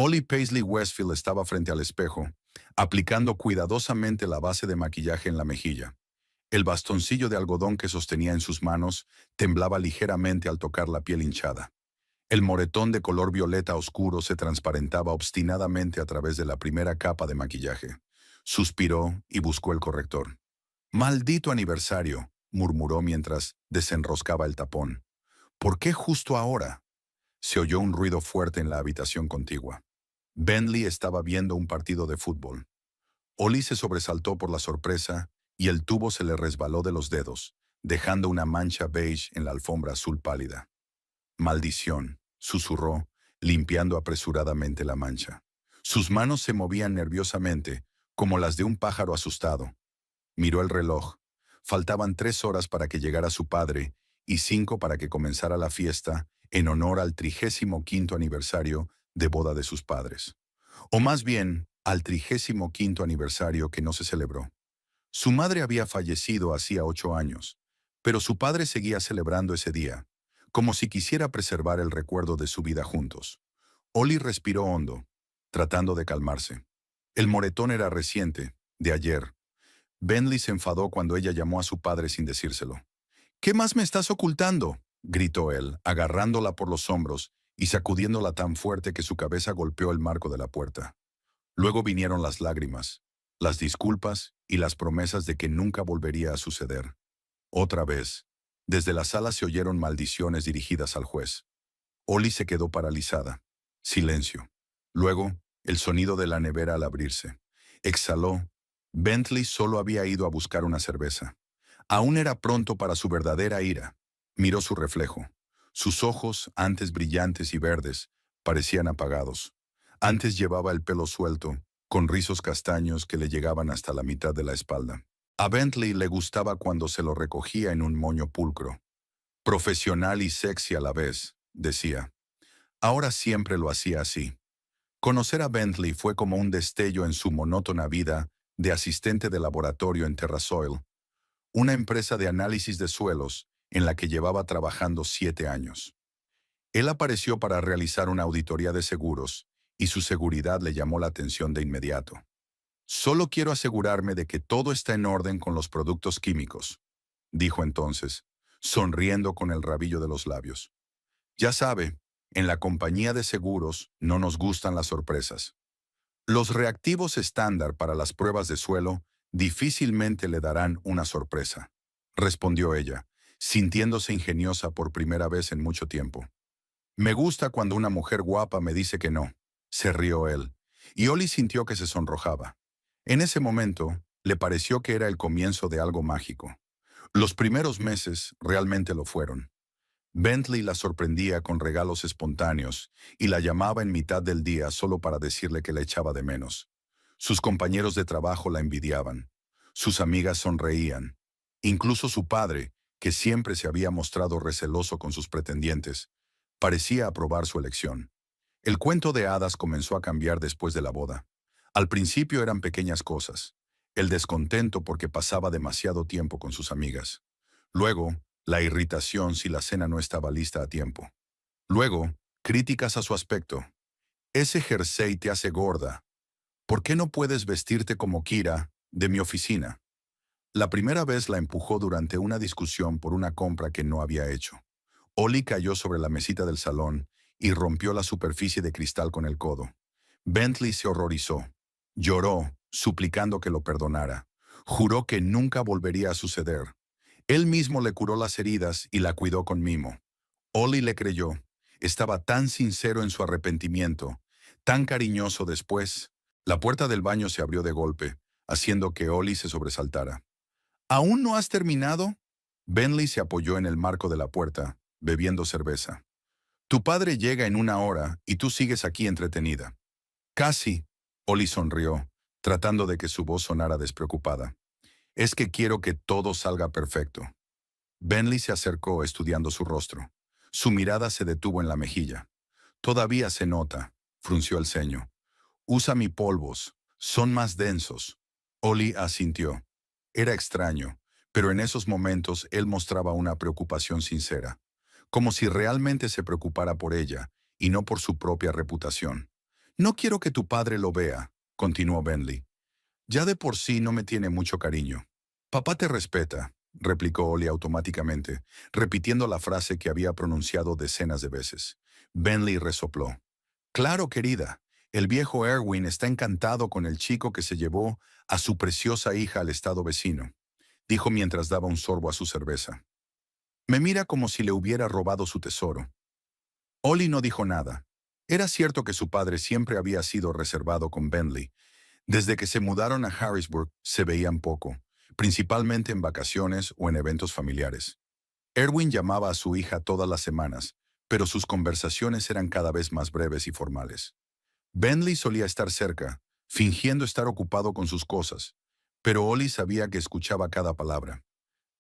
Ollie Paisley Westfield estaba frente al espejo, aplicando cuidadosamente la base de maquillaje en la mejilla. El bastoncillo de algodón que sostenía en sus manos temblaba ligeramente al tocar la piel hinchada. El moretón de color violeta oscuro se transparentaba obstinadamente a través de la primera capa de maquillaje. Suspiró y buscó el corrector. «Maldito aniversario», murmuró mientras desenroscaba el tapón. «¿Por qué justo ahora?». Se oyó un ruido fuerte en la habitación contigua. Bentley estaba viendo un partido de fútbol. Ollie se sobresaltó por la sorpresa y el tubo se le resbaló de los dedos, dejando una mancha beige en la alfombra azul pálida. «Maldición», susurró, limpiando apresuradamente la mancha. Sus manos se movían nerviosamente, como las de un pájaro asustado. Miró el reloj. Faltaban 3 horas para que llegara su padre y 5 para que comenzara la fiesta en honor al 35º aniversario de boda de sus padres. O más bien, al 35º aniversario que no se celebró. Su madre había fallecido hacía 8 años, pero su padre seguía celebrando ese día, como si quisiera preservar el recuerdo de su vida juntos. Ollie respiró hondo, tratando de calmarse. El moretón era reciente, de ayer. Bentley se enfadó cuando ella llamó a su padre sin decírselo. «¿Qué más me estás ocultando?», gritó él, agarrándola por los hombros y sacudiéndola tan fuerte que su cabeza golpeó el marco de la puerta. Luego vinieron las lágrimas, las disculpas y las promesas de que nunca volvería a suceder. Otra vez, desde la sala se oyeron maldiciones dirigidas al juez. Ollie se quedó paralizada. Silencio. Luego, el sonido de la nevera al abrirse. Exhaló. Bentley solo había ido a buscar una cerveza. Aún era pronto para su verdadera ira. Miró su reflejo. Sus ojos, antes brillantes y verdes, parecían apagados. Antes llevaba el pelo suelto, con rizos castaños que le llegaban hasta la mitad de la espalda. A Bentley le gustaba cuando se lo recogía en un moño pulcro. Profesional y sexy a la vez, decía. Ahora siempre lo hacía así. Conocer a Bentley fue como un destello en su monótona vida de asistente de laboratorio en Terrasoil, una empresa de análisis de suelos en la que llevaba trabajando 7 años. Él apareció para realizar una auditoría de seguros y su seguridad le llamó la atención de inmediato. «Solo quiero asegurarme de que todo está en orden con los productos químicos», dijo entonces, sonriendo con el rabillo de los labios. «Ya sabe, en la compañía de seguros no nos gustan las sorpresas. Los reactivos estándar para las pruebas de suelo difícilmente le darán una sorpresa», respondió ella, sintiéndose ingeniosa por primera vez en mucho tiempo. «Me gusta cuando una mujer guapa me dice que no», se rió él, y Ollie sintió que se sonrojaba. En ese momento, le pareció que era el comienzo de algo mágico. Los primeros meses realmente lo fueron. Bentley la sorprendía con regalos espontáneos y la llamaba en mitad del día solo para decirle que la echaba de menos. Sus compañeros de trabajo la envidiaban. Sus amigas sonreían. Incluso su padre, que siempre se había mostrado receloso con sus pretendientes, parecía aprobar su elección. El cuento de hadas comenzó a cambiar después de la boda. Al principio eran pequeñas cosas. El descontento porque pasaba demasiado tiempo con sus amigas. Luego, la irritación si la cena no estaba lista a tiempo. Luego, críticas a su aspecto. «Ese jersey te hace gorda. ¿Por qué no puedes vestirte como Kira, de mi oficina?». La primera vez la empujó durante una discusión por una compra que no había hecho. Ollie cayó sobre la mesita del salón y rompió la superficie de cristal con el codo. Bentley se horrorizó. Lloró, suplicando que lo perdonara. Juró que nunca volvería a suceder. Él mismo le curó las heridas y la cuidó con mimo. Ollie le creyó. Estaba tan sincero en su arrepentimiento, tan cariñoso después. La puerta del baño se abrió de golpe, haciendo que Ollie se sobresaltara. «¿Aún no has terminado?». Bentley se apoyó en el marco de la puerta, bebiendo cerveza. «Tu padre llega en 1 hora y tú sigues aquí entretenida». «Casi», Ollie sonrió, tratando de que su voz sonara despreocupada. «Es que quiero que todo salga perfecto». Bentley se acercó estudiando su rostro. Su mirada se detuvo en la mejilla. «Todavía se nota», frunció el ceño. «Usa mi polvos, son más densos». Ollie asintió. Era extraño, pero en esos momentos él mostraba una preocupación sincera, como si realmente se preocupara por ella y no por su propia reputación. No quiero que tu padre lo vea, continuó Bentley. Ya de por sí no me tiene mucho cariño. Papá te respeta, replicó Ollie automáticamente, repitiendo la frase que había pronunciado decenas de veces. Bentley resopló. Claro, querida. El viejo Erwin está encantado con el chico que se llevó a su preciosa hija al estado vecino, dijo mientras daba un sorbo a su cerveza. Me mira como si le hubiera robado su tesoro. Ollie no dijo nada. Era cierto que su padre siempre había sido reservado con Bentley. Desde que se mudaron a Harrisburg se veían poco, principalmente en vacaciones o en eventos familiares. Erwin llamaba a su hija todas las semanas, pero sus conversaciones eran cada vez más breves y formales. Bentley solía estar cerca, fingiendo estar ocupado con sus cosas, pero Ollie sabía que escuchaba cada palabra.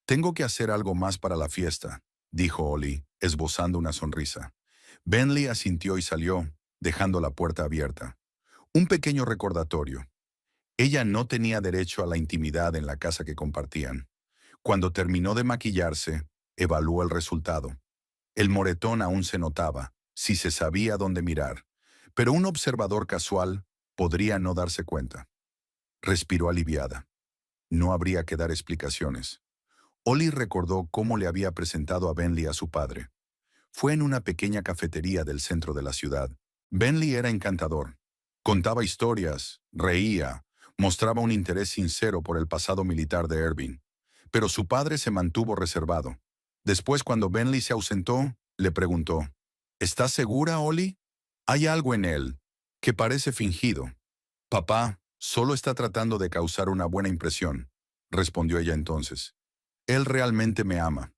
Tengo que hacer algo más para la fiesta, dijo Ollie, esbozando una sonrisa. Bentley asintió y salió, dejando la puerta abierta. Un pequeño recordatorio. Ella no tenía derecho a la intimidad en la casa que compartían. Cuando terminó de maquillarse, evaluó el resultado. El moretón aún se notaba, si se sabía dónde mirar, pero un observador casual podría no darse cuenta. Respiró aliviada. No habría que dar explicaciones. Ollie recordó cómo le había presentado a Bentley a su padre. Fue en una pequeña cafetería del centro de la ciudad. Bentley era encantador. Contaba historias, reía, mostraba un interés sincero por el pasado militar de Erwin. Pero su padre se mantuvo reservado. Después, cuando Bentley se ausentó, le preguntó, ¿estás segura, Ollie? Hay algo en él que parece fingido. Papá, solo está tratando de causar una buena impresión, respondió ella entonces. Él realmente me ama.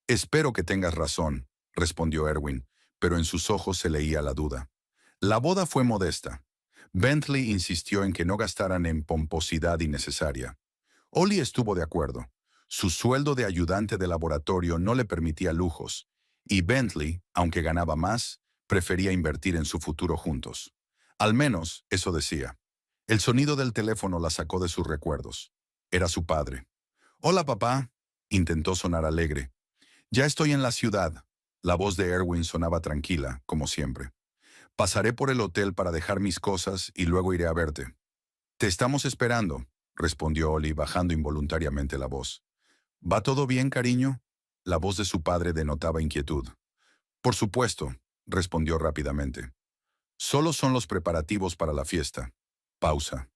Espero que tengas razón, respondió Erwin, pero en sus ojos se leía la duda. La boda fue modesta. Bentley insistió en que no gastaran en pomposidad innecesaria. Ollie estuvo de acuerdo. Su sueldo de ayudante de laboratorio no le permitía lujos, y Bentley, aunque ganaba más, prefería invertir en su futuro juntos. Al menos, eso decía. El sonido del teléfono la sacó de sus recuerdos. Era su padre. Hola, papá. Intentó sonar alegre. Ya estoy en la ciudad. La voz de Erwin sonaba tranquila, como siempre. Pasaré por el hotel para dejar mis cosas y luego iré a verte. Te estamos esperando, respondió Ollie bajando involuntariamente la voz. ¿Va todo bien, cariño? La voz de su padre denotaba inquietud. Por supuesto, respondió rápidamente. Solo son los preparativos para la fiesta. Pausa.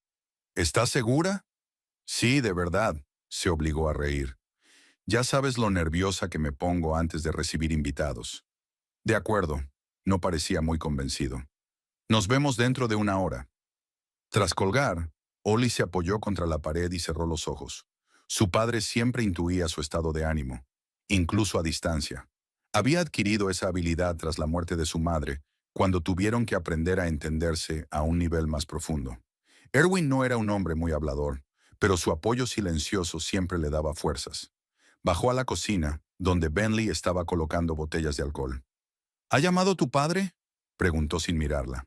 ¿Estás segura? Sí, de verdad, se obligó a reír. Ya sabes lo nerviosa que me pongo antes de recibir invitados. De acuerdo, no parecía muy convencido. Nos vemos dentro de una hora. Tras colgar, Ollie se apoyó contra la pared y cerró los ojos. Su padre siempre intuía su estado de ánimo, incluso a distancia. Había adquirido esa habilidad tras la muerte de su madre, cuando tuvieron que aprender a entenderse a un nivel más profundo. Erwin no era un hombre muy hablador, pero su apoyo silencioso siempre le daba fuerzas. Bajó a la cocina, donde Bentley estaba colocando botellas de alcohol. ¿Ha llamado tu padre?, preguntó sin mirarla.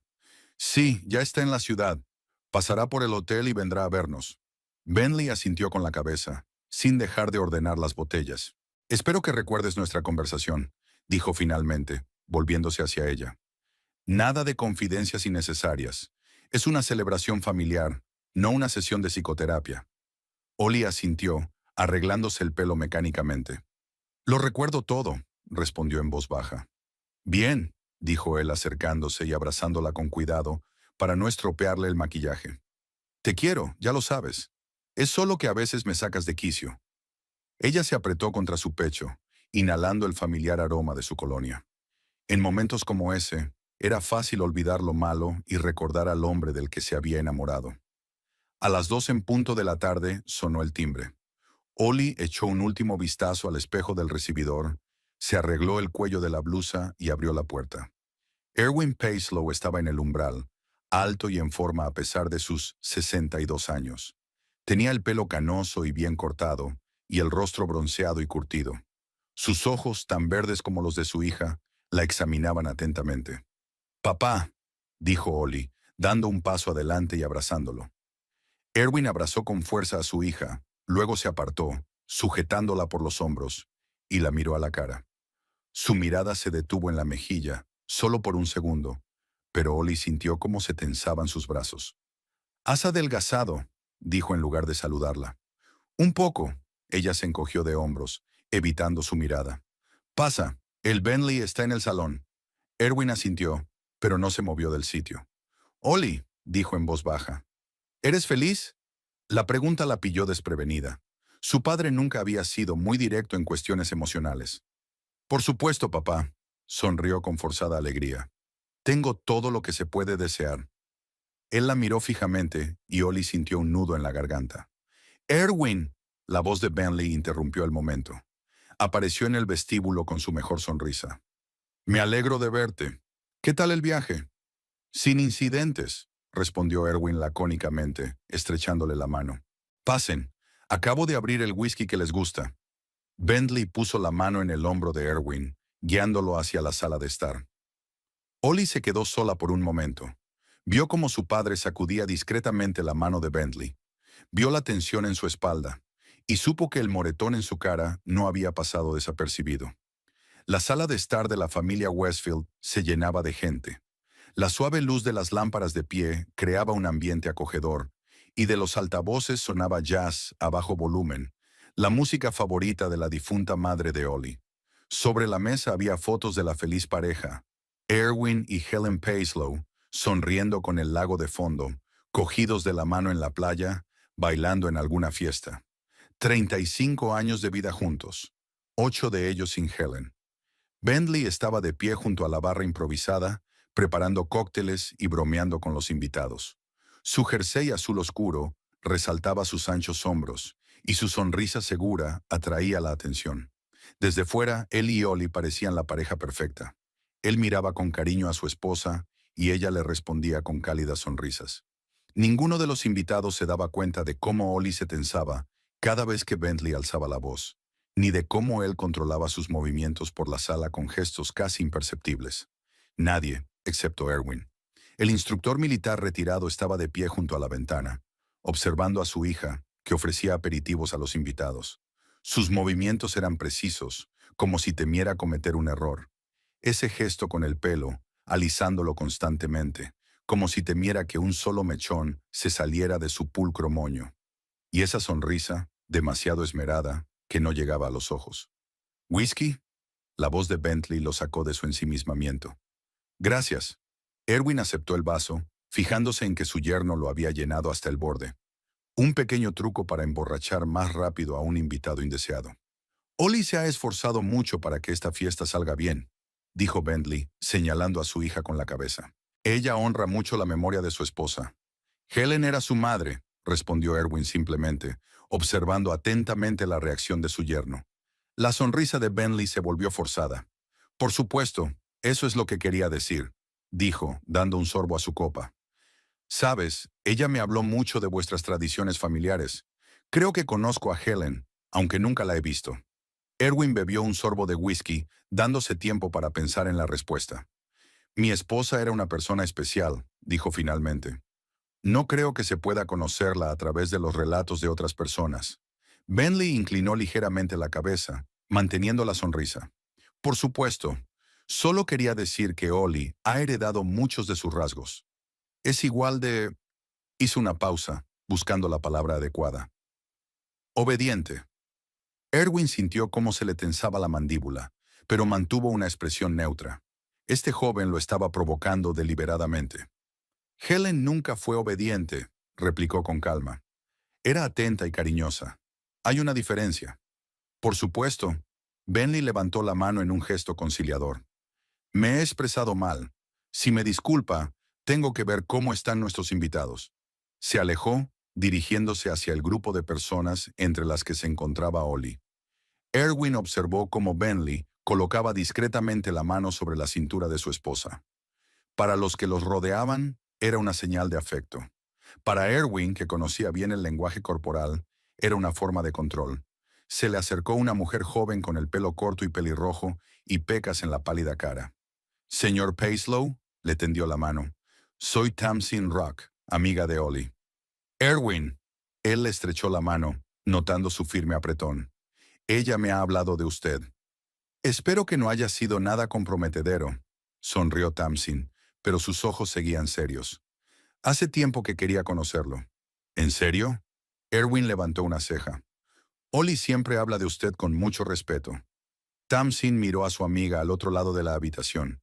Sí, ya está en la ciudad. Pasará por el hotel y vendrá a vernos. Bentley asintió con la cabeza, sin dejar de ordenar las botellas. Espero que recuerdes nuestra conversación, dijo finalmente, volviéndose hacia ella. Nada de confidencias innecesarias. Es una celebración familiar, no una sesión de psicoterapia. Ollie asintió, arreglándose el pelo mecánicamente. Lo recuerdo todo, respondió en voz baja. Bien, dijo él acercándose y abrazándola con cuidado para no estropearle el maquillaje. Te quiero, ya lo sabes. Es solo que a veces me sacas de quicio. Ella se apretó contra su pecho, inhalando el familiar aroma de su colonia. En momentos como ese, era fácil olvidar lo malo y recordar al hombre del que se había enamorado. A las 2 en punto de la tarde sonó el timbre. Ollie echó un último vistazo al espejo del recibidor, se arregló el cuello de la blusa y abrió la puerta. Erwin Paislow estaba en el umbral, alto y en forma a pesar de sus 62 años. Tenía el pelo canoso y bien cortado, y el rostro bronceado y curtido. Sus ojos, tan verdes como los de su hija, la examinaban atentamente. «Papá», dijo Ollie, dando un paso adelante y abrazándolo. Erwin abrazó con fuerza a su hija, luego se apartó, sujetándola por los hombros, y la miró a la cara. Su mirada se detuvo en la mejilla, solo por un segundo, pero Ollie sintió cómo se tensaban sus brazos. «Has adelgazado», dijo en lugar de saludarla. «Un poco». Ella se encogió de hombros, evitando su mirada. «Pasa, el Bentley está en el salón». Erwin asintió, pero no se movió del sitio. «Ollie», dijo en voz baja, «¿eres feliz?» La pregunta la pilló desprevenida. Su padre nunca había sido muy directo en cuestiones emocionales. «Por supuesto, papá», sonrió con forzada alegría. «Tengo todo lo que se puede desear». Él la miró fijamente y Ollie sintió un nudo en la garganta. «Erwin», la voz de Bentley interrumpió el momento. Apareció en el vestíbulo con su mejor sonrisa. «Me alegro de verte. ¿Qué tal el viaje?» «Sin incidentes», respondió Erwin lacónicamente, estrechándole la mano. «Pasen. Acabo de abrir el whisky que les gusta». Bentley puso la mano en el hombro de Erwin, guiándolo hacia la sala de estar. Ollie se quedó sola por un momento. Vio cómo su padre sacudía discretamente la mano de Bentley. Vio la tensión en su espalda y supo que el moretón en su cara no había pasado desapercibido. La sala de estar de la familia Westfield se llenaba de gente. La suave luz de las lámparas de pie creaba un ambiente acogedor, y de los altavoces sonaba jazz a bajo volumen, la música favorita de la difunta madre de Ollie. Sobre la mesa había fotos de la feliz pareja, Erwin y Helen Paislow, sonriendo con el lago de fondo, cogidos de la mano en la playa, bailando en alguna fiesta. 35 años de vida juntos, 8 de ellos sin Helen. Bentley estaba de pie junto a la barra improvisada, preparando cócteles y bromeando con los invitados. Su jersey azul oscuro resaltaba sus anchos hombros, y su sonrisa segura atraía la atención. Desde fuera, él y Ollie parecían la pareja perfecta. Él miraba con cariño a su esposa, y ella le respondía con cálidas sonrisas. Ninguno de los invitados se daba cuenta de cómo Ollie se tensaba cada vez que Bentley alzaba la voz, ni de cómo él controlaba sus movimientos por la sala con gestos casi imperceptibles. Nadie, excepto Erwin. El instructor militar retirado estaba de pie junto a la ventana, observando a su hija, que ofrecía aperitivos a los invitados. Sus movimientos eran precisos, como si temiera cometer un error. Ese gesto con el pelo, alisándolo constantemente, como si temiera que un solo mechón se saliera de su pulcro moño. Y esa sonrisa, demasiado esmerada, que no llegaba a los ojos. «¿Whisky?» La voz de Bentley lo sacó de su ensimismamiento. «Gracias». Erwin aceptó el vaso, fijándose en que su yerno lo había llenado hasta el borde. Un pequeño truco para emborrachar más rápido a un invitado indeseado. «Ollie se ha esforzado mucho para que esta fiesta salga bien», dijo Bentley, señalando a su hija con la cabeza. «Ella honra mucho la memoria de su esposa». «Helen era su madre», respondió Erwin simplemente, observando atentamente la reacción de su yerno. La sonrisa de Bentley se volvió forzada. «Por supuesto, eso es lo que quería decir», dijo, dando un sorbo a su copa. «Sabes, ella me habló mucho de vuestras tradiciones familiares. Creo que conozco a Helen, aunque nunca la he visto». Erwin bebió un sorbo de whisky, dándose tiempo para pensar en la respuesta. «Mi esposa era una persona especial», dijo finalmente. «No creo que se pueda conocerla a través de los relatos de otras personas». Bentley inclinó ligeramente la cabeza, manteniendo la sonrisa. «Por supuesto, solo quería decir que Ollie ha heredado muchos de sus rasgos. Es igual de...» Hizo una pausa, buscando la palabra adecuada. «Obediente». Erwin sintió cómo se le tensaba la mandíbula, pero mantuvo una expresión neutra. Este joven lo estaba provocando deliberadamente. «Helen nunca fue obediente», replicó con calma. «Era atenta y cariñosa. Hay una diferencia». «Por supuesto». Bentley levantó la mano en un gesto conciliador. «Me he expresado mal. Si me disculpa, tengo que ver cómo están nuestros invitados». Se alejó, dirigiéndose hacia el grupo de personas entre las que se encontraba Ollie. Erwin observó cómo Bentley colocaba discretamente la mano sobre la cintura de su esposa. Para los que los rodeaban, era una señal de afecto. Para Erwin, que conocía bien el lenguaje corporal, era una forma de control. Se le acercó una mujer joven con el pelo corto y pelirrojo y pecas en la pálida cara. «Señor Paislow», le tendió la mano. «Soy Tamsin Rock, amiga de Ollie». «Erwin». Él le estrechó la mano, notando su firme apretón. «Ella me ha hablado de usted». «Espero que no haya sido nada comprometedero», sonrió Tamsin, pero sus ojos seguían serios. Hace tiempo que quería conocerlo. ¿En serio? Erwin levantó una ceja. Ollie siempre habla de usted con mucho respeto. Tamsin miró a su amiga al otro lado de la habitación.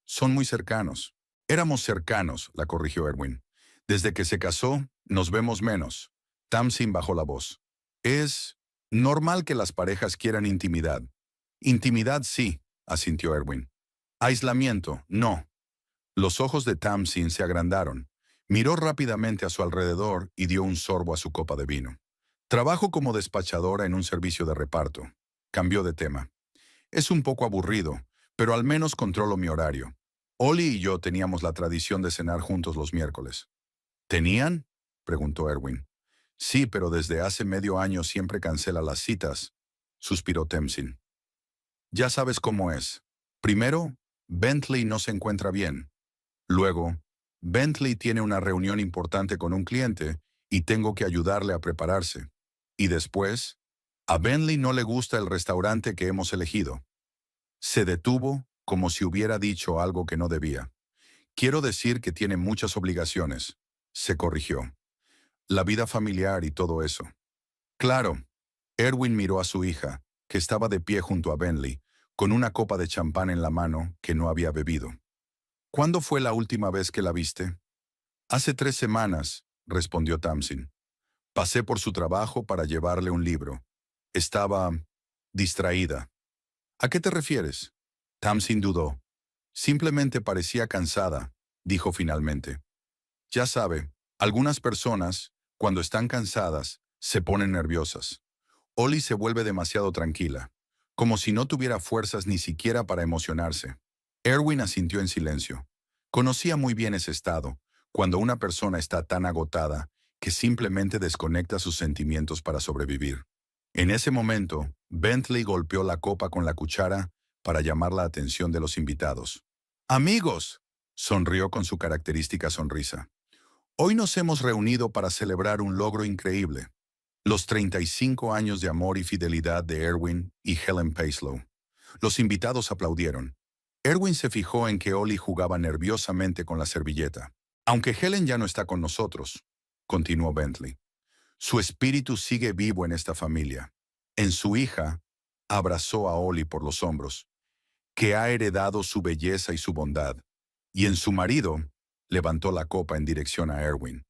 Son muy cercanos. Éramos cercanos, la corrigió Erwin. Desde que se casó, nos vemos menos. Tamsin bajó la voz. Es normal que las parejas quieran intimidad. Intimidad sí, asintió Erwin. Aislamiento, no. Los ojos de Tamsin se agrandaron. Miró rápidamente a su alrededor y dio un sorbo a su copa de vino. Trabajo como despachadora en un servicio de reparto. Cambió de tema. Es un poco aburrido, pero al menos controlo mi horario. Ollie y yo teníamos la tradición de cenar juntos los miércoles. ¿Tenían? Preguntó Erwin. Sí, pero desde hace medio año siempre cancela las citas, suspiró Tamsin. Ya sabes cómo es. Primero, Bentley no se encuentra bien. Luego, Bentley tiene una reunión importante con un cliente y tengo que ayudarle a prepararse. Y después, a Bentley no le gusta el restaurante que hemos elegido. Se detuvo como si hubiera dicho algo que no debía. Quiero decir que tiene muchas obligaciones. Se corrigió. La vida familiar y todo eso. Claro. Erwin miró a su hija, que estaba de pie junto a Bentley, con una copa de champán en la mano que no había bebido. ¿Cuándo fue la última vez que la viste? Hace 3 semanas, respondió Tamsin. Pasé por su trabajo para llevarle un libro. Estaba distraída. ¿A qué te refieres? Tamsin dudó. Simplemente parecía cansada, dijo finalmente. Ya sabe, algunas personas, cuando están cansadas, se ponen nerviosas. Ollie se vuelve demasiado tranquila, como si no tuviera fuerzas ni siquiera para emocionarse. Erwin asintió en silencio. Conocía muy bien ese estado, cuando una persona está tan agotada que simplemente desconecta sus sentimientos para sobrevivir. En ese momento, Bentley golpeó la copa con la cuchara para llamar la atención de los invitados. «Amigos», sonrió con su característica sonrisa. «Hoy nos hemos reunido para celebrar un logro increíble. Los 35 años de amor y fidelidad de Erwin y Helen Paislow». Los invitados aplaudieron. Erwin se fijó en que Ollie jugaba nerviosamente con la servilleta. «Aunque Helen ya no está con nosotros», continuó Bentley, «su espíritu sigue vivo en esta familia. En su hija», abrazó a Ollie por los hombros, «que ha heredado su belleza y su bondad. Y en su marido», levantó la copa en dirección a Erwin,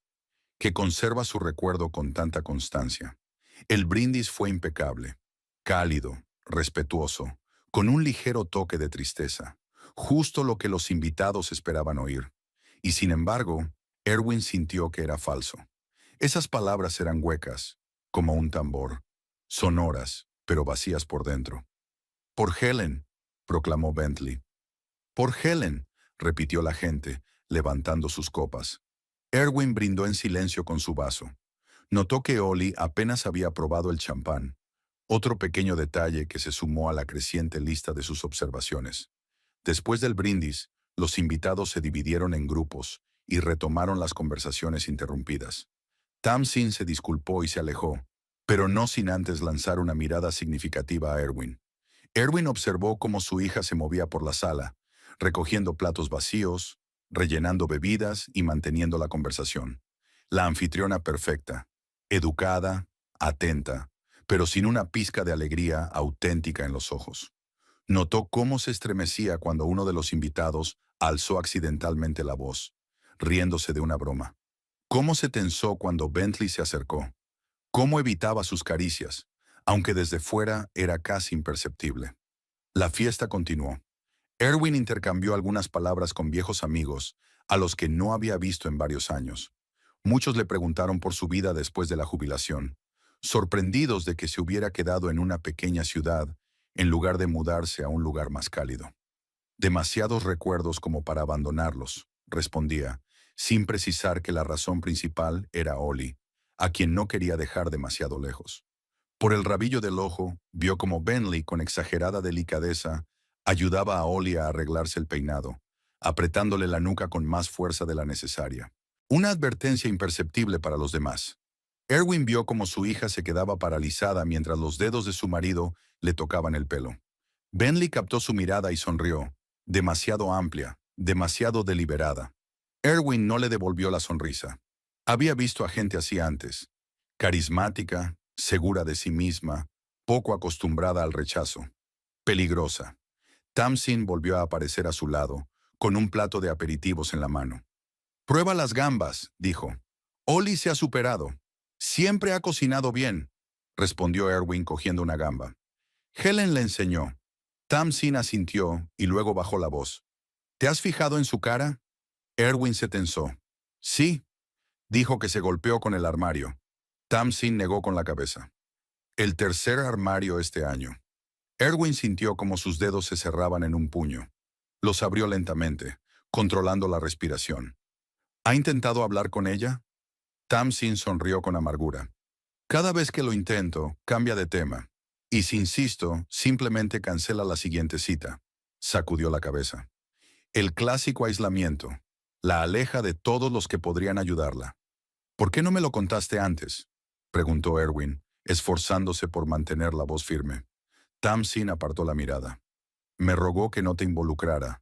«que conserva su recuerdo con tanta constancia». El brindis fue impecable, cálido, respetuoso, con un ligero toque de tristeza, justo lo que los invitados esperaban oír. Y sin embargo, Erwin sintió que era falso. Esas palabras eran huecas, como un tambor, sonoras, pero vacías por dentro. «Por Helen», proclamó Bentley. «Por Helen», repitió la gente, levantando sus copas. Erwin brindó en silencio con su vaso. Notó que Ollie apenas había probado el champán, otro pequeño detalle que se sumó a la creciente lista de sus observaciones. Después del brindis, los invitados se dividieron en grupos y retomaron las conversaciones interrumpidas. Tamsin se disculpó y se alejó, pero no sin antes lanzar una mirada significativa a Erwin. Erwin observó cómo su hija se movía por la sala, recogiendo platos vacíos, rellenando bebidas y manteniendo la conversación. La anfitriona perfecta, educada, atenta, pero sin una pizca de alegría auténtica en los ojos. Notó cómo se estremecía cuando uno de los invitados alzó accidentalmente la voz, riéndose de una broma. Cómo se tensó cuando Bentley se acercó. Cómo evitaba sus caricias, aunque desde fuera era casi imperceptible. La fiesta continuó. Erwin intercambió algunas palabras con viejos amigos, a los que no había visto en varios años. Muchos le preguntaron por su vida después de la jubilación, sorprendidos de que se hubiera quedado en una pequeña ciudad, en lugar de mudarse a un lugar más cálido. «Demasiados recuerdos como para abandonarlos», respondía, sin precisar que la razón principal era Ollie, a quien no quería dejar demasiado lejos. Por el rabillo del ojo, vio como Bentley, con exagerada delicadeza, ayudaba a Ollie a arreglarse el peinado, apretándole la nuca con más fuerza de la necesaria. Una advertencia imperceptible para los demás. Erwin vio como su hija se quedaba paralizada mientras los dedos de su marido le tocaban el pelo. Bentley captó su mirada y sonrió, demasiado amplia, demasiado deliberada. Erwin no le devolvió la sonrisa. Había visto a gente así antes. Carismática, segura de sí misma, poco acostumbrada al rechazo. Peligrosa. Tamsin volvió a aparecer a su lado, con un plato de aperitivos en la mano. «Prueba las gambas», dijo. «Ollie se ha superado. Siempre ha cocinado bien», respondió Erwin cogiendo una gamba. Helen le enseñó. Tamsin asintió y luego bajó la voz. «¿Te has fijado en su cara?» Erwin se tensó. «Sí», dijo que se golpeó con el armario. Tamsin negó con la cabeza. «El tercer armario este año». Erwin sintió como sus dedos se cerraban en un puño. Los abrió lentamente, controlando la respiración. ¿Ha intentado hablar con ella? Tamsin sonrió con amargura. «Cada vez que lo intento, cambia de tema. Y si insisto, simplemente cancela la siguiente cita». Sacudió la cabeza. El clásico aislamiento. La aleja de todos los que podrían ayudarla. «¿Por qué no me lo contaste antes?», preguntó Erwin, esforzándose por mantener la voz firme. Tamsin apartó la mirada. «Me rogó que no te involucrara.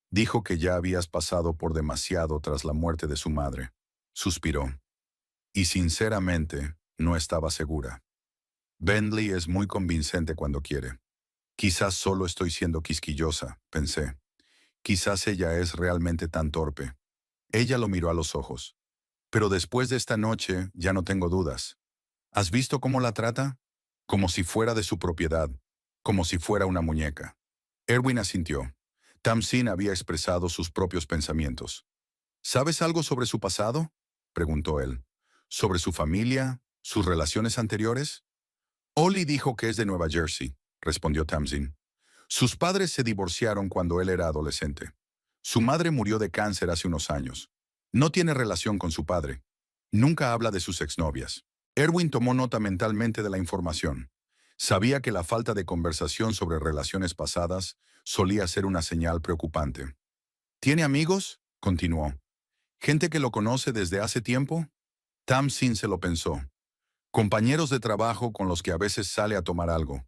Dijo que ya habías pasado por demasiado tras la muerte de su madre». Suspiró. Y sinceramente, no estaba segura. «Bentley es muy convincente cuando quiere. Quizás solo estoy siendo quisquillosa», pensé. «Quizás ella es realmente tan torpe». Ella lo miró a los ojos. «Pero después de esta noche ya no tengo dudas. ¿Has visto cómo la trata? Como si fuera de su propiedad, como si fuera una muñeca». Erwin asintió. Tamsin había expresado sus propios pensamientos. «¿Sabes algo sobre su pasado?», preguntó él. «¿Sobre su familia? ¿Sus relaciones anteriores?» «Ollie dijo que es de Nueva Jersey», respondió Tamsin. «Sus padres se divorciaron cuando él era adolescente. Su madre murió de cáncer hace unos años. No tiene relación con su padre. Nunca habla de sus exnovias». Erwin tomó nota mentalmente de la información. Sabía que la falta de conversación sobre relaciones pasadas solía ser una señal preocupante. «¿Tiene amigos?», continuó. «¿Gente que lo conoce desde hace tiempo?». Tamsin se lo pensó. «Compañeros de trabajo con los que a veces sale a tomar algo.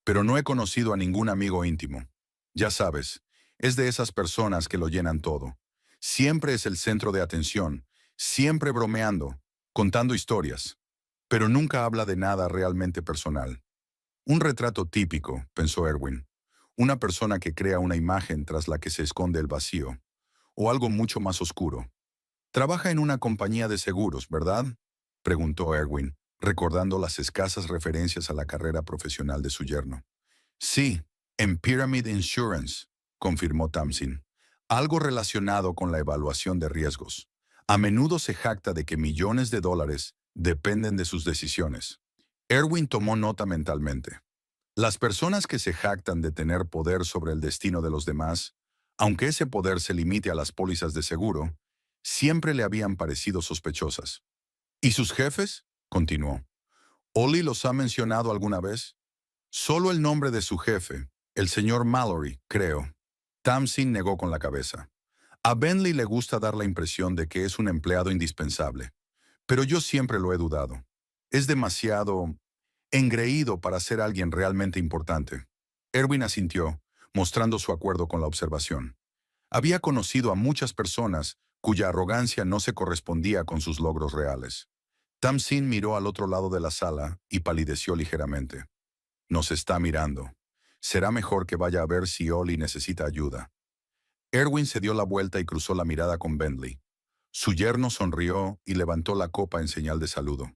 Pero no he conocido a ningún amigo íntimo. Ya sabes, es de esas personas que lo llenan todo. Siempre es el centro de atención, siempre bromeando, contando historias. Pero nunca habla de nada realmente personal». «Un retrato típico», pensó Erwin. «Una persona que crea una imagen tras la que se esconde el vacío. O algo mucho más oscuro». «Trabaja en una compañía de seguros, ¿verdad?», preguntó Erwin, recordando las escasas referencias a la carrera profesional de su yerno. «Sí, en Pyramid Insurance», confirmó Tamsin. «Algo relacionado con la evaluación de riesgos. A menudo se jacta de que millones de dólares dependen de sus decisiones». Erwin tomó nota mentalmente. Las personas que se jactan de tener poder sobre el destino de los demás, aunque ese poder se limite a las pólizas de seguro, siempre le habían parecido sospechosas. «¿Y sus jefes?», continuó. «¿Ollie los ha mencionado alguna vez?» «Solo el nombre de su jefe, el señor Mallory, creo». Tamsin negó con la cabeza. «A Bentley le gusta dar la impresión de que es un empleado indispensable, pero yo siempre lo he dudado. Es demasiado engreído para ser alguien realmente importante». Erwin asintió, mostrando su acuerdo con la observación. Había conocido a muchas personas cuya arrogancia no se correspondía con sus logros reales. Tamsin miró al otro lado de la sala y palideció ligeramente. «Nos está mirando. Será mejor que vaya a ver si Ollie necesita ayuda». Erwin se dio la vuelta y cruzó la mirada con Bentley. Su yerno sonrió y levantó la copa en señal de saludo,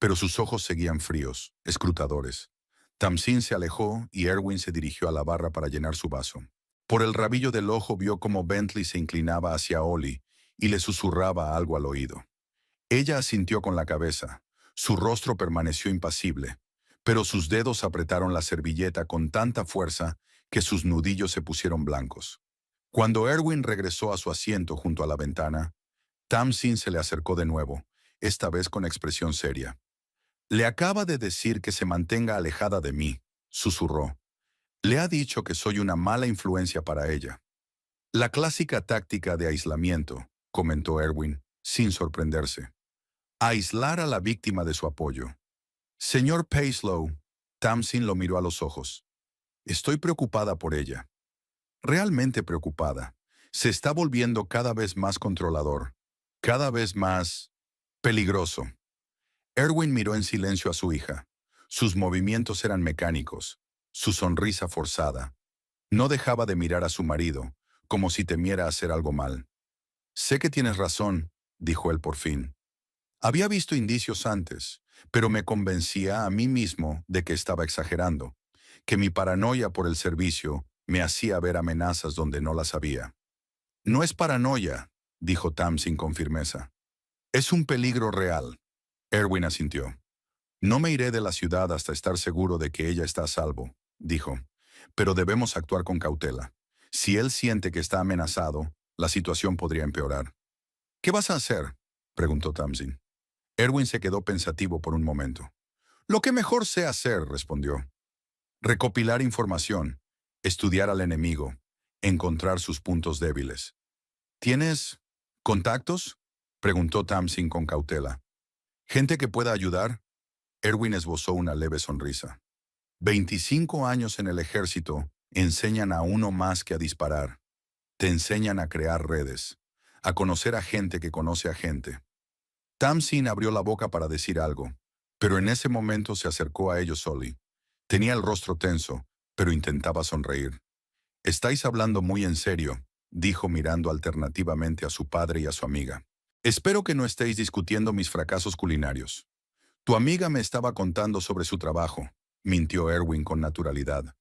pero sus ojos seguían fríos, escrutadores. Tamsin se alejó y Erwin se dirigió a la barra para llenar su vaso. Por el rabillo del ojo vio cómo Bentley se inclinaba hacia Ollie y le susurraba algo al oído. Ella asintió con la cabeza. Su rostro permaneció impasible, pero sus dedos apretaron la servilleta con tanta fuerza que sus nudillos se pusieron blancos. Cuando Erwin regresó a su asiento junto a la ventana, Tamsin se le acercó de nuevo, esta vez con expresión seria. «Le acaba de decir que se mantenga alejada de mí», susurró. «Le ha dicho que soy una mala influencia para ella». «La clásica táctica de aislamiento», comentó Erwin, sin sorprenderse. «Aislar a la víctima de su apoyo». «Señor Paislow», Tamsin lo miró a los ojos. «Estoy preocupada por ella. Realmente preocupada. Se está volviendo cada vez más controlador, cada vez más peligroso. Erwin miró en silencio a su hija. Sus movimientos eran mecánicos, su sonrisa forzada. No dejaba de mirar a su marido, como si temiera hacer algo mal. Sé que tienes razón, dijo él por fin. Había visto indicios antes, pero me convencía a mí mismo de que estaba exagerando, que mi paranoia por el servicio me hacía ver amenazas donde no las había. No es paranoia, dijo Tamsin con firmeza. Es un peligro real. Erwin asintió. No me iré de la ciudad hasta estar seguro de que ella está a salvo, dijo. Pero debemos actuar con cautela. Si él siente que está amenazado, la situación podría empeorar. ¿Qué vas a hacer?, preguntó Tamsin. Erwin se quedó pensativo por un momento. Lo que mejor sé hacer, respondió. Recopilar información, estudiar al enemigo, encontrar sus puntos débiles. ¿Tienes contactos?, preguntó Tamsin con cautela. ¿Gente que pueda ayudar? Erwin esbozó una leve sonrisa. 25 años en el ejército enseñan a uno más que a disparar. Te enseñan a crear redes, a conocer a gente que conoce a gente. Tamsin abrió la boca para decir algo, pero en ese momento se acercó a ellos Oli. Tenía el rostro tenso, pero intentaba sonreír. Estáis hablando muy en serio, dijo mirando alternativamente a su padre y a su amiga. Espero que no estéis discutiendo mis fracasos culinarios. Tu amiga me estaba contando sobre su trabajo, mintió Erwin con naturalidad.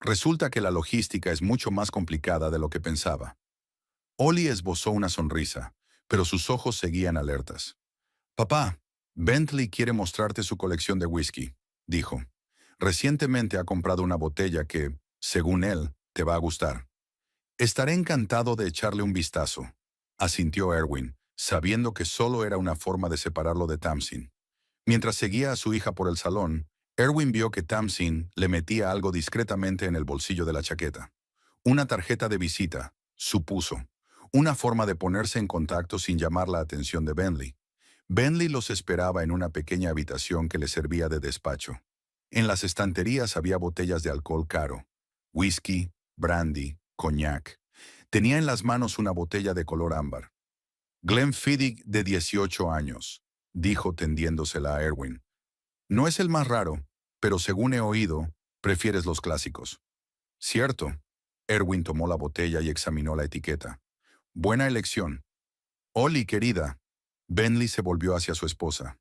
Resulta que la logística es mucho más complicada de lo que pensaba. Oli esbozó una sonrisa, pero sus ojos seguían alertas. Papá, Bentley quiere mostrarte su colección de whisky, dijo. Recientemente ha comprado una botella que, según él, te va a gustar. Estaré encantado de echarle un vistazo, asintió Erwin, sabiendo que solo era una forma de separarlo de Tamsin. Mientras seguía a su hija por el salón, Erwin vio que Tamsin le metía algo discretamente en el bolsillo de la chaqueta. Una tarjeta de visita, supuso. Una forma de ponerse en contacto sin llamar la atención de Bentley. Bentley los esperaba en una pequeña habitación que le servía de despacho. En las estanterías había botellas de alcohol caro, whisky, brandy, coñac. Tenía en las manos una botella de color ámbar. Glenfiddich de 18 años, dijo tendiéndosela a Erwin. No es el más raro, pero según he oído, prefieres los clásicos. Cierto. Erwin tomó la botella y examinó la etiqueta. Buena elección. Oli, querida. Bentley se volvió hacia su esposa.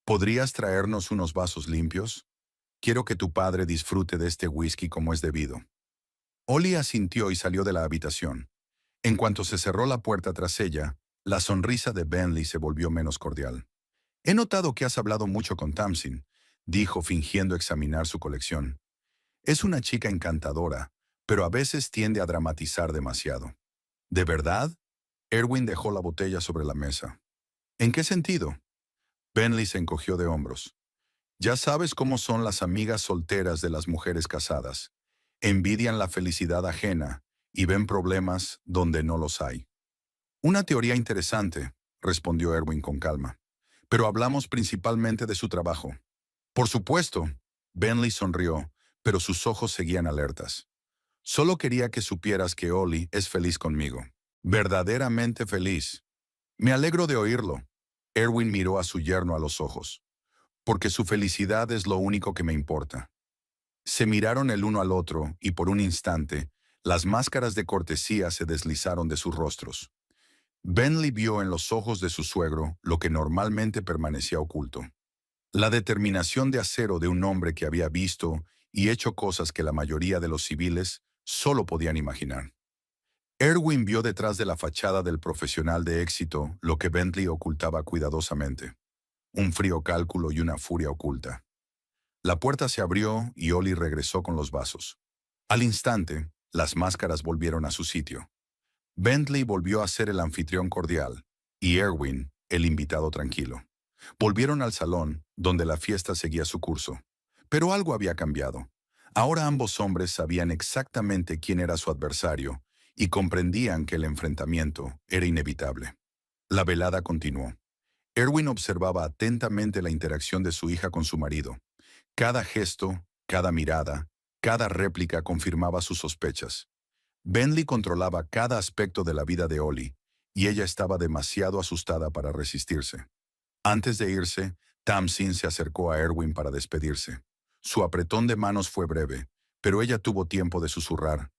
¿Podrías traernos unos vasos limpios? Quiero que tu padre disfrute de este whisky como es debido. Oli asintió y salió de la habitación. En cuanto se cerró la puerta tras ella, la sonrisa de Bentley se volvió menos cordial. He notado que has hablado mucho con Tamsin, dijo fingiendo examinar su colección. Es una chica encantadora, pero a veces tiende a dramatizar demasiado. ¿De verdad? Erwin dejó la botella sobre la mesa. ¿En qué sentido? Bentley se encogió de hombros. Ya sabes cómo son las amigas solteras de las mujeres casadas. Envidian la felicidad ajena y ven problemas donde no los hay. Una teoría interesante, respondió Erwin con calma. Pero hablamos principalmente de su trabajo. Por supuesto, Bentley sonrió, pero sus ojos seguían alertas. Solo quería que supieras que Oli es feliz conmigo. Verdaderamente feliz. Me alegro de oírlo. Erwin miró a su yerno a los ojos. Porque su felicidad es lo único que me importa. Se miraron el uno al otro y por un instante, las máscaras de cortesía se deslizaron de sus rostros. Bentley vio en los ojos de su suegro lo que normalmente permanecía oculto. La determinación de acero de un hombre que había visto y hecho cosas que la mayoría de los civiles solo podían imaginar. Erwin vio detrás de la fachada del profesional de éxito lo que Bentley ocultaba cuidadosamente. Un frío cálculo y una furia oculta. La puerta se abrió y Oli regresó con los vasos. Al instante, las máscaras volvieron a su sitio. Bentley volvió a ser el anfitrión cordial y Erwin, el invitado tranquilo. Volvieron al salón, donde la fiesta seguía su curso. Pero algo había cambiado. Ahora ambos hombres sabían exactamente quién era su adversario y comprendían que el enfrentamiento era inevitable. La velada continuó. Erwin observaba atentamente la interacción de su hija con su marido. Cada gesto, cada mirada, cada réplica confirmaba sus sospechas. Bentley controlaba cada aspecto de la vida de Ollie, y ella estaba demasiado asustada para resistirse. Antes de irse, Tamsin se acercó a Erwin para despedirse. Su apretón de manos fue breve, pero ella tuvo tiempo de susurrar.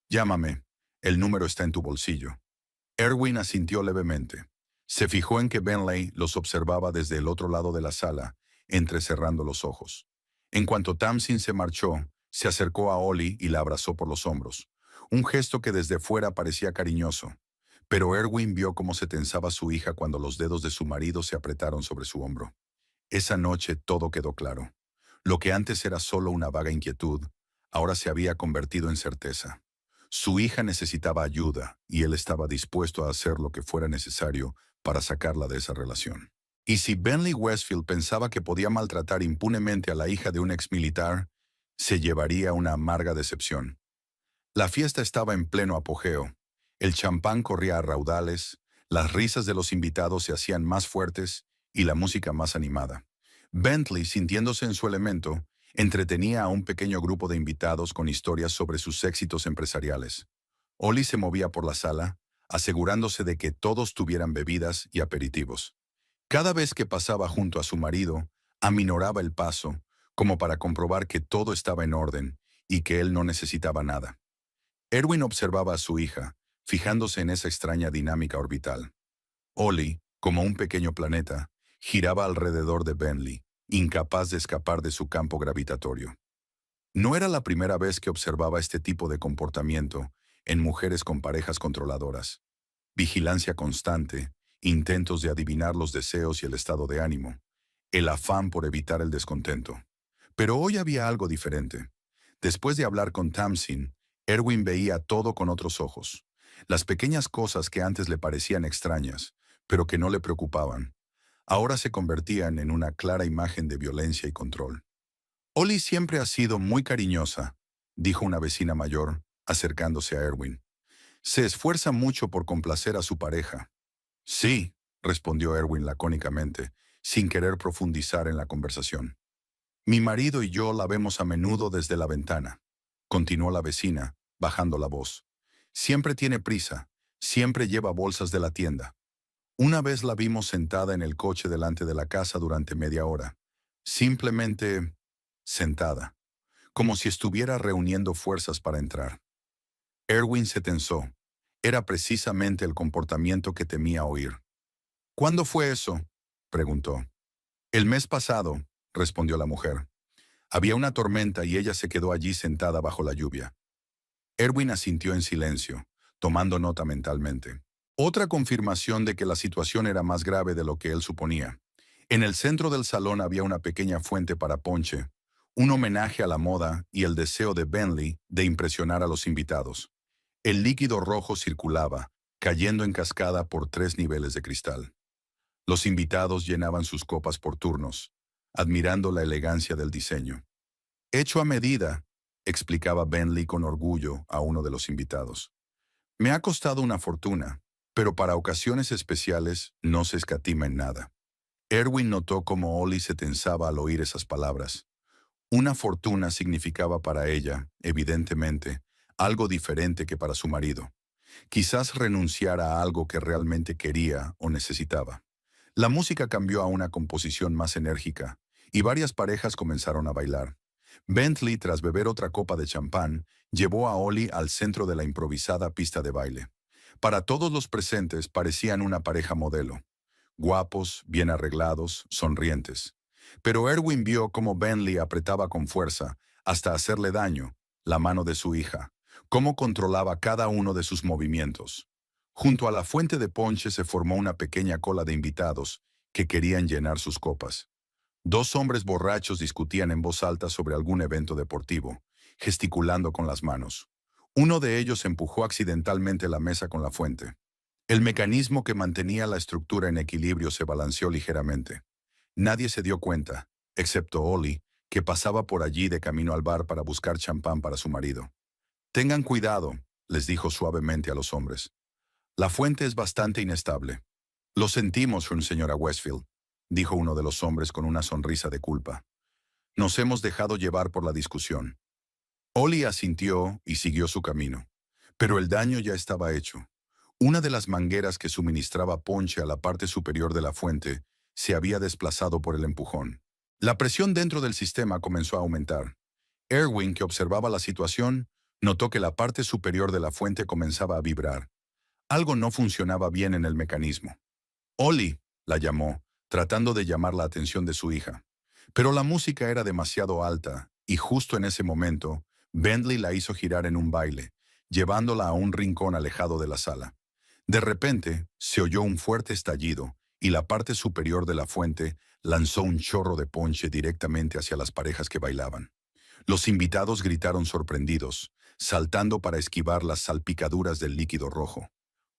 «Llámame. El número está en tu bolsillo». Erwin asintió levemente. Se fijó en que Bentley los observaba desde el otro lado de la sala, entrecerrando los ojos. En cuanto Tamsin se marchó, se acercó a Ollie y la abrazó por los hombros. Un gesto que desde fuera parecía cariñoso. Pero Erwin vio cómo se tensaba su hija cuando los dedos de su marido se apretaron sobre su hombro. Esa noche todo quedó claro. Lo que antes era solo una vaga inquietud, ahora se había convertido en certeza. Su hija necesitaba ayuda y él estaba dispuesto a hacer lo que fuera necesario para sacarla de esa relación. Y si Bentley Westfield pensaba que podía maltratar impunemente a la hija de un exmilitar, se llevaría una amarga decepción. La fiesta estaba en pleno apogeo. El champán corría a raudales, las risas de los invitados se hacían más fuertes y la música más animada. Bentley, sintiéndose en su elemento, entretenía a un pequeño grupo de invitados con historias sobre sus éxitos empresariales. Ollie se movía por la sala, asegurándose de que todos tuvieran bebidas y aperitivos. Cada vez que pasaba junto a su marido, aminoraba el paso, como para comprobar que todo estaba en orden y que él no necesitaba nada. Erwin observaba a su hija, fijándose en esa extraña dinámica orbital. Ollie, como un pequeño planeta, giraba alrededor de Bentley, incapaz de escapar de su campo gravitatorio. No era la primera vez que observaba este tipo de comportamiento en mujeres con parejas controladoras. Vigilancia constante, intentos de adivinar los deseos y el estado de ánimo, el afán por evitar el descontento. Pero hoy había algo diferente. Después de hablar con Tamsin, Erwin veía todo con otros ojos. Las pequeñas cosas que antes le parecían extrañas, pero que no le preocupaban, ahora se convertían en una clara imagen de violencia y control. Ollie siempre ha sido muy cariñosa, dijo una vecina mayor, acercándose a Erwin. Se esfuerza mucho por complacer a su pareja. Sí, respondió Erwin lacónicamente, sin querer profundizar en la conversación. Mi marido y yo la vemos a menudo desde la ventana, continuó la vecina, bajando la voz. Siempre tiene prisa, siempre lleva bolsas de la tienda. Una vez la vimos sentada en el coche delante de la casa durante media hora, simplemente sentada, como si estuviera reuniendo fuerzas para entrar. Erwin se tensó. Era precisamente el comportamiento que temía oír. ¿Cuándo fue eso?, preguntó. El mes pasado, respondió la mujer. Había una tormenta y ella se quedó allí sentada bajo la lluvia. Erwin asintió en silencio, tomando nota mentalmente. Otra confirmación de que la situación era más grave de lo que él suponía. En el centro del salón había una pequeña fuente para ponche, un homenaje a la moda y el deseo de Bentley de impresionar a los invitados. El líquido rojo circulaba, cayendo en cascada por 3 niveles de cristal. Los invitados llenaban sus copas por turnos, admirando la elegancia del diseño. Hecho a medida, explicaba Bentley con orgullo a uno de los invitados. Me ha costado una fortuna, pero para ocasiones especiales no se escatima en nada. Erwin notó cómo Ollie se tensaba al oír esas palabras. Una fortuna significaba para ella, evidentemente, algo diferente que para su marido. Quizás renunciar a algo que realmente quería o necesitaba. La música cambió a una composición más enérgica, y varias parejas comenzaron a bailar. Bentley, tras beber otra copa de champán, llevó a Ollie al centro de la improvisada pista de baile. Para todos los presentes parecían una pareja modelo. Guapos, bien arreglados, sonrientes. Pero Erwin vio cómo Bentley apretaba con fuerza, hasta hacerle daño, la mano de su hija, cómo controlaba cada uno de sus movimientos. Junto a la fuente de ponche se formó una pequeña cola de invitados que querían llenar sus copas. 2 hombres borrachos discutían en voz alta sobre algún evento deportivo, gesticulando con las manos. Uno de ellos empujó accidentalmente la mesa con la fuente. El mecanismo que mantenía la estructura en equilibrio se balanceó ligeramente. Nadie se dio cuenta, excepto Ollie, que pasaba por allí de camino al bar para buscar champán para su marido. Tengan cuidado, les dijo suavemente a los hombres. La fuente es bastante inestable. Lo sentimos, señora Westfield, dijo uno de los hombres con una sonrisa de culpa. Nos hemos dejado llevar por la discusión. Ollie asintió y siguió su camino. Pero el daño ya estaba hecho. Una de las mangueras que suministraba ponche a la parte superior de la fuente se había desplazado por el empujón. La presión dentro del sistema comenzó a aumentar. Erwin, que observaba la situación, notó que la parte superior de la fuente comenzaba a vibrar. Algo no funcionaba bien en el mecanismo. Ollie, la llamó, tratando de llamar la atención de su hija. Pero la música era demasiado alta, y justo en ese momento, Bentley la hizo girar en un baile, llevándola a un rincón alejado de la sala. De repente, se oyó un fuerte estallido, y la parte superior de la fuente lanzó un chorro de ponche directamente hacia las parejas que bailaban. Los invitados gritaron sorprendidos, saltando para esquivar las salpicaduras del líquido rojo.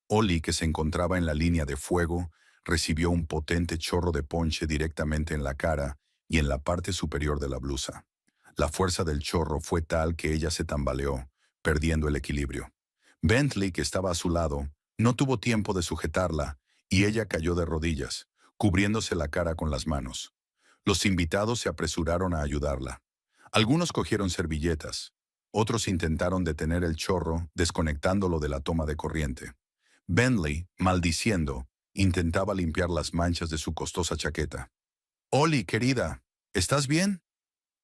Ollie, que se encontraba en la línea de fuego, recibió un potente chorro de ponche directamente en la cara y en la parte superior de la blusa. La fuerza del chorro fue tal que ella se tambaleó, perdiendo el equilibrio. Bentley, que estaba a su lado, no tuvo tiempo de sujetarla y ella cayó de rodillas, cubriéndose la cara con las manos. Los invitados se apresuraron a ayudarla. Algunos cogieron servilletas, otros intentaron detener el chorro desconectándolo de la toma de corriente. Bentley, maldiciendo, intentaba limpiar las manchas de su costosa chaqueta. «Ollie, querida, ¿estás bien?»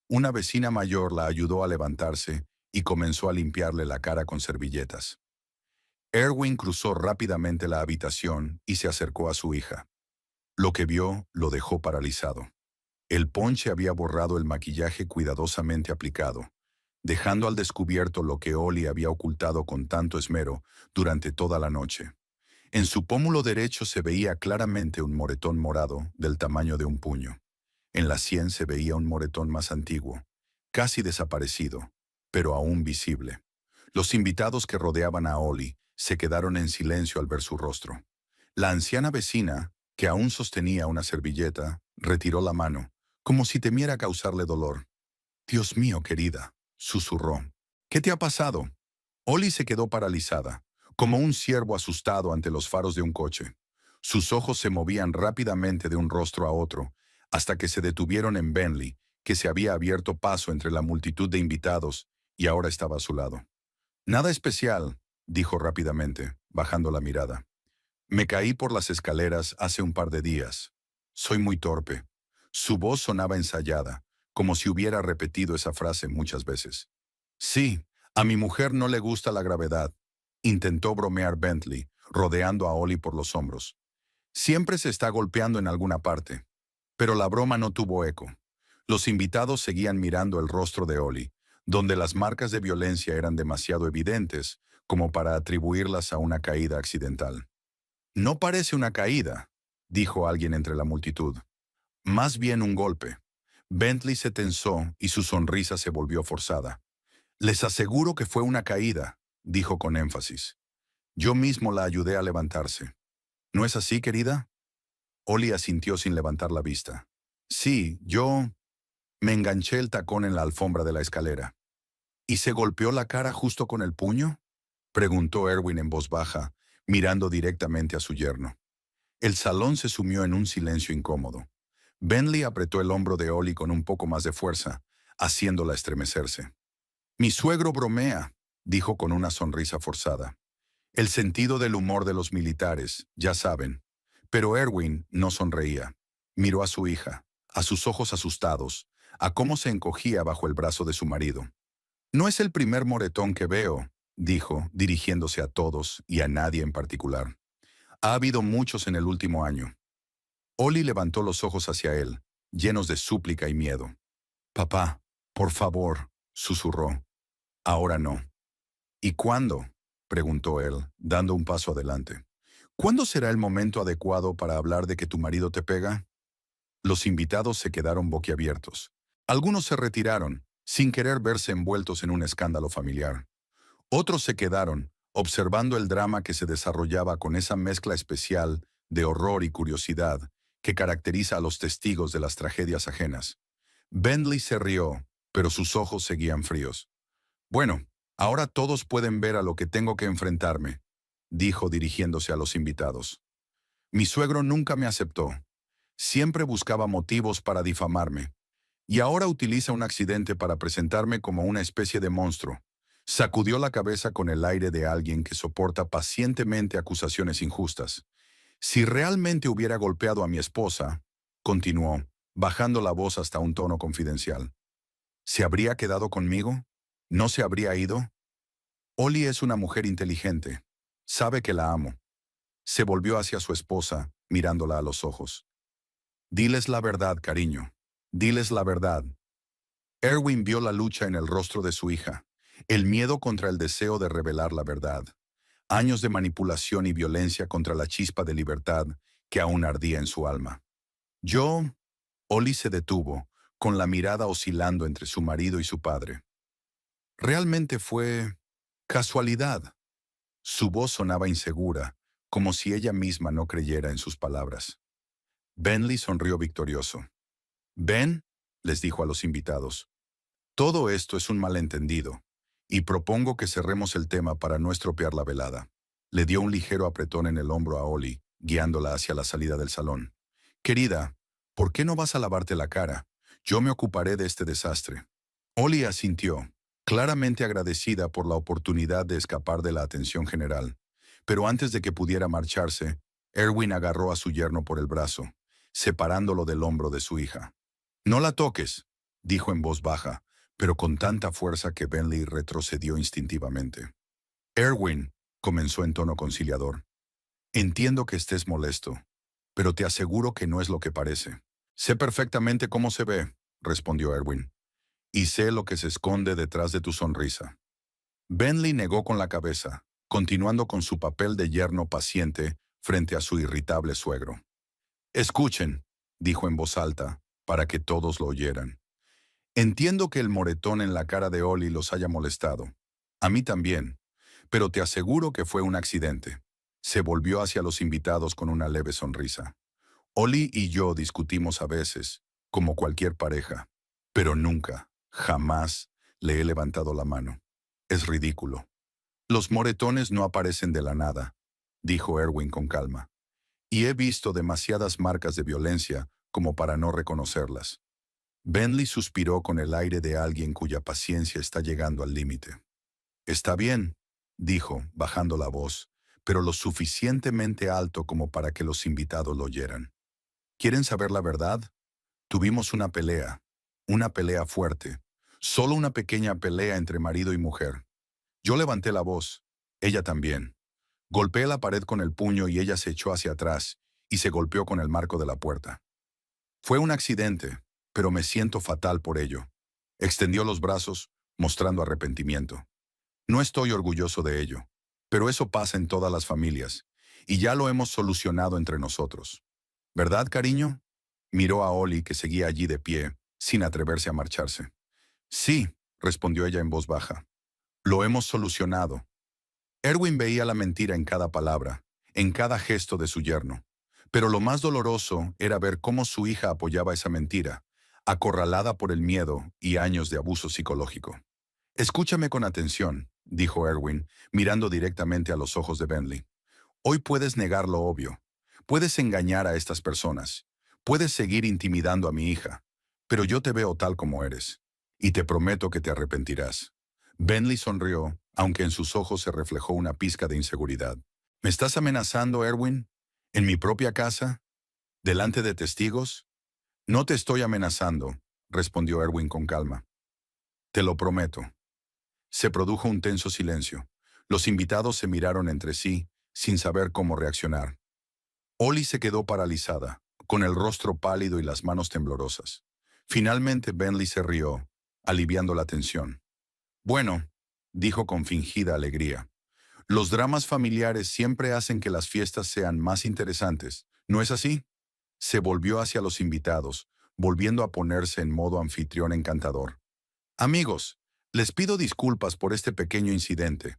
Una vecina mayor la ayudó a levantarse y comenzó a limpiarle la cara con servilletas. Erwin cruzó rápidamente la habitación y se acercó a su hija. Lo que vio lo dejó paralizado. El ponche había borrado el maquillaje cuidadosamente aplicado, dejando al descubierto lo que Ollie había ocultado con tanto esmero durante toda la noche. En su pómulo derecho se veía claramente un moretón morado del tamaño de un puño. En la sien se veía un moretón más antiguo, casi desaparecido, pero aún visible. Los invitados que rodeaban a Ollie se quedaron en silencio al ver su rostro. La anciana vecina, que aún sostenía una servilleta, retiró la mano, como si temiera causarle dolor. «Dios mío, querida», susurró. «¿Qué te ha pasado?» Ollie se quedó paralizada, como un ciervo asustado ante los faros de un coche. Sus ojos se movían rápidamente de un rostro a otro, hasta que se detuvieron en Bentley, que se había abierto paso entre la multitud de invitados y ahora estaba a su lado. «Nada especial», dijo rápidamente, bajando la mirada. «Me caí por las escaleras hace un par de días. Soy muy torpe». Su voz sonaba ensayada, como si hubiera repetido esa frase muchas veces. «Sí, a mi mujer no le gusta la gravedad», intentó bromear Bentley, rodeando a Ollie por los hombros. «Siempre se está golpeando en alguna parte». Pero la broma no tuvo eco. Los invitados seguían mirando el rostro de Ollie, donde las marcas de violencia eran demasiado evidentes como para atribuirlas a una caída accidental. «No parece una caída», dijo alguien entre la multitud. «Más bien un golpe». Bentley se tensó y su sonrisa se volvió forzada. «Les aseguro que fue una caída», dijo con énfasis. «Yo mismo la ayudé a levantarse». «¿No es así, querida?» Ollie asintió sin levantar la vista. «Sí, yo me enganché el tacón en la alfombra de la escalera». «¿Y se golpeó la cara justo con el puño?», preguntó Erwin en voz baja, mirando directamente a su yerno. El salón se sumió en un silencio incómodo. Bentley apretó el hombro de Ollie con un poco más de fuerza, haciéndola estremecerse. «Mi suegro bromea», dijo con una sonrisa forzada. El sentido del humor de los militares, ya saben. Pero Erwin no sonreía. Miró a su hija, a sus ojos asustados, a cómo se encogía bajo el brazo de su marido. «No es el primer moretón que veo», dijo, dirigiéndose a todos y a nadie en particular. «Ha habido muchos en el último año». Ollie levantó los ojos hacia él, llenos de súplica y miedo. «Papá, por favor», susurró. «Ahora no». «¿Y cuándo?», preguntó él, dando un paso adelante. «¿Cuándo será el momento adecuado para hablar de que tu marido te pega?» Los invitados se quedaron boquiabiertos. Algunos se retiraron, sin querer verse envueltos en un escándalo familiar. Otros se quedaron, observando el drama que se desarrollaba con esa mezcla especial de horror y curiosidad que caracteriza a los testigos de las tragedias ajenas. Bentley se rió, pero sus ojos seguían fríos. «Bueno, ahora todos pueden ver a lo que tengo que enfrentarme», dijo dirigiéndose a los invitados. «Mi suegro nunca me aceptó. Siempre buscaba motivos para difamarme. Y ahora utiliza un accidente para presentarme como una especie de monstruo. Sacudió la cabeza con el aire de alguien que soporta pacientemente acusaciones injustas. Si realmente hubiera golpeado a mi esposa, continuó, bajando la voz hasta un tono confidencial, ¿se habría quedado conmigo? ¿No se habría ido? Ollie es una mujer inteligente. Sabe que la amo. Se volvió hacia su esposa, mirándola a los ojos. Diles la verdad, cariño. Diles la verdad. Erwin vio la lucha en el rostro de su hija, el miedo contra el deseo de revelar la verdad, años de manipulación y violencia contra la chispa de libertad que aún ardía en su alma. Ollie se detuvo, con la mirada oscilando entre su marido y su padre. Realmente fue casualidad. Su voz sonaba insegura, como si ella misma no creyera en sus palabras. Bentley sonrió victorioso. «Ven», les dijo a los invitados, «todo esto es un malentendido, y propongo que cerremos el tema para no estropear la velada». Le dio un ligero apretón en el hombro a Ollie, guiándola hacia la salida del salón. «Querida, ¿por qué no vas a lavarte la cara? Yo me ocuparé de este desastre». Ollie asintió, claramente agradecida por la oportunidad de escapar de la atención general. Pero antes de que pudiera marcharse, Erwin agarró a su yerno por el brazo, separándolo del hombro de su hija. «No la toques», dijo en voz baja, pero con tanta fuerza que Bentley retrocedió instintivamente. «Erwin», comenzó en tono conciliador, «entiendo que estés molesto, pero te aseguro que no es lo que parece». «Sé perfectamente cómo se ve», respondió Erwin, «y sé lo que se esconde detrás de tu sonrisa». Bentley negó con la cabeza, continuando con su papel de yerno paciente frente a su irritable suegro. «Escuchen», dijo en voz alta, para que todos lo oyeran. «Entiendo que el moretón en la cara de Ollie los haya molestado. A mí también, pero te aseguro que fue un accidente». Se volvió hacia los invitados con una leve sonrisa. «Ollie y yo discutimos a veces, como cualquier pareja, pero nunca, jamás, le he levantado la mano. Es ridículo. Los moretones no aparecen de la nada», dijo Erwin con calma. «Y he visto demasiadas marcas de violencia como para no reconocerlas». Bentley suspiró con el aire de alguien cuya paciencia está llegando al límite. «Está bien», dijo, bajando la voz, pero lo suficientemente alto como para que los invitados lo oyeran. «¿Quieren saber la verdad? Tuvimos una pelea fuerte, solo una pequeña pelea entre marido y mujer. Yo levanté la voz, ella también. Golpeé la pared con el puño y ella se echó hacia atrás y se golpeó con el marco de la puerta. Fue un accidente, pero me siento fatal por ello». Extendió los brazos, mostrando arrepentimiento. «No estoy orgulloso de ello, pero eso pasa en todas las familias, y ya lo hemos solucionado entre nosotros. ¿Verdad, cariño?». Miró a Ollie, que seguía allí de pie, sin atreverse a marcharse. «Sí», respondió ella en voz baja. «Lo hemos solucionado». Erwin veía la mentira en cada palabra, en cada gesto de su yerno. Pero lo más doloroso era ver cómo su hija apoyaba esa mentira, acorralada por el miedo y años de abuso psicológico. «Escúchame con atención», dijo Erwin, mirando directamente a los ojos de Bentley. «Hoy puedes negar lo obvio. Puedes engañar a estas personas. Puedes seguir intimidando a mi hija. Pero yo te veo tal como eres. Y te prometo que te arrepentirás». Bentley sonrió, aunque en sus ojos se reflejó una pizca de inseguridad. «¿Me estás amenazando, Erwin? ¿En mi propia casa? ¿Delante de testigos?» «No te estoy amenazando», respondió Erwin con calma. «Te lo prometo». Se produjo un tenso silencio. Los invitados se miraron entre sí, sin saber cómo reaccionar. Ollie se quedó paralizada, con el rostro pálido y las manos temblorosas. Finalmente Bentley se rió, aliviando la tensión. «Bueno», dijo con fingida alegría, «los dramas familiares siempre hacen que las fiestas sean más interesantes, ¿no es así?». Se volvió hacia los invitados, volviendo a ponerse en modo anfitrión encantador. «Amigos, les pido disculpas por este pequeño incidente.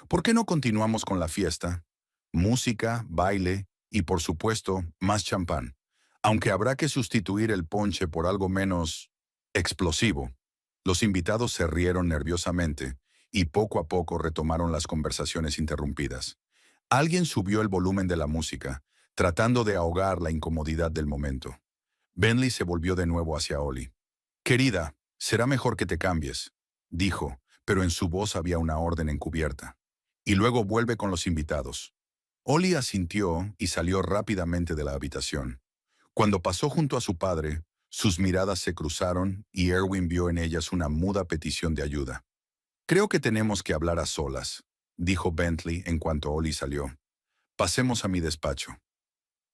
¿Por qué no continuamos con la fiesta? Música, baile y, por supuesto, más champán. Aunque habrá que sustituir el ponche por algo menos explosivo». Los invitados se rieron nerviosamente y poco a poco retomaron las conversaciones interrumpidas. Alguien subió el volumen de la música, tratando de ahogar la incomodidad del momento. Bentley se volvió de nuevo hacia Ollie. «Querida, será mejor que te cambies», dijo, pero en su voz había una orden encubierta. Y luego vuelve con los invitados. Ollie asintió y salió rápidamente de la habitación. Cuando pasó junto a su padre, sus miradas se cruzaron y Erwin vio en ellas una muda petición de ayuda. «Creo que tenemos que hablar a solas», dijo Bentley en cuanto Ollie salió. «Pasemos a mi despacho».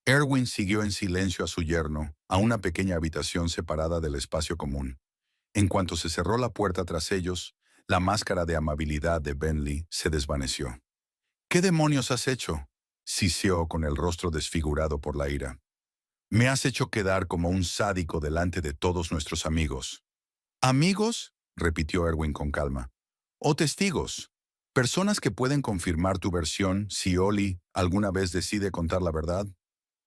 Erwin siguió en silencio a su yerno, a una pequeña habitación separada del espacio común. En cuanto se cerró la puerta tras ellos, la máscara de amabilidad de Bentley se desvaneció. «¿Qué demonios has hecho?», siseó con el rostro desfigurado por la ira. «Me has hecho quedar como un sádico delante de todos nuestros amigos». «¿Amigos?», repitió Erwin con calma. «¿O testigos? Personas que pueden confirmar tu versión si Ollie alguna vez decide contar la verdad».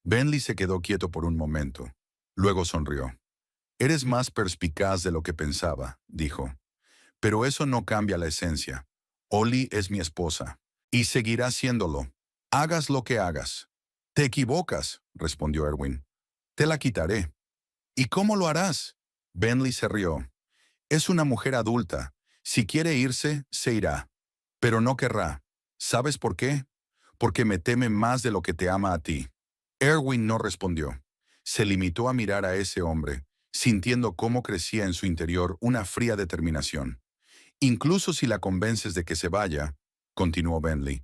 Bentley se quedó quieto por un momento. Luego sonrió. «Eres más perspicaz de lo que pensaba», dijo. «Pero eso no cambia la esencia. Ollie es mi esposa. Y seguirá siéndolo. Hagas lo que hagas». «Te equivocas», respondió Erwin. «Te la quitaré». «¿Y cómo lo harás?». Bentley se rió. «Es una mujer adulta. Si quiere irse, se irá. Pero no querrá. ¿Sabes por qué? Porque me teme más de lo que te ama a ti». Erwin no respondió. Se limitó a mirar a ese hombre, sintiendo cómo crecía en su interior una fría determinación. «Incluso si la convences de que se vaya», continuó Bentley,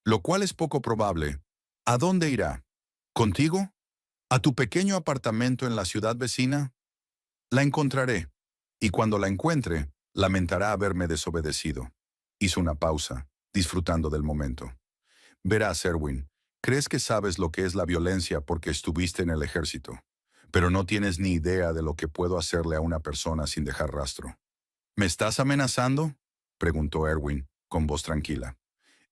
«lo cual es poco probable, ¿a dónde irá? ¿Contigo? ¿A tu pequeño apartamento en la ciudad vecina? La encontraré, y cuando la encuentre, lamentará haberme desobedecido». Hizo una pausa, disfrutando del momento. «Verás, Erwin, crees que sabes lo que es la violencia porque estuviste en el ejército, pero no tienes ni idea de lo que puedo hacerle a una persona sin dejar rastro». «¿Me estás amenazando?», preguntó Erwin, con voz tranquila.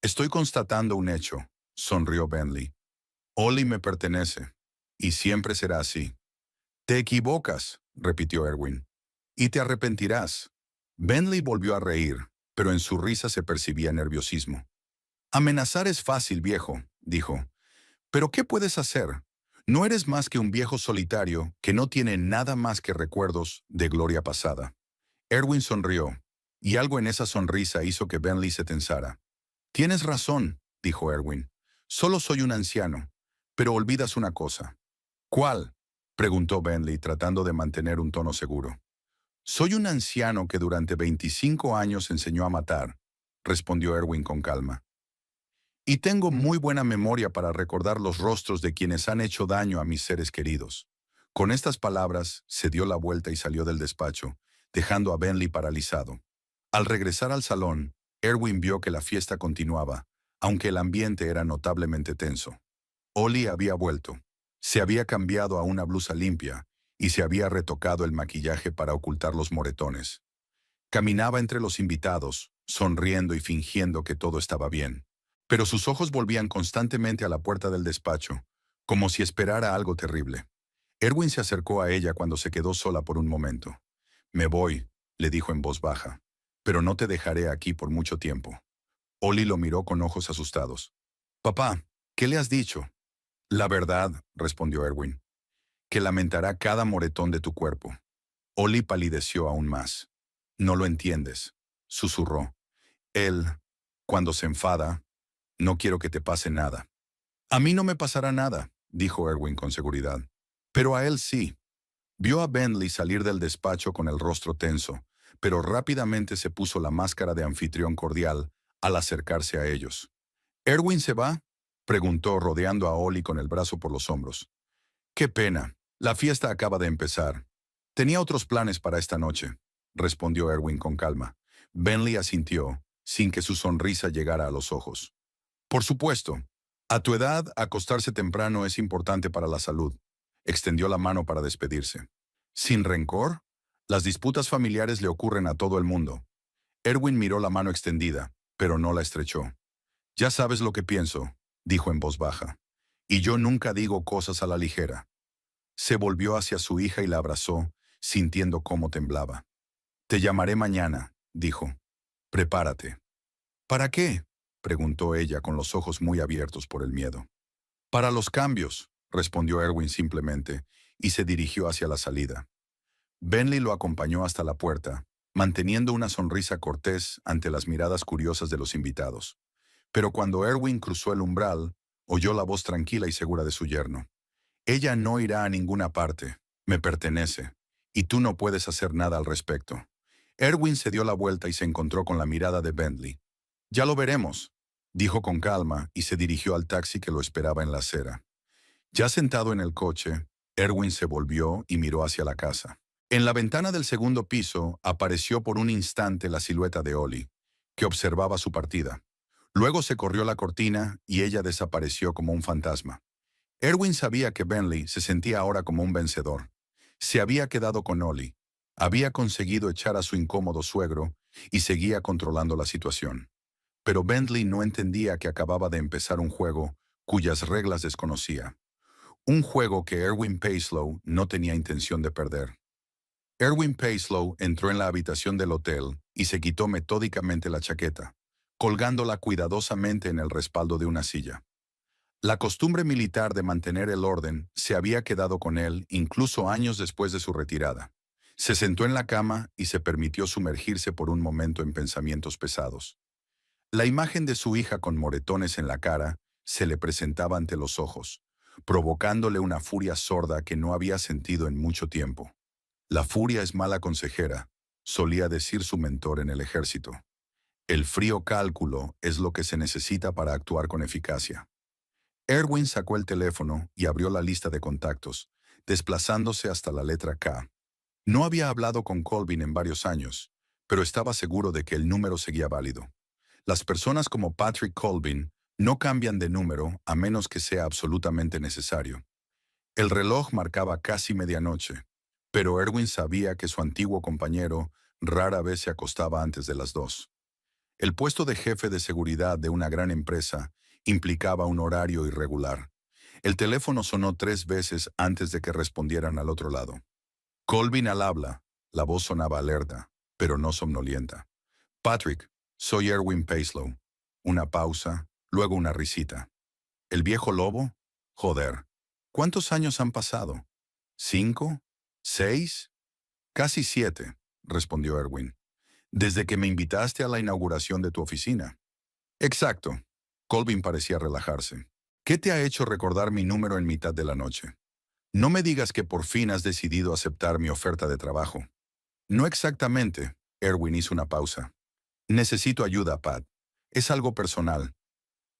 «Estoy constatando un hecho», sonrió Bentley. «Ollie me pertenece, y siempre será así». «Te equivocas», repitió Erwin, «y te arrepentirás». Bentley volvió a reír, pero en su risa se percibía nerviosismo. «Amenazar es fácil, viejo», dijo. «Pero ¿qué puedes hacer? No eres más que un viejo solitario que no tiene nada más que recuerdos de gloria pasada». Erwin sonrió, y algo en esa sonrisa hizo que Bentley se tensara. «Tienes razón», dijo Erwin. «Solo soy un anciano, pero olvidas una cosa». «¿Cuál?», preguntó Bentley tratando de mantener un tono seguro. «Soy un anciano que durante 25 años enseñó a matar», respondió Erwin con calma. «Y tengo muy buena memoria para recordar los rostros de quienes han hecho daño a mis seres queridos». Con estas palabras, se dio la vuelta y salió del despacho, dejando a Bentley paralizado. Al regresar al salón, Erwin vio que la fiesta continuaba, aunque el ambiente era notablemente tenso. Ollie había vuelto. Se había cambiado a una blusa limpia y se había retocado el maquillaje para ocultar los moretones. Caminaba entre los invitados, sonriendo y fingiendo que todo estaba bien. Pero sus ojos volvían constantemente a la puerta del despacho, como si esperara algo terrible. Erwin se acercó a ella cuando se quedó sola por un momento. «Me voy», le dijo en voz baja, «pero no te dejaré aquí por mucho tiempo». Ollie lo miró con ojos asustados. «Papá, ¿qué le has dicho?». «La verdad», respondió Erwin, «que lamentará cada moretón de tu cuerpo». Ollie palideció aún más. «No lo entiendes», susurró. «Él, cuando se enfada, no quiero que te pase nada». «A mí no me pasará nada», dijo Erwin con seguridad. «Pero a él sí». Vio a Bentley salir del despacho con el rostro tenso, pero rápidamente se puso la máscara de anfitrión cordial al acercarse a ellos. «¿Erwin se va?», preguntó rodeando a Ollie con el brazo por los hombros. «Qué pena, la fiesta acaba de empezar. Tenía otros planes para esta noche», respondió Erwin con calma. Bentley asintió, sin que su sonrisa llegara a los ojos. «Por supuesto. A tu edad, acostarse temprano es importante para la salud». Extendió la mano para despedirse. «¿Sin rencor? Las disputas familiares le ocurren a todo el mundo». Erwin miró la mano extendida, pero no la estrechó. «Ya sabes lo que pienso», dijo en voz baja. «Y yo nunca digo cosas a la ligera». Se volvió hacia su hija y la abrazó, sintiendo cómo temblaba. «Te llamaré mañana», dijo. «Prepárate». «¿Para qué?», preguntó ella con los ojos muy abiertos por el miedo. «Para los cambios», respondió Erwin simplemente, y se dirigió hacia la salida. Bentley lo acompañó hasta la puerta, manteniendo una sonrisa cortés ante las miradas curiosas de los invitados. Pero cuando Erwin cruzó el umbral, oyó la voz tranquila y segura de su yerno. Ella no irá a ninguna parte, me pertenece, y tú no puedes hacer nada al respecto. Erwin se dio la vuelta y se encontró con la mirada de Bentley. Ya lo veremos, dijo con calma y se dirigió al taxi que lo esperaba en la acera. Ya sentado en el coche, Erwin se volvió y miró hacia la casa. En la ventana del segundo piso apareció por un instante la silueta de Ollie, que observaba su partida. Luego se corrió la cortina y ella desapareció como un fantasma. Erwin sabía que Bentley se sentía ahora como un vencedor. Se había quedado con Ollie, había conseguido echar a su incómodo suegro y seguía controlando la situación. Pero Bentley no entendía que acababa de empezar un juego cuyas reglas desconocía. Un juego que Erwin Paislow no tenía intención de perder. Erwin Paislow entró en la habitación del hotel y se quitó metódicamente la chaqueta, colgándola cuidadosamente en el respaldo de una silla. La costumbre militar de mantener el orden se había quedado con él incluso años después de su retirada. Se sentó en la cama y se permitió sumergirse por un momento en pensamientos pesados. La imagen de su hija con moretones en la cara se le presentaba ante los ojos, provocándole una furia sorda que no había sentido en mucho tiempo. La furia es mala consejera, solía decir su mentor en el ejército. El frío cálculo es lo que se necesita para actuar con eficacia. Erwin sacó el teléfono y abrió la lista de contactos, desplazándose hasta la letra K. No había hablado con Colvin en varios años, pero estaba seguro de que el número seguía válido. Las personas como Patrick Colvin no cambian de número a menos que sea absolutamente necesario. El reloj marcaba casi medianoche, pero Erwin sabía que su antiguo compañero rara vez se acostaba antes de las 2. El puesto de jefe de seguridad de una gran empresa implicaba un horario irregular. El teléfono sonó 3 veces antes de que respondieran al otro lado. Colvin al habla. La voz sonaba alerta, pero no somnolienta. Patrick, soy Erwin Paislow. Una pausa, luego una risita. ¿El viejo lobo? Joder. ¿Cuántos años han pasado? ¿5? ¿6? Casi 7, respondió Erwin. Desde que me invitaste a la inauguración de tu oficina. Exacto. Colvin parecía relajarse. ¿Qué te ha hecho recordar mi número en mitad de la noche? No me digas que por fin has decidido aceptar mi oferta de trabajo. No exactamente. Erwin hizo una pausa. Necesito ayuda, Pat. Es algo personal.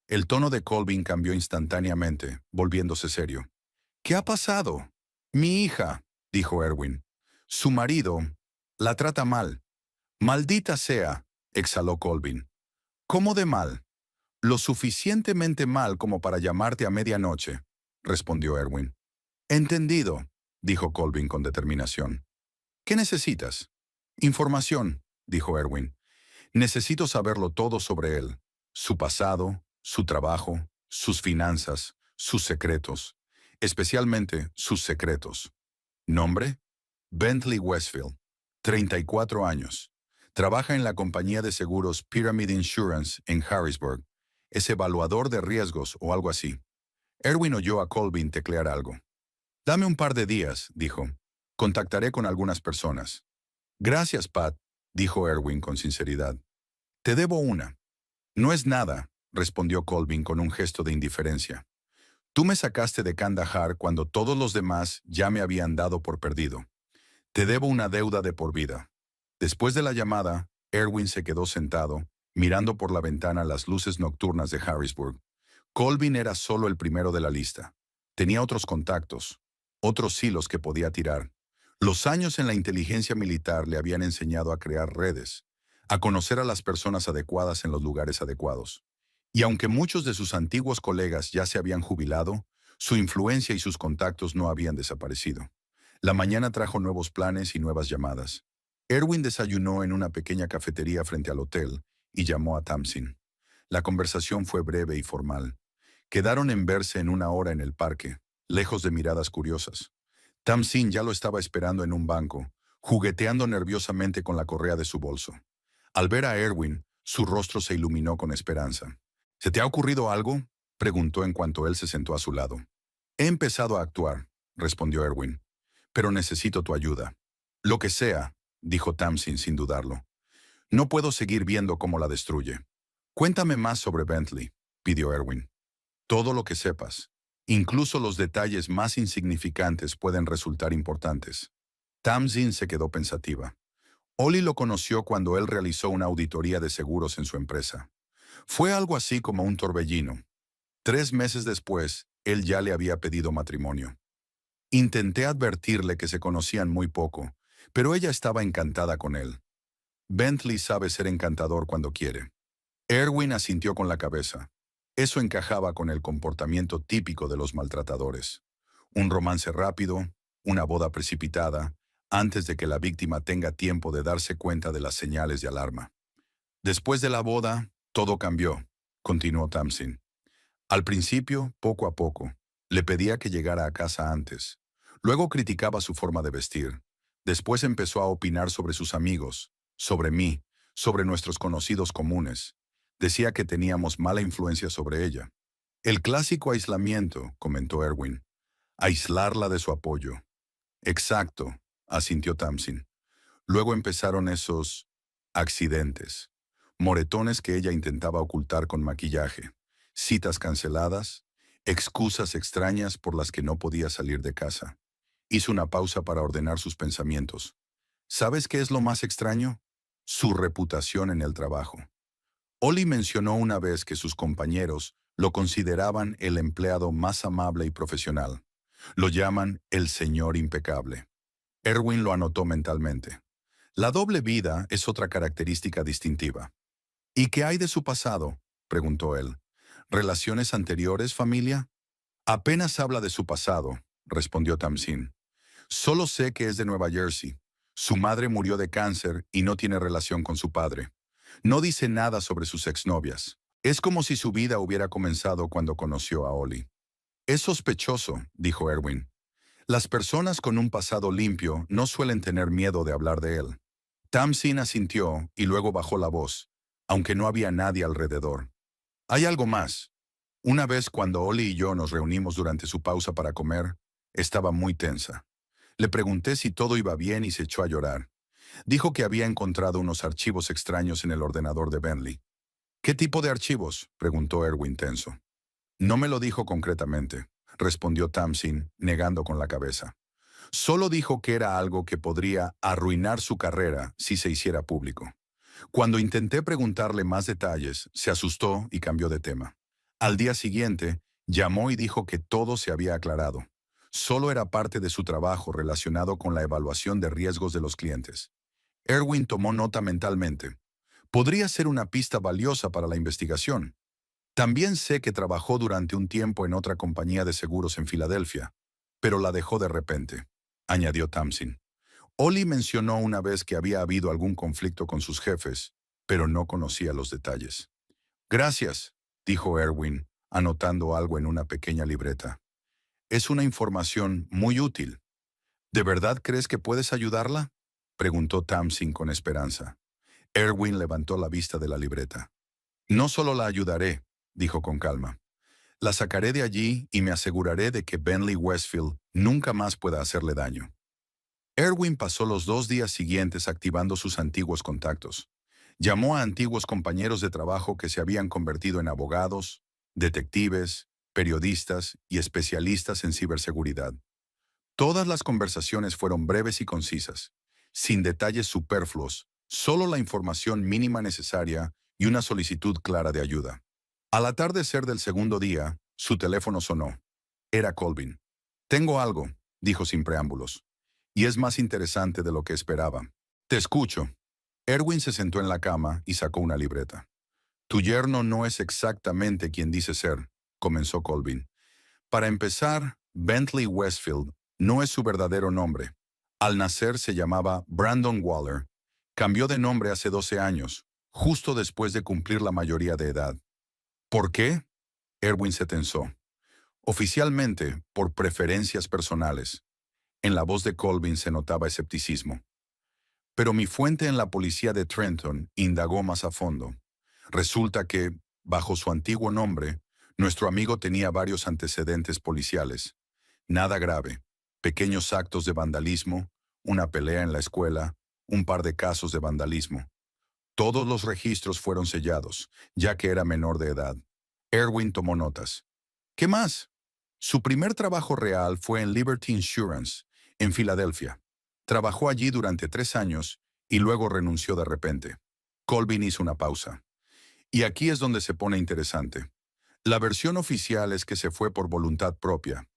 El tono de Colvin cambió instantáneamente, volviéndose serio. ¿Qué ha pasado? Mi hija, dijo Erwin. Su marido la trata mal. Maldita sea, exhaló Colvin. ¿Cómo de mal? Lo suficientemente mal como para llamarte a medianoche, respondió Erwin. Entendido, dijo Colvin con determinación. ¿Qué necesitas? Información, dijo Erwin. Necesito saberlo todo sobre él. Su pasado, su trabajo, sus finanzas, sus secretos. Especialmente sus secretos. ¿Nombre? Bentley Westfield. 34 años. Trabaja en la compañía de seguros Pyramid Insurance en Harrisburg. Es evaluador de riesgos o algo así. Erwin oyó a Colvin teclear algo. Dame un par de días, dijo. Contactaré con algunas personas. Gracias, Pat, dijo Erwin con sinceridad. Te debo una. No es nada, respondió Colvin con un gesto de indiferencia. Tú me sacaste de Kandahar cuando todos los demás ya me habían dado por perdido. Te debo una deuda de por vida. Después de la llamada, Erwin se quedó sentado, mirando por la ventana las luces nocturnas de Harrisburg. Colvin era solo el primero de la lista. Tenía otros contactos, otros hilos que podía tirar. Los años en la inteligencia militar le habían enseñado a crear redes, a conocer a las personas adecuadas en los lugares adecuados. Y aunque muchos de sus antiguos colegas ya se habían jubilado, su influencia y sus contactos no habían desaparecido. La mañana trajo nuevos planes y nuevas llamadas. Erwin desayunó en una pequeña cafetería frente al hotel y llamó a Tamsin. La conversación fue breve y formal. Quedaron en verse en una hora en el parque, lejos de miradas curiosas. Tamsin ya lo estaba esperando en un banco, jugueteando nerviosamente con la correa de su bolso. Al ver a Erwin, su rostro se iluminó con esperanza. ¿Se te ha ocurrido algo?, preguntó en cuanto él se sentó a su lado. He empezado a actuar, respondió Erwin, pero necesito tu ayuda. Lo que sea, dijo Tamsin sin dudarlo. No puedo seguir viendo cómo la destruye. Cuéntame más sobre Bentley, pidió Erwin. Todo lo que sepas. Incluso los detalles más insignificantes pueden resultar importantes. Tamsin se quedó pensativa. Ollie lo conoció cuando él realizó una auditoría de seguros en su empresa. Fue algo así como un torbellino. 3 meses después, él ya le había pedido matrimonio. Intenté advertirle que se conocían muy poco, pero ella estaba encantada con él. Bentley sabe ser encantador cuando quiere. Erwin asintió con la cabeza. Eso encajaba con el comportamiento típico de los maltratadores. Un romance rápido, una boda precipitada, antes de que la víctima tenga tiempo de darse cuenta de las señales de alarma. Después de la boda, todo cambió, continuó Tamsin. Al principio, poco a poco, le pedía que llegara a casa antes. Luego criticaba su forma de vestir. Después empezó a opinar sobre sus amigos, sobre mí, sobre nuestros conocidos comunes. Decía que teníamos mala influencia sobre ella. El clásico aislamiento, comentó Erwin. Aislarla de su apoyo. Exacto, asintió Tamsin. Luego empezaron esos accidentes. Moretones que ella intentaba ocultar con maquillaje. Citas canceladas. Excusas extrañas por las que no podía salir de casa. Hizo una pausa para ordenar sus pensamientos. ¿Sabes qué es lo más extraño? Su reputación en el trabajo. Ollie mencionó una vez que sus compañeros lo consideraban el empleado más amable y profesional. Lo llaman el señor impecable. Erwin lo anotó mentalmente. La doble vida es otra característica distintiva. ¿Y qué hay de su pasado?, preguntó él. ¿Relaciones anteriores, familia? Apenas habla de su pasado, respondió Tamsin. Solo sé que es de Nueva Jersey. Su madre murió de cáncer y no tiene relación con su padre. No dice nada sobre sus exnovias. Es como si su vida hubiera comenzado cuando conoció a Ollie. Es sospechoso, dijo Erwin. Las personas con un pasado limpio no suelen tener miedo de hablar de él. Tamsin asintió y luego bajó la voz, aunque no había nadie alrededor. Hay algo más. Una vez cuando Ollie y yo nos reunimos durante su pausa para comer, estaba muy tensa. Le pregunté si todo iba bien y se echó a llorar. Dijo que había encontrado unos archivos extraños en el ordenador de Bentley. ¿Qué tipo de archivos?, preguntó Erwin tenso. No me lo dijo concretamente, respondió Tamsin, negando con la cabeza. Solo dijo que era algo que podría arruinar su carrera si se hiciera público. Cuando intenté preguntarle más detalles, se asustó y cambió de tema. Al día siguiente, llamó y dijo que todo se había aclarado. Solo era parte de su trabajo relacionado con la evaluación de riesgos de los clientes. Erwin tomó nota mentalmente. Podría ser una pista valiosa para la investigación. También sé que trabajó durante un tiempo en otra compañía de seguros en Filadelfia, pero la dejó de repente, añadió Tamsin. Ollie mencionó una vez que había habido algún conflicto con sus jefes, pero no conocía los detalles. Gracias, dijo Erwin, anotando algo en una pequeña libreta. Es una información muy útil. ¿De verdad crees que puedes ayudarla?, preguntó Tamsin con esperanza. Erwin levantó la vista de la libreta. No solo la ayudaré, dijo con calma. La sacaré de allí y me aseguraré de que Bentley Westfield nunca más pueda hacerle daño. Erwin pasó los 2 días siguientes activando sus antiguos contactos. Llamó a antiguos compañeros de trabajo que se habían convertido en abogados, detectives, periodistas y especialistas en ciberseguridad. Todas las conversaciones fueron breves y concisas, sin detalles superfluos, solo la información mínima necesaria y una solicitud clara de ayuda. Al atardecer del segundo día, su teléfono sonó. Era Colvin. «Tengo algo», dijo sin preámbulos. «Y es más interesante de lo que esperaba». «Te escucho». Erwin se sentó en la cama y sacó una libreta. «Tu yerno no es exactamente quien dice ser», comenzó Colvin. «Para empezar, Bentley Westfield no es su verdadero nombre. Al nacer se llamaba Brandon Waller. Cambió de nombre hace 12 años, justo después de cumplir la mayoría de edad». «¿Por qué?». Erwin se tensó. «Oficialmente, por preferencias personales». En la voz de Colvin se notaba escepticismo. Pero mi fuente en la policía de Trenton indagó más a fondo. Resulta que, bajo su antiguo nombre, nuestro amigo tenía varios antecedentes policiales. Nada grave, pequeños actos de vandalismo, una pelea en la escuela, un par de casos de vandalismo. Todos los registros fueron sellados, ya que era menor de edad. Erwin tomó notas. ¿Qué más? Su primer trabajo real fue en Liberty Insurance, en Filadelfia. Trabajó allí durante 3 años y luego renunció de repente. Colvin hizo una pausa. Y aquí es donde se pone interesante. La versión oficial es que se fue por voluntad propia,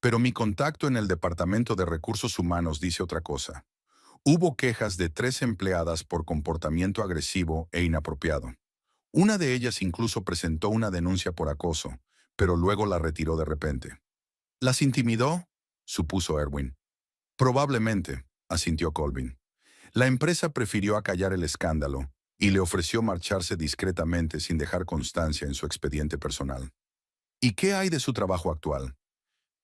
pero mi contacto en el Departamento de Recursos Humanos dice otra cosa. Hubo quejas de 3 empleadas por comportamiento agresivo e inapropiado. Una de ellas incluso presentó una denuncia por acoso, pero luego la retiró de repente. ¿Las intimidó?, supuso Erwin. Probablemente, asintió Colvin. La empresa prefirió acallar el escándalo y le ofreció marcharse discretamente sin dejar constancia en su expediente personal. ¿Y qué hay de su trabajo actual?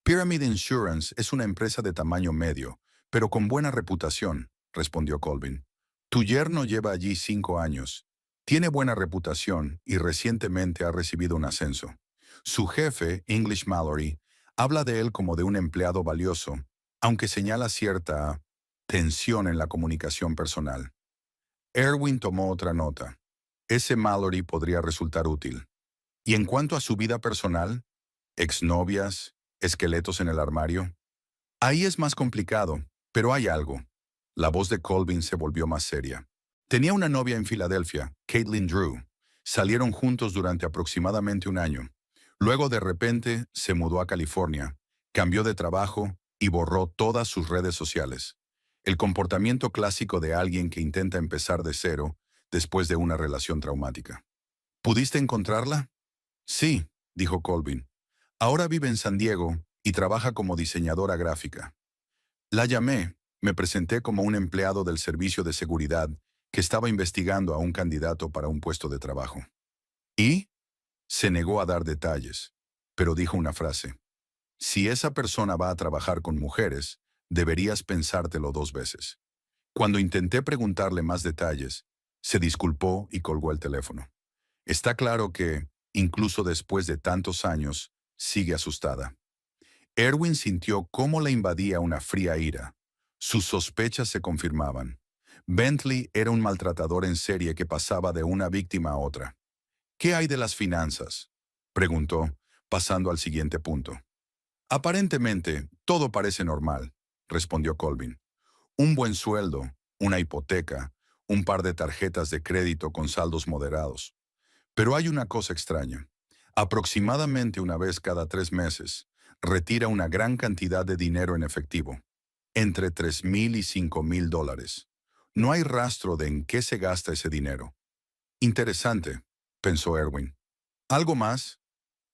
Pyramid Insurance es una empresa de tamaño medio, pero con buena reputación, respondió Colvin. Tu yerno lleva allí 5 años. Tiene buena reputación y recientemente ha recibido un ascenso. Su jefe, English Mallory, habla de él como de un empleado valioso, aunque señala cierta tensión en la comunicación personal. Erwin tomó otra nota. Ese Mallory podría resultar útil. Y en cuanto a su vida personal, exnovias, esqueletos en el armario. Ahí es más complicado, pero hay algo. La voz de Colvin se volvió más seria. Tenía una novia en Filadelfia, Caitlin Drew. Salieron juntos durante aproximadamente un año. Luego de repente se mudó a California, cambió de trabajo y borró todas sus redes sociales. El comportamiento clásico de alguien que intenta empezar de cero después de una relación traumática. ¿Pudiste encontrarla? Sí, dijo Colvin. Ahora vive en San Diego y trabaja como diseñadora gráfica. La llamé, me presenté como un empleado del servicio de seguridad que estaba investigando a un candidato para un puesto de trabajo. Y se negó a dar detalles, pero dijo una frase. Si esa persona va a trabajar con mujeres, deberías pensártelo 2 veces. Cuando intenté preguntarle más detalles, se disculpó y colgó el teléfono. Está claro que, incluso después de tantos años, sigue asustada. Erwin sintió cómo le invadía una fría ira. Sus sospechas se confirmaban. Bentley era un maltratador en serie que pasaba de una víctima a otra. ¿Qué hay de las finanzas?, preguntó, pasando al siguiente punto. Aparentemente, todo parece normal, respondió Colvin. Un buen sueldo, una hipoteca, un par de tarjetas de crédito con saldos moderados. Pero hay una cosa extraña. Aproximadamente una vez cada 3 meses, retira una gran cantidad de dinero en efectivo, entre $3,000 y $5,000. No hay rastro de en qué se gasta ese dinero. Interesante, pensó Erwin. ¿Algo más?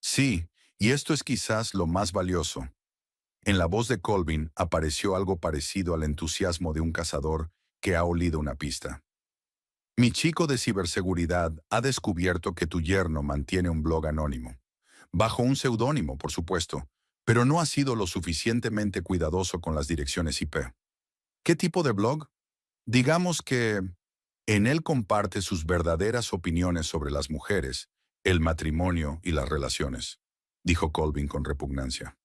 Sí, y esto es quizás lo más valioso. En la voz de Colvin apareció algo parecido al entusiasmo de un cazador que ha olido una pista. Mi chico de ciberseguridad ha descubierto que tu yerno mantiene un blog anónimo. Bajo un seudónimo, por supuesto, pero no ha sido lo suficientemente cuidadoso con las direcciones IP. ¿Qué tipo de blog? Digamos que en él comparte sus verdaderas opiniones sobre las mujeres, el matrimonio y las relaciones, dijo Colvin con repugnancia.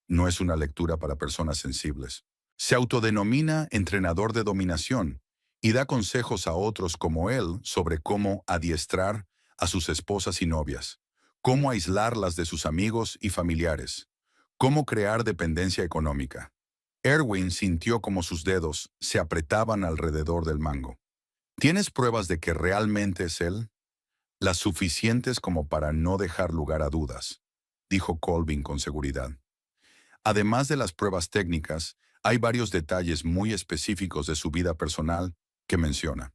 No es una lectura para personas sensibles. Se autodenomina entrenador de dominación y da consejos a otros como él sobre cómo adiestrar a sus esposas y novias, cómo aislarlas de sus amigos y familiares, cómo crear dependencia económica. Erwin sintió como sus dedos se apretaban alrededor del mango. ¿Tienes pruebas de que realmente es él? Las suficientes como para no dejar lugar a dudas, dijo Colvin con seguridad. Además de las pruebas técnicas, hay varios detalles muy específicos de su vida personal que menciona.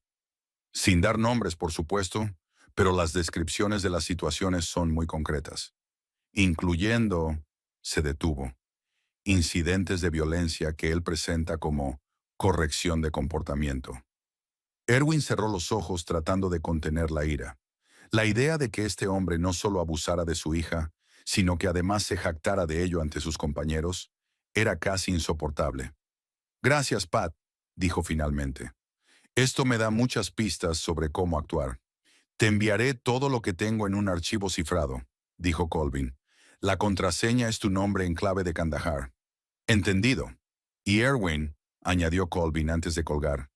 Sin dar nombres, por supuesto, pero las descripciones de las situaciones son muy concretas, incluyendo, se detuvo, incidentes de violencia que él presenta como corrección de comportamiento. Erwin cerró los ojos tratando de contener la ira. La idea de que este hombre no solo abusara de su hija, sino que además se jactara de ello ante sus compañeros, era casi insoportable. Gracias, Pat, dijo finalmente. Esto me da muchas pistas sobre cómo actuar. Te enviaré todo lo que tengo en un archivo cifrado, dijo Colvin. La contraseña es tu nombre en clave de Kandahar. Entendido. Y Erwin, añadió Colvin antes de colgar,